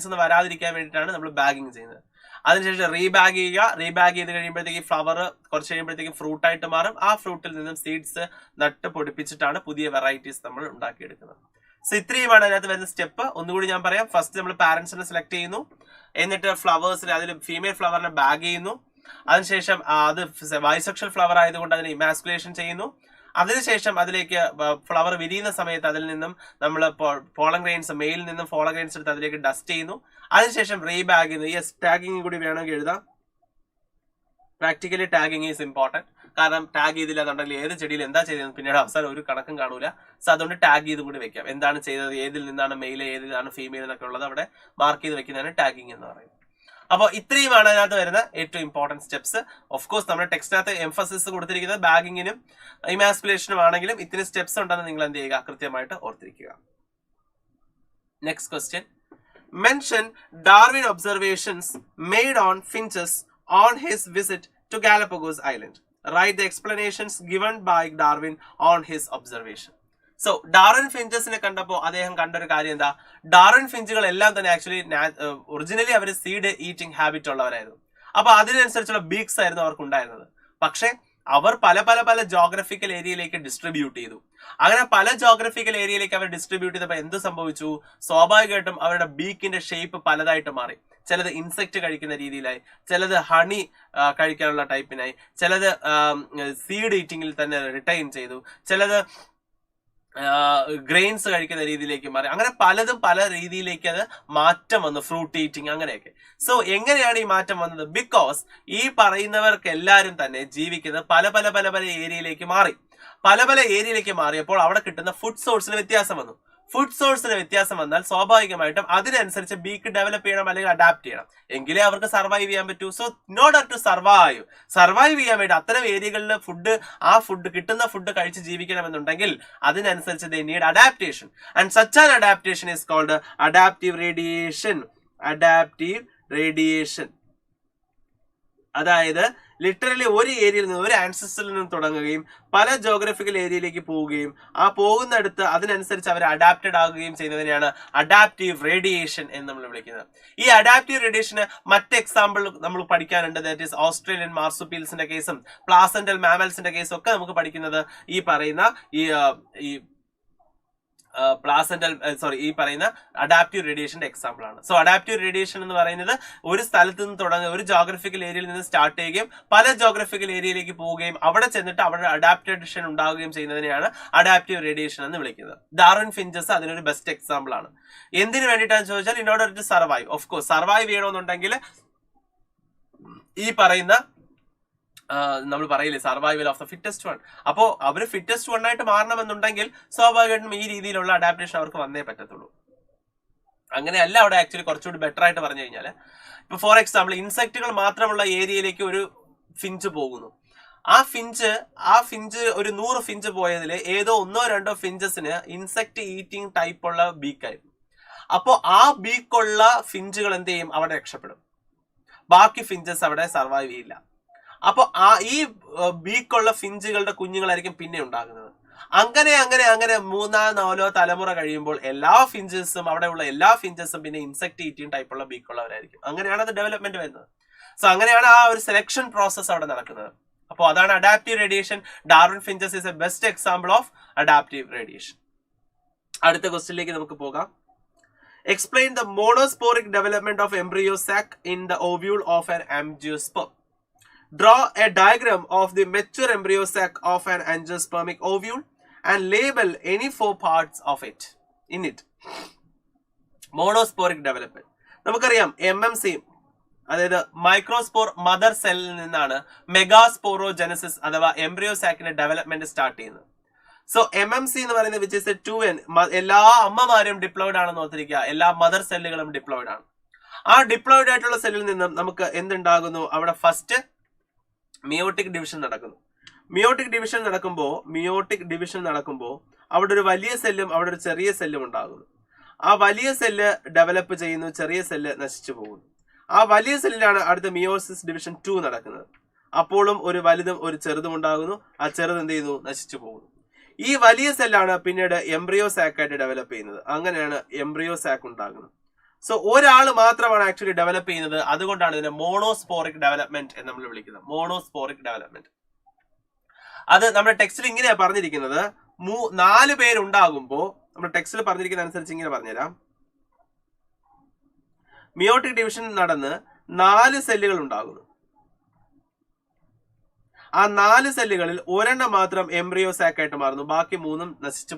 ഒന്നും വരാതിരിക്കാൻ വേണ്ടിയിട്ടാണ് നമ്മൾ ബാഗിങ് ചെയ്യുന്നത്. അതിനുശേഷം റീബാഗ് ചെയ്യുക. റീബാഗ് ചെയ്ത് കഴിയുമ്പോഴത്തേക്ക് ഫ്ലവർ കുറച്ച് കഴിയുമ്പോഴത്തേക്ക് ഫ്രൂട്ടായിട്ട് മാറും. ആ ഫ്രൂട്ടിൽ നിന്നും സീഡ്സ് നട്ട് പൊടിപ്പിച്ചിട്ടാണ് പുതിയ വെറൈറ്റീസ് നമ്മൾ ഉണ്ടാക്കിയെടുക്കുന്നത്. സോ ഇത്രയുമാണ് അതിനകത്ത് വരുന്ന സ്റ്റെപ്പ്. ഒന്നുകൂടി ഞാൻ പറയാം. ഫസ്റ്റ് നമ്മൾ പാരന്റ്സിനെ സെലക്ട് ചെയ്യുന്നു, എന്നിട്ട് ഫ്ലവേഴ്സിനെ, അതിൽ ഫീമെയിൽ ഫ്ലവറിനെ ബാഗ് ചെയ്യുന്നു. അതിനുശേഷം അത് ബൈസെക്ഷൽ ഫ്ലവർ ആയതുകൊണ്ട് അതിനെ ഇമാസ്കുലേഷൻ ചെയ്യുന്നു. അതിനുശേഷം അതിലേക്ക് ഫ്ലവർ വിരിയുന്ന സമയത്ത് അതിൽ നിന്നും നമ്മൾ പോളൻ ഗ്രെയിൻസ്, മെയിലിൽ നിന്നും പോളൻ ഗ്രെയിൻസ് എടുത്ത് അതിലേക്ക് ഡസ്റ്റ് ചെയ്യുന്നു. അതിനുശേഷം റീബാഗ് ചെയ്യുന്നു. യെസ്, ടാഗിങ് കൂടി വേണമെങ്കിൽ എഴുതാം. Practically tagging is important. കാരണം ടാഗ് ചെയ്തില്ല എന്നുണ്ടെങ്കിൽ ഏത് ചെടിയിൽ എന്താ ചെയ്തത് പിന്നീട് അവസാനം ഒരു കണക്കും കാണൂല. സോ അതുകൊണ്ട് ടാഗ് ചെയ്ത് കൂടി വെക്കാം. എന്താണ് ചെയ്തത്, ഏതിൽ നിന്നാണ് മെയിൽ, ഏതിലാണ് ഫീമെയിൽ എന്നൊക്കെ ഉള്ളത് അവിടെ മാർക്ക് ചെയ്ത് വെക്കുന്നതാണ് ടാഗിങ് എന്ന് പറയുന്നത്. അപ്പോൾ ഇത്രയുമാണ് അതിനകത്ത് വരുന്ന ഏറ്റവും ഇമ്പോർട്ടന്റ് സ്റ്റെപ്സ്. ഓഫ് കോഴ്സ് നമ്മുടെ ടെക്സ്റ്റിനകത്ത് എംഫസിസ് കൊടുത്തിരിക്കുന്നത് ബാഗിങ്ങിനും ഇമാസ്കുലേഷനും ആണെങ്കിലും ഇത്രയും സ്റ്റെപ്സ് ഉണ്ടെന്ന് നിങ്ങൾ എന്ത് ചെയ്യുക, കൃത്യമായിട്ട് ഓർത്തിരിക്കുക. Next question, mention Darwin observations made on finches on his visit to Galapagos island. Right the explanations given by Darwin on his observation. So Darwin ഫിഞ്ചസിനെ കണ്ടപ്പോൾ അദ്ദേഹം കണ്ടൊരു കാര്യം എന്താ, ഡാർവിൻ ഫിഞ്ചുകൾ എല്ലാം തന്നെ ആക്ച്വലി ഒറിജിനലി അവർ സീഡ് ഈറ്റിംഗ് ഹാബിറ്റ് ഉള്ളവരായിരുന്നു. അപ്പൊ അതിനനുസരിച്ചുള്ള ബീക്സ് ആയിരുന്നു അവർക്ക് ഉണ്ടായിരുന്നത്. പക്ഷെ അവർ പല ജോഗ്രഫിക്കൽ ഏരിയയിലേക്ക് ഡിസ്ട്രിബ്യൂട്ട് ചെയ്തു. അങ്ങനെ പല ജോഗ്രഫിക്കൽ ഏരിയയിലേക്ക് അവർ ഡിസ്ട്രിബ്യൂട്ട് ചെയ്തപ്പോൾ എന്ത് സംഭവിച്ചു, സ്വാഭാവികമായിട്ടും അവരുടെ ബീക്കിന്റെ ഷേപ്പ് പലതായിട്ട് മാറി. ചിലത് ഇൻസെക്ട് കഴിക്കുന്ന രീതിയിലായി, ചിലത് ഹണി കഴിക്കാനുള്ള ടൈപ്പിനായി, ചിലത് സീഡ് ഈറ്റിംഗിൽ തന്നെ റിട്ടൈൻ ചെയ്തു, ചിലത് ഗ്രെയിൻസ് കഴിക്കുന്ന രീതിയിലേക്ക് മാറി. അങ്ങനെ പലതും പല രീതിയിലേക്ക് അത് മാറ്റം വന്നു, ഫ്രൂട്ട് ഈറ്റിംഗ് അങ്ങനെയൊക്കെ. സോ എങ്ങനെയാണ് ഈ മാറ്റം വന്നത്? ബിക്കോസ് ഈ പറയുന്നവർക്ക് എല്ലാവരും തന്നെ ജീവിക്കുന്നത് പല ഏരിയയിലേക്ക് മാറി. പല ഏരിയയിലേക്ക് മാറിയപ്പോൾ അവിടെ കിട്ടുന്ന ഫുഡ് സോഴ്സിന് വ്യത്യാസം വന്നു. ഫുഡ് സോഴ്സിന് വ്യത്യാസം വന്നാൽ സ്വാഭാവികമായിട്ടും അതിനനുസരിച്ച് ബീക്ക് ഡെവലപ്പ് ചെയ്യണം അല്ലെങ്കിൽ അഡാപ്റ്റ് ചെയ്യണം, എങ്കിലേ അവർക്ക് സർവൈവ് ചെയ്യാൻ പറ്റൂ. So in order to survive ചെയ്യാൻ വേണ്ടി അത്തരം ഏരിയകളിൽ ഫുഡ് കിട്ടുന്ന ഫുഡ് കഴിച്ച് ജീവിക്കണമെന്നുണ്ടെങ്കിൽ അതിനനുസരിച്ച് they need adaptation. And such an adaptation is called adaptive radiation. അതായത് ലിറ്ററലി ഒരു ഏരിയയിൽ നിന്ന്, ഒരു ആൻസസ്റ്ററിൽ നിന്ന് തുടങ്ങുകയും പല ജോഗ്രഫിക്കൽ ഏരിയയിലേക്ക് പോവുകയും ആ പോകുന്നിടത്ത് അതിനനുസരിച്ച് അവർ അഡാപ്റ്റഡ് ആകുകയും ചെയ്യുന്നതിനെയാണ് അഡാപ്റ്റീവ് റേഡിയേഷൻ എന്ന് നമ്മൾ വിളിക്കുന്നത്. ഈ അഡാപ്റ്റീവ് റേഡിയേഷന് മറ്റ് എക്സാമ്പിൾ നമ്മൾ പഠിക്കാനുണ്ട്. ദാറ്റ് ഈസ് ഓസ്ട്രേലിയൻ മാർസുപ്പീൽസിന്റെ കേസും പ്ലാസന്റൽ മാമൽസിന്റെ കേസും ഒക്കെ നമുക്ക് പഠിക്കുന്നത് ഈ പറയുന്ന ഈ പറയുന്ന അഡാപ്റ്റീവ് റേഡിയേഷന്റെ എക്സാമ്പിൾ ആണ്. സോ അഡാപ്റ്റീവ് റേഡിയേഷൻ എന്ന് പറയുന്നത് ഒരു സ്ഥലത്ത് നിന്ന് തുടങ്ങുക, ഒരു ജോഗ്രഫിക്കൽ ഏരിയയിൽ നിന്ന് സ്റ്റാർട്ട് ചെയ്യുകയും പല ജോഗ്രഫിക്കൽ ഏരിയയിലേക്ക് പോവുകയും അവിടെ ചെന്നിട്ട് അവിടെ അഡാപ്റ്റേഷൻ ഉണ്ടാവുകയും ചെയ്യുന്നതിനെയാണ് അഡാപ്റ്റീവ് റേഡിയേഷൻ എന്ന് വിളിക്കുന്നത്. ഡാർവിൻ ഫിഞ്ചസ് അതിനൊരു ബെസ്റ്റ് എക്സാമ്പിൾ ആണ്. എന്തിനു വേണ്ടിയിട്ടാണെന്ന് ചോദിച്ചാൽ in order to survive. Of course survive ചെയ്യണമെന്നുണ്ടെങ്കിൽ ഈ പറയുന്ന നമ്മൾ പറയില്ലേ survival of the fittest one. അപ്പോൾ അവർ ഫിറ്റസ്റ്റ് വൺ ആയിട്ട് മാറണമെന്നുണ്ടെങ്കിൽ സ്വാഭാവികമായിട്ടും ഈ രീതിയിലുള്ള അഡാപ്റ്റേഷൻ അവർക്ക് വന്നേ പറ്റത്തുള്ളൂ. അങ്ങനെയല്ല അവിടെ ആക്ച്വലി കുറച്ചുകൂടി ബെറ്റർ ആയിട്ട് പറഞ്ഞു കഴിഞ്ഞാൽ, ഇപ്പൊ ഫോർ എക്സാമ്പിൾ ഇൻസെക്റ്റുകൾ മാത്രമുള്ള ഏരിയയിലേക്ക് ഒരു ഫിഞ്ച് പോകുന്നു. ആ ഫിഞ്ച് ഒരു 100 ഫിഞ്ച് പോയതിൽ ഏതോ 1-2 ഫിഞ്ചസിന് ഇൻസെക്ട് ഈറ്റിംഗ് ടൈപ്പ് ഉള്ള ബീക്കായിരുന്നു. അപ്പോ ആ ബീക്കുള്ള ഫിഞ്ചുകൾ എന്ത് ചെയ്യും? അവിടെ രക്ഷപ്പെടും. ബാക്കി ഫിഞ്ചസ് അവിടെ സർവൈവ് ചെയ്യില്ല. അപ്പൊ ഈ ബീക്കുള്ള ഫിഞ്ചുകളുടെ കുഞ്ഞുങ്ങളായിരിക്കും പിന്നെ ഉണ്ടാകുന്നത്. അങ്ങനെ 3-4 തലമുറ കഴിയുമ്പോൾ എല്ലാ ഫിഞ്ചസും അവിടെയുള്ള എല്ലാ ഫിഞ്ചസും പിന്നെ ഇൻസെക്ട് ഈറ്റിംഗ് ടൈപ്പുള്ള ബീക്കുള്ളവരായിരിക്കും. അങ്ങനെയാണ് അത് ഡെവലപ്മെന്റ് വരുന്നത്. സോ അങ്ങനെയാണ് ആ ഒരു സെലക്ഷൻ പ്രോസസ് അവിടെ നടക്കുന്നത്. അപ്പോൾ അതാണ് adaptive radiation. Darwin finches is A best example of adaptive radiation. അടുത്ത ക്വസ്റ്റ്യനിലേക്ക് നമുക്ക് പോകാം. Explain the monosporic development of embryo sac in the ovule of an angiosperm. Draw a diagram of the mature embryo sac of an angiospermic ovule and label any 4 parts of it in it. Monosporic development. നമുക്കറിയാം MMC, അതായത് microspore mother സെല്ലിൽ നിന്നാണ് megasporogenesis അഥവാ embryo സാക്കിന്റെ development start ചെയ്യുന്നത്. So MMC എന്ന് പറയുന്നത് which is A 2N. എല്ലാ അമ്മമാരും ഡിപ്ലോയിഡ് ആണെന്ന് ഓർത്തിരിക്കുക. എല്ലാ മദർ സെല്ലുകളും ഡിപ്ലോയിഡ് ആണ്. ആ ഡിപ്ലോയിഡ് ആയിട്ടുള്ള സെല്ലിൽ നിന്നും നമുക്ക് എന്തുണ്ടാകുന്നു? അവിടെ ഫസ്റ്റ് മിയോട്ടിക് ഡിവിഷൻ നടക്കുന്നു. മിയോട്ടിക് ഡിവിഷൻ നടക്കുമ്പോൾ അവിടെ ഒരു വലിയ സെല്ലും അവിടെ ഒരു ചെറിയ സെല്ലും ഉണ്ടാകുന്നു. ആ വലിയ സെല്ല് ഡെവലപ്പ് ചെയ്യുന്നു, ചെറിയ സെല്ല് നശിച്ചു പോകുന്നു. ആ വലിയ സെല്ലിലാണ് അടുത്ത മിയോസിസ് ഡിവിഷൻ 2 നടക്കുന്നത്. അപ്പോഴും ഒരു വലുതും ഒരു ചെറുതും ഉണ്ടാകുന്നു. ആ ചെറുത് എന്ത് ചെയ്യുന്നു? നശിച്ചു പോകുന്നു. ഈ വലിയ സെല്ലാണ് പിന്നീട് എംബ്രിയോ സാക്ക് ആയിട്ട് ഡെവലപ്പ് ചെയ്യുന്നത്. അങ്ങനെയാണ് എംബ്രിയോ സാക്ക് ഉണ്ടാകുന്നത്. സോ ഒരാൾ മാത്രമാണ് ആക്ച്വലി ഡെവലപ്പ് ചെയ്യുന്നത്. അതുകൊണ്ടാണ് ഇതിനെ മോണോസ്പോറിക് ഡെവലപ്മെന്റ് എന്ന് നമ്മൾ വിളിക്കുന്നത്. Monosporic development. അത് നമ്മുടെ ടെക്സ്റ്റിൽ ഇങ്ങനെയാണ് പറഞ്ഞിരിക്കുന്നത്. 4 പേരുണ്ടാകുമ്പോൾ നമ്മുടെ ടെക്സ്റ്റിൽ പറഞ്ഞിരിക്കുന്ന അനുസരിച്ച് ഇങ്ങനെ പറഞ്ഞുതരാം. മിയോട്ടിക് ഡിവിഷൻ നടന്ന് 4 സെല്ലുകൾ ഉണ്ടാകുന്നു. ആ 4 സെല്ലുകളിൽ ഒരെണ്ണം മാത്രം എംബ്രിയോ സാക്ക് ആയിട്ട് മാറുന്നു. ബാക്കി 3 നശിച്ചു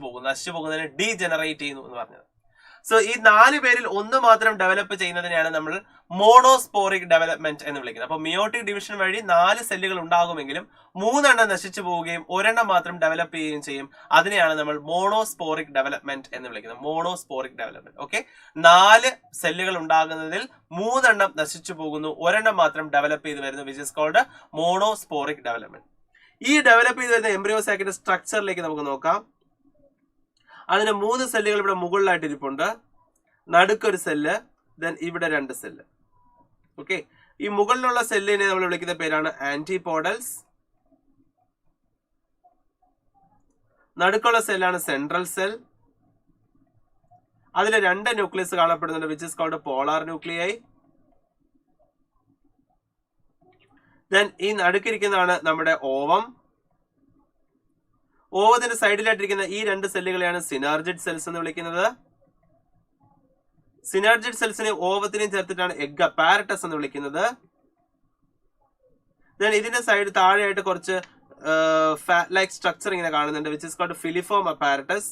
പോകുന്നതിനെ ഡീജനറേറ്റ് ചെയ്യുന്നു എന്ന് പറഞ്ഞത്. സോ ഈ 4 പേരിൽ ഒന്ന് മാത്രം ഡെവലപ്പ് ചെയ്യുന്നതിനെയാണ് നമ്മൾ മോണോസ്പോറിക് ഡെവലപ്മെന്റ് എന്ന് വിളിക്കുന്നത്. അപ്പൊ മിയോട്ടിക് ഡിവിഷൻ വഴി 4 സെല്ലുകൾ ഉണ്ടാകുമെങ്കിലും 3 നശിച്ചു പോവുകയും ഒരെണ്ണം മാത്രം ഡെവലപ്പ് ചെയ്യുകയും ചെയ്യും. അതിനെയാണ് നമ്മൾ മോണോസ്പോറിക് ഡെവലപ്മെന്റ് എന്ന് വിളിക്കുന്നത്. Monosporic development. ഓക്കെ, 4 സെല്ലുകൾ ഉണ്ടാകുന്നതിൽ 3 നശിച്ചു പോകുന്നു, ഒരെണ്ണം മാത്രം ഡെവലപ്പ് ചെയ്ത് വരുന്നു, which is called monosporic development. ഈ ഡെവലപ്പ് ചെയ്ത് വരുന്ന എംബ്രിയോ സാക്കിന്റെ സ്ട്രക്ചറിലേക്ക് നമുക്ക് നോക്കാം. അതിന് 3 സെല്ലുകൾ ഇവിടെ മുകളിലായിട്ട് ഇരിപ്പുണ്ട്. നടുക്കൊരു സെല്ല്, ദെൻ ഇവിടെ 2 സെല്ല്. ഓക്കെ, ഈ മുകളിലുള്ള സെല്ലിനെ നമ്മൾ വിളിക്കുന്ന പേരാണ് ആന്റിപോഡൽസ്. നടുക്കുള്ള സെല്ലാണ് സെൻട്രൽ സെൽ. അതിൽ 2 ന്യൂക്ലിയസ് കാണപ്പെടുന്നുണ്ട്, which is called polar nuclei. Then ഈ നടുക്കിരിക്കുന്നതാണ് നമ്മുടെ ഓവം. ഓവത്തിന്റെ സൈഡിലായിട്ടിരിക്കുന്ന ഈ 2 സെല്ലുകളെയാണ് സിനർജിഡ് സെൽസ് എന്ന് വിളിക്കുന്നത്. സിനർജിഡ് സെൽസിനെ ഓവത്തിനെയും ചേർത്തിട്ടാണ് എഗ് അപ്പാരറ്റസ് എന്ന് വിളിക്കുന്നത്. ദെൻ ഇതിന്റെ സൈഡ് താഴെയായിട്ട് കുറച്ച് ഫാറ്റ് ലൈക്ക് സ്ട്രക്ചർ ഇങ്ങനെ കാണുന്നുണ്ട്, which is called filiform apparatus.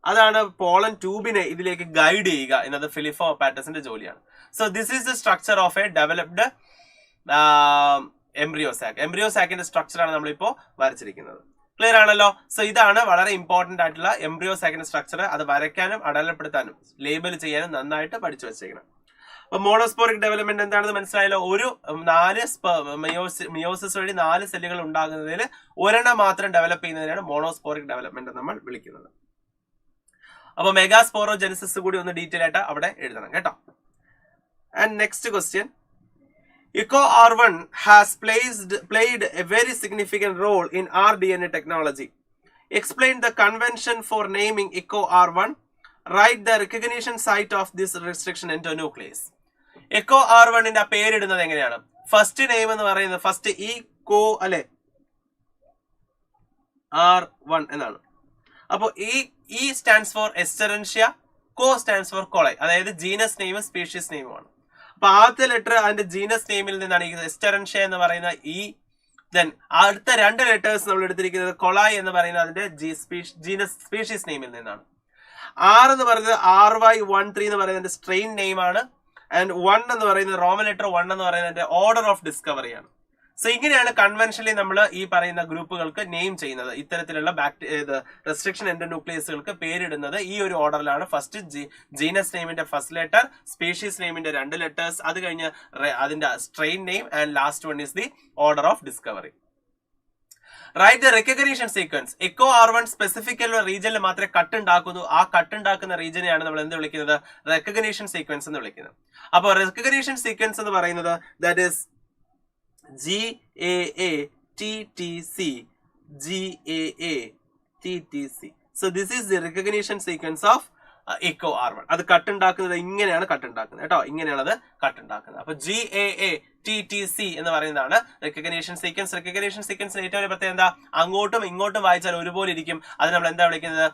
അതാണ് പോളൻ ട്യൂബിനെ ഇതിലേക്ക് ഗൈഡ് ചെയ്യുക എന്നത് ഫിലിഫോം അപ്പാരറ്റസിന്റെ ജോലിയാണ്. So this is the structure of a developed embryo sac. Embryo സാക്കിന്റെ സ്ട്രക്ചറാണ് നമ്മളിപ്പോ വരച്ചിരിക്കുന്നത്. ക്ലിയർ ആണല്ലോ? സോ ഇതാണ് വളരെ ഇമ്പോർട്ടന്റ് ആയിട്ടുള്ള എംബ്രിയോ സാക്കിന്റെ സ്ട്രക്ചർ. അത് വരയ്ക്കാനും അടയാളപ്പെടുത്താനും ലേബൽ ചെയ്യാനും നന്നായിട്ട് പഠിച്ചു വെച്ചേക്കണം. അപ്പൊ മോണോസ്പോറിക് ഡെവലപ്മെന്റ് എന്താണെന്ന് മനസ്സിലായല്ലോ. ഒരു 4 മിയോസിസ് വഴി 4 സെല്ലുകൾ ഉണ്ടാകുന്നതിൽ ഒരെണ്ണം മാത്രം ഡെവലപ്പ് ചെയ്യുന്നതിനാണ് മോണോസ്പോറിക് ഡെവലപ്മെന്റ് നമ്മൾ വിളിക്കുന്നത്. അപ്പൊ മെഗാസ്പോറോജെനസിസ് കൂടി ഒന്ന് ഡീറ്റെയിൽ ആയിട്ട് അവിടെ എഴുതണം കേട്ടോ. And next question. EcoR1 has played a very significant role in rDNA technology. Explain the convention for naming EcoR1. Write the recognition site of this restriction endonuclease. EcoR1 ന്റെ പേരിടുന്നത് എങ്ങനെയാണ്? ഫസ്റ്റ് നെയിം എന്ന് പറയുന്നത് first eco അല്ലെ R1 എന്നാണ്. അപ്പോൾ E stands for Escherichia, co stands for coli, അതായത് genus നെയിമും species നെയിമുമാണ്. അപ്പൊ ആദ്യത്തെ ലെറ്റർ അതിന്റെ ജീനസ് നെയിമിൽ നിന്നാണ് ഈ എസ്റ്ററൻഷ്യ എന്ന് പറയുന്ന ഇ. ദെൻ അടുത്ത 2 ലെറ്റേഴ്സ് നമ്മൾ എടുത്തിരിക്കുന്നത് കൊളായ് എന്ന് പറയുന്ന അതിന്റെ ജീനസ് സ്പീഷീസ് നെയിമിൽ നിന്നാണ്. R എന്ന് പറയുന്നത് RY13 എന്ന് പറയുന്നത് സ്ട്രെയിൻ നെയിം ആണ്. ആൻഡ് 1 എന്ന് പറയുന്നത് റോമൻ ലെറ്റർ 1 എന്ന് പറയുന്നതിന്റെ ഓർഡർ ഓഫ് ഡിസ്കവറി ആണ്. സോ ഇങ്ങനെയാണ് കൺവെൻഷനലി നമ്മൾ ഈ പറയുന്ന ഗ്രൂപ്പുകൾക്ക് നെയിം ചെയ്യുന്നത്. ഇത്തരത്തിലുള്ള റെസ്ട്രിക്ഷൻ എൻഡോന്യൂക്ലിയസുകൾക്ക് പേരിടുന്നത് ഈ ഒരു ഓർഡറിലാണ്. ഫസ്റ്റ് ജീനസ് നെയിമിന്റെ ഫസ്റ്റ് ലെറ്റർ, സ്പീഷീസ് നെയിമിന്റെ 2 ലെറ്റേഴ്സ്, അത് കഴിഞ്ഞ് അതിന്റെ strain name, and last one is the order of discovery. Right the recognition sequence. Eco R1 specific ആയിട്ടുള്ള റീജിയനിൽ മാത്രമേ കട്ട് ഉണ്ടാക്കുന്നു. ആ കട്ട് ഉണ്ടാക്കുന്ന റീജിയനെയാണ് നമ്മൾ എന്ത് വിളിക്കുന്നത്? റെക്കഗ്നീഷൻ സീക്വൻസ് എന്ന് വിളിക്കുന്നത്. അപ്പോൾ റെക്കഗ്നീഷൻ സീക്വൻസ് എന്ന് പറയുന്നത് that is GAATTC. So this is the recognition sequence of echo R1. അത് കട്ട് ഉണ്ടാക്കുന്നത് ഇങ്ങനെയാണ് കട്ട് ഉണ്ടാക്കുന്നത് കേട്ടോ, ഇങ്ങനെയാണ് അത് കട്ട് ഉണ്ടാക്കുന്നത്. അപ്പൊ GAATTC എന്ന് പറയുന്നതാണ് റെക്കഗ്നീഷൻ സീക്വൻസ്. റെക്കഗ്നീഷൻ സീക്വൻസിന് ഏറ്റവും വലിയ പ്രത്യേകത എന്താ? അങ്ങോട്ടും ഇങ്ങോട്ടും വായിച്ചാൽ ഒരുപോലെ ഇരിക്കും. അത് നമ്മൾ എന്താ വിളിക്കുന്നത്?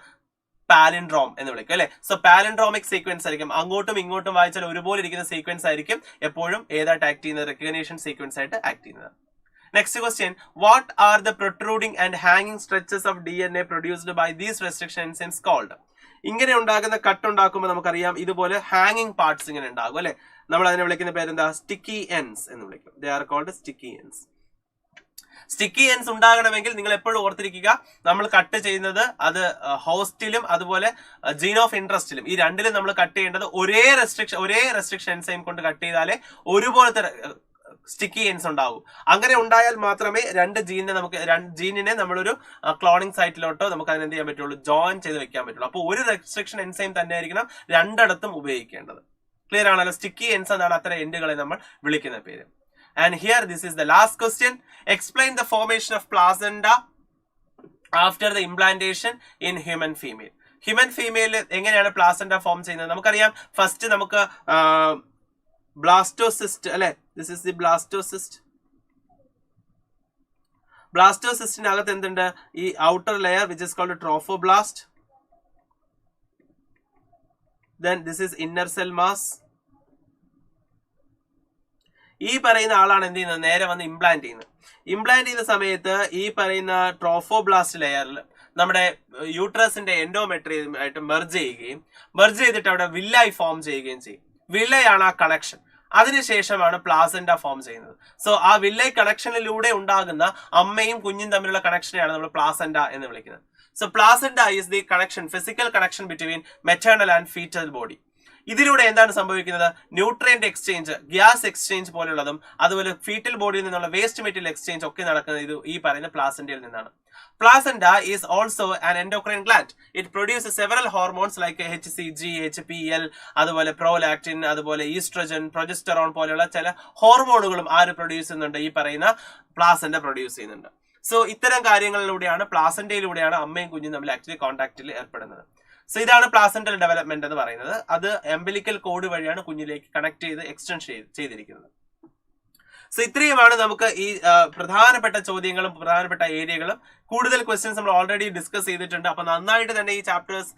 പാലിൻഡ്രോം എന്ന് വിളിക്കും അല്ലെ. സോ പാലിൻഡ്രോമിക് സീക്വൻസ് ആയിരിക്കും. അങ്ങോട്ടും ഇങ്ങോട്ടും വായിച്ചാൽ ഒരുപോലെ ഇരിക്കുന്ന സീക്വൻസ് ആയിരിക്കും എപ്പോഴും ഏതായിട്ട് ആക്ട് ചെയ്യുന്നത്? റെക്കഗ്നീഷൻ സീക്വൻസ് ആയിട്ട് ആക്ട് ചെയ്യുന്നത്. Next question, what are the protruding and hanging stretches of DNA produced by these restriction enzymes called? ഇങ്ങനെ ഉണ്ടാകുന്ന കട്ട് ഉണ്ടാക്കുമ്പോൾ നമുക്കറിയാം ഇതുപോലെ ഹാങ്ങിങ് പാർട്സ് ഇങ്ങനെ ഉണ്ടാകും അല്ലെ. നമ്മൾ അതിനെ വിളിക്കുന്ന പേരെന്താ? സ്റ്റിക്കി എൻഡ്സ് എന്ന് വിളിക്കും. They are called sticky ends. Sticky ends ഉണ്ടാകണമെങ്കിൽ നിങ്ങൾ എപ്പോഴും ഓർത്തിരിക്കുക, നമ്മൾ കട്ട് ചെയ്യുന്നത് അത് ഹോസ്റ്റിലും അതുപോലെ ജീൻ ഓഫ് ഇൻട്രസ്റ്റിലും, ഈ രണ്ടിലും നമ്മൾ കട്ട് ചെയ്യേണ്ടത് ഒരേ റെസ്ട്രിക്ഷൻ എൻസൈം കൊണ്ട് കട്ട് ചെയ്താലേ ഒരുപോലത്തെ സ്റ്റിക്കി എൻഡ്സ് ഉണ്ടാവും. അങ്ങനെ ഉണ്ടായാൽ മാത്രമേ രണ്ട് ജീനിനെ നമ്മളൊരു ക്ലോണിംഗ് സൈറ്റിലോട്ടോ നമുക്ക് അതിനെ എന്ത് ചെയ്യാൻ പറ്റുള്ളൂ? ജോയിൻ ചെയ്ത് വെക്കാൻ പറ്റുള്ളൂ. അപ്പോൾ ഒരു റെസ്ട്രിക്ഷൻ എൻസൈം തന്നെ ആയിരിക്കണം രണ്ടിടത്തും ഉപയോഗിക്കേണ്ടത്. ക്ലിയർ ആണല്ലോ? സ്റ്റിക്കി എൻഡ്സ് എന്നാണ് അത്തരം എൻഡുകളെ നമ്മൾ വിളിക്കുന്ന പേര്. And here this is the last question. Explain the formation of placenta after the implantation in human female. Human female എങ്ങനെയാണ് പ്ലാസന്റ ഫോം ചെയ്യുന്നത്? നമുക്കറിയാം ഫസ്റ്റ് നമുക്ക് ബ്ലാസ്റ്റോസിസ്റ്റ് അല്ലെ. This is the blastocyst. ബ്ലാസ്റ്റോസിസ്റ്റിനകത്ത് എന്തുണ്ട്? ഈ outer layer which is called trophoblast. Then this is inner cell mass. ഈ പറയുന്ന ആളാണ് എന്ത് ചെയ്യുന്നത്? നേരെ വന്ന് ഇംപ്ലാന്റ് ചെയ്യുന്നത്. ഇംപ്ലാന്റ് ചെയ്യുന്ന സമയത്ത് ഈ പറയുന്ന ട്രോഫോബ്ലാസ്റ്റ് ലെയറിൽ നമ്മുടെ യൂട്രസിന്റെ എൻഡോമെട്രിയം ആയിട്ട് മെർജ് ചെയ്തിട്ട് അവിടെ വില്ലായി ഫോം ചെയ്യുകയും ചെയ്യും. വില്ലയാണ് ആ കണക്ഷൻ. അതിനുശേഷമാണ് പ്ലാസന്റ ഫോം ചെയ്യുന്നത്. സോ ആ വില്ലൈ കണക്ഷനിലൂടെ ഉണ്ടാകുന്ന അമ്മയും കുഞ്ഞും തമ്മിലുള്ള കണക്ഷനെയാണ് നമ്മൾ പ്ലാസന്റ എന്ന് വിളിക്കുന്നത്. So placenta is the connection, physical connection between maternal and foetal body. ഇതിലൂടെ എന്താണ് സംഭവിക്കുന്നത്? ന്യൂട്രിയന്റ് എക്സ്ചേഞ്ച്, ഗ്യാസ് എക്സ്ചേഞ്ച് പോലുള്ളതും അതുപോലെ ഫീറ്റൽ ബോഡിയിൽ നിന്നുള്ള വേസ്റ്റ് മെറ്റീരിയൽ എക്സ്ചേഞ്ച് ഒക്കെ നടക്കുന്നത് ഈ പറയുന്ന പ്ലാസന്റയിൽ നിന്നാണ്. Placenta is also an endocrine gland. It produces several hormones like HCG, HPL, അതുപോലെ prolactin, അതുപോലെ ഈസ്ട്രജൻ, പ്രൊജസ്റ്ററോൺ പോലെയുള്ള ചില ഹോർമോണുകളും ആര് പ്രൊഡ്യൂസ് ചെയ്യുന്നുണ്ട്? ഈ പറയുന്ന പ്ലാസന്റ പ്രൊഡ്യൂസ് ചെയ്യുന്നുണ്ട്. സോ ഇത്തരം കാര്യങ്ങളിലൂടെയാണ്, പ്ലാസന്റയിലൂടെയാണ് അമ്മയും കുഞ്ഞും തമ്മിൽ ആക്ച്വലി കോൺടാക്റ്റിൽ ഏർപ്പെടുന്നത്. സോ ഇതാണ് പ്ലാസന്റൽ ഡെവലപ്മെന്റ് എന്ന് പറയുന്നത്. അത് എംബിലിക്കൽ കോഡ് വഴിയാണ് കുഞ്ഞിലേക്ക് കണക്ട് ചെയ്ത് എക്സ്റ്റെൻഡ് ചെയ്തിരിക്കുന്നത്. സോ ഇത്രയുമാണ് നമുക്ക് ഈ പ്രധാനപ്പെട്ട ചോദ്യങ്ങളും പ്രധാനപ്പെട്ട ഏരിയകളും. കൂടുതൽ ക്വസ്റ്റ്യൻസ് നമ്മൾ ഓൾറെഡി ഡിസ്കസ് ചെയ്തിട്ടുണ്ട്. അപ്പൊ നന്നായിട്ട് തന്നെ ഈ ചാപ്റ്റേഴ്സ്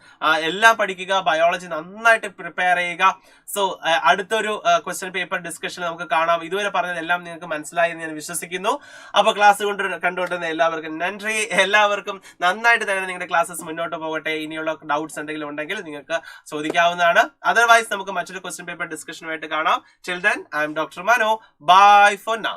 എല്ലാം പഠിക്കുക, ബയോളജി നന്നായിട്ട് പ്രിപ്പയർ ചെയ്യുക. സോ അടുത്തൊരു ക്വസ്റ്റ്യൻ പേപ്പർ ഡിസ്കഷൻ നമുക്ക് കാണാം. ഇതുവരെ പറഞ്ഞതെല്ലാം നിങ്ങൾക്ക് മനസ്സിലായി എന്ന് ഞാൻ വിശ്വസിക്കുന്നു. അപ്പൊ ക്ലാസ് കണ്ടുകൊണ്ടിരുന്ന എല്ലാവർക്കും നന്ദി. എല്ലാവർക്കും നന്നായിട്ട് തന്നെ നിങ്ങളുടെ ക്ലാസ്സസ് മുന്നോട്ട് പോകട്ടെ. ഇനിയുള്ള ഡൗട്ട്സ് എന്തെങ്കിലും ഉണ്ടെങ്കിൽ നിങ്ങൾക്ക് ചോദിക്കാവുന്നതാണ്. അതർവൈസ് നമുക്ക് മറ്റൊരു ക്വസ്റ്റ്യൻ പേപ്പർ ഡിസ്കഷനുമായിട്ട് കാണാം. Till then, I am Dr. Mano. Bye for now.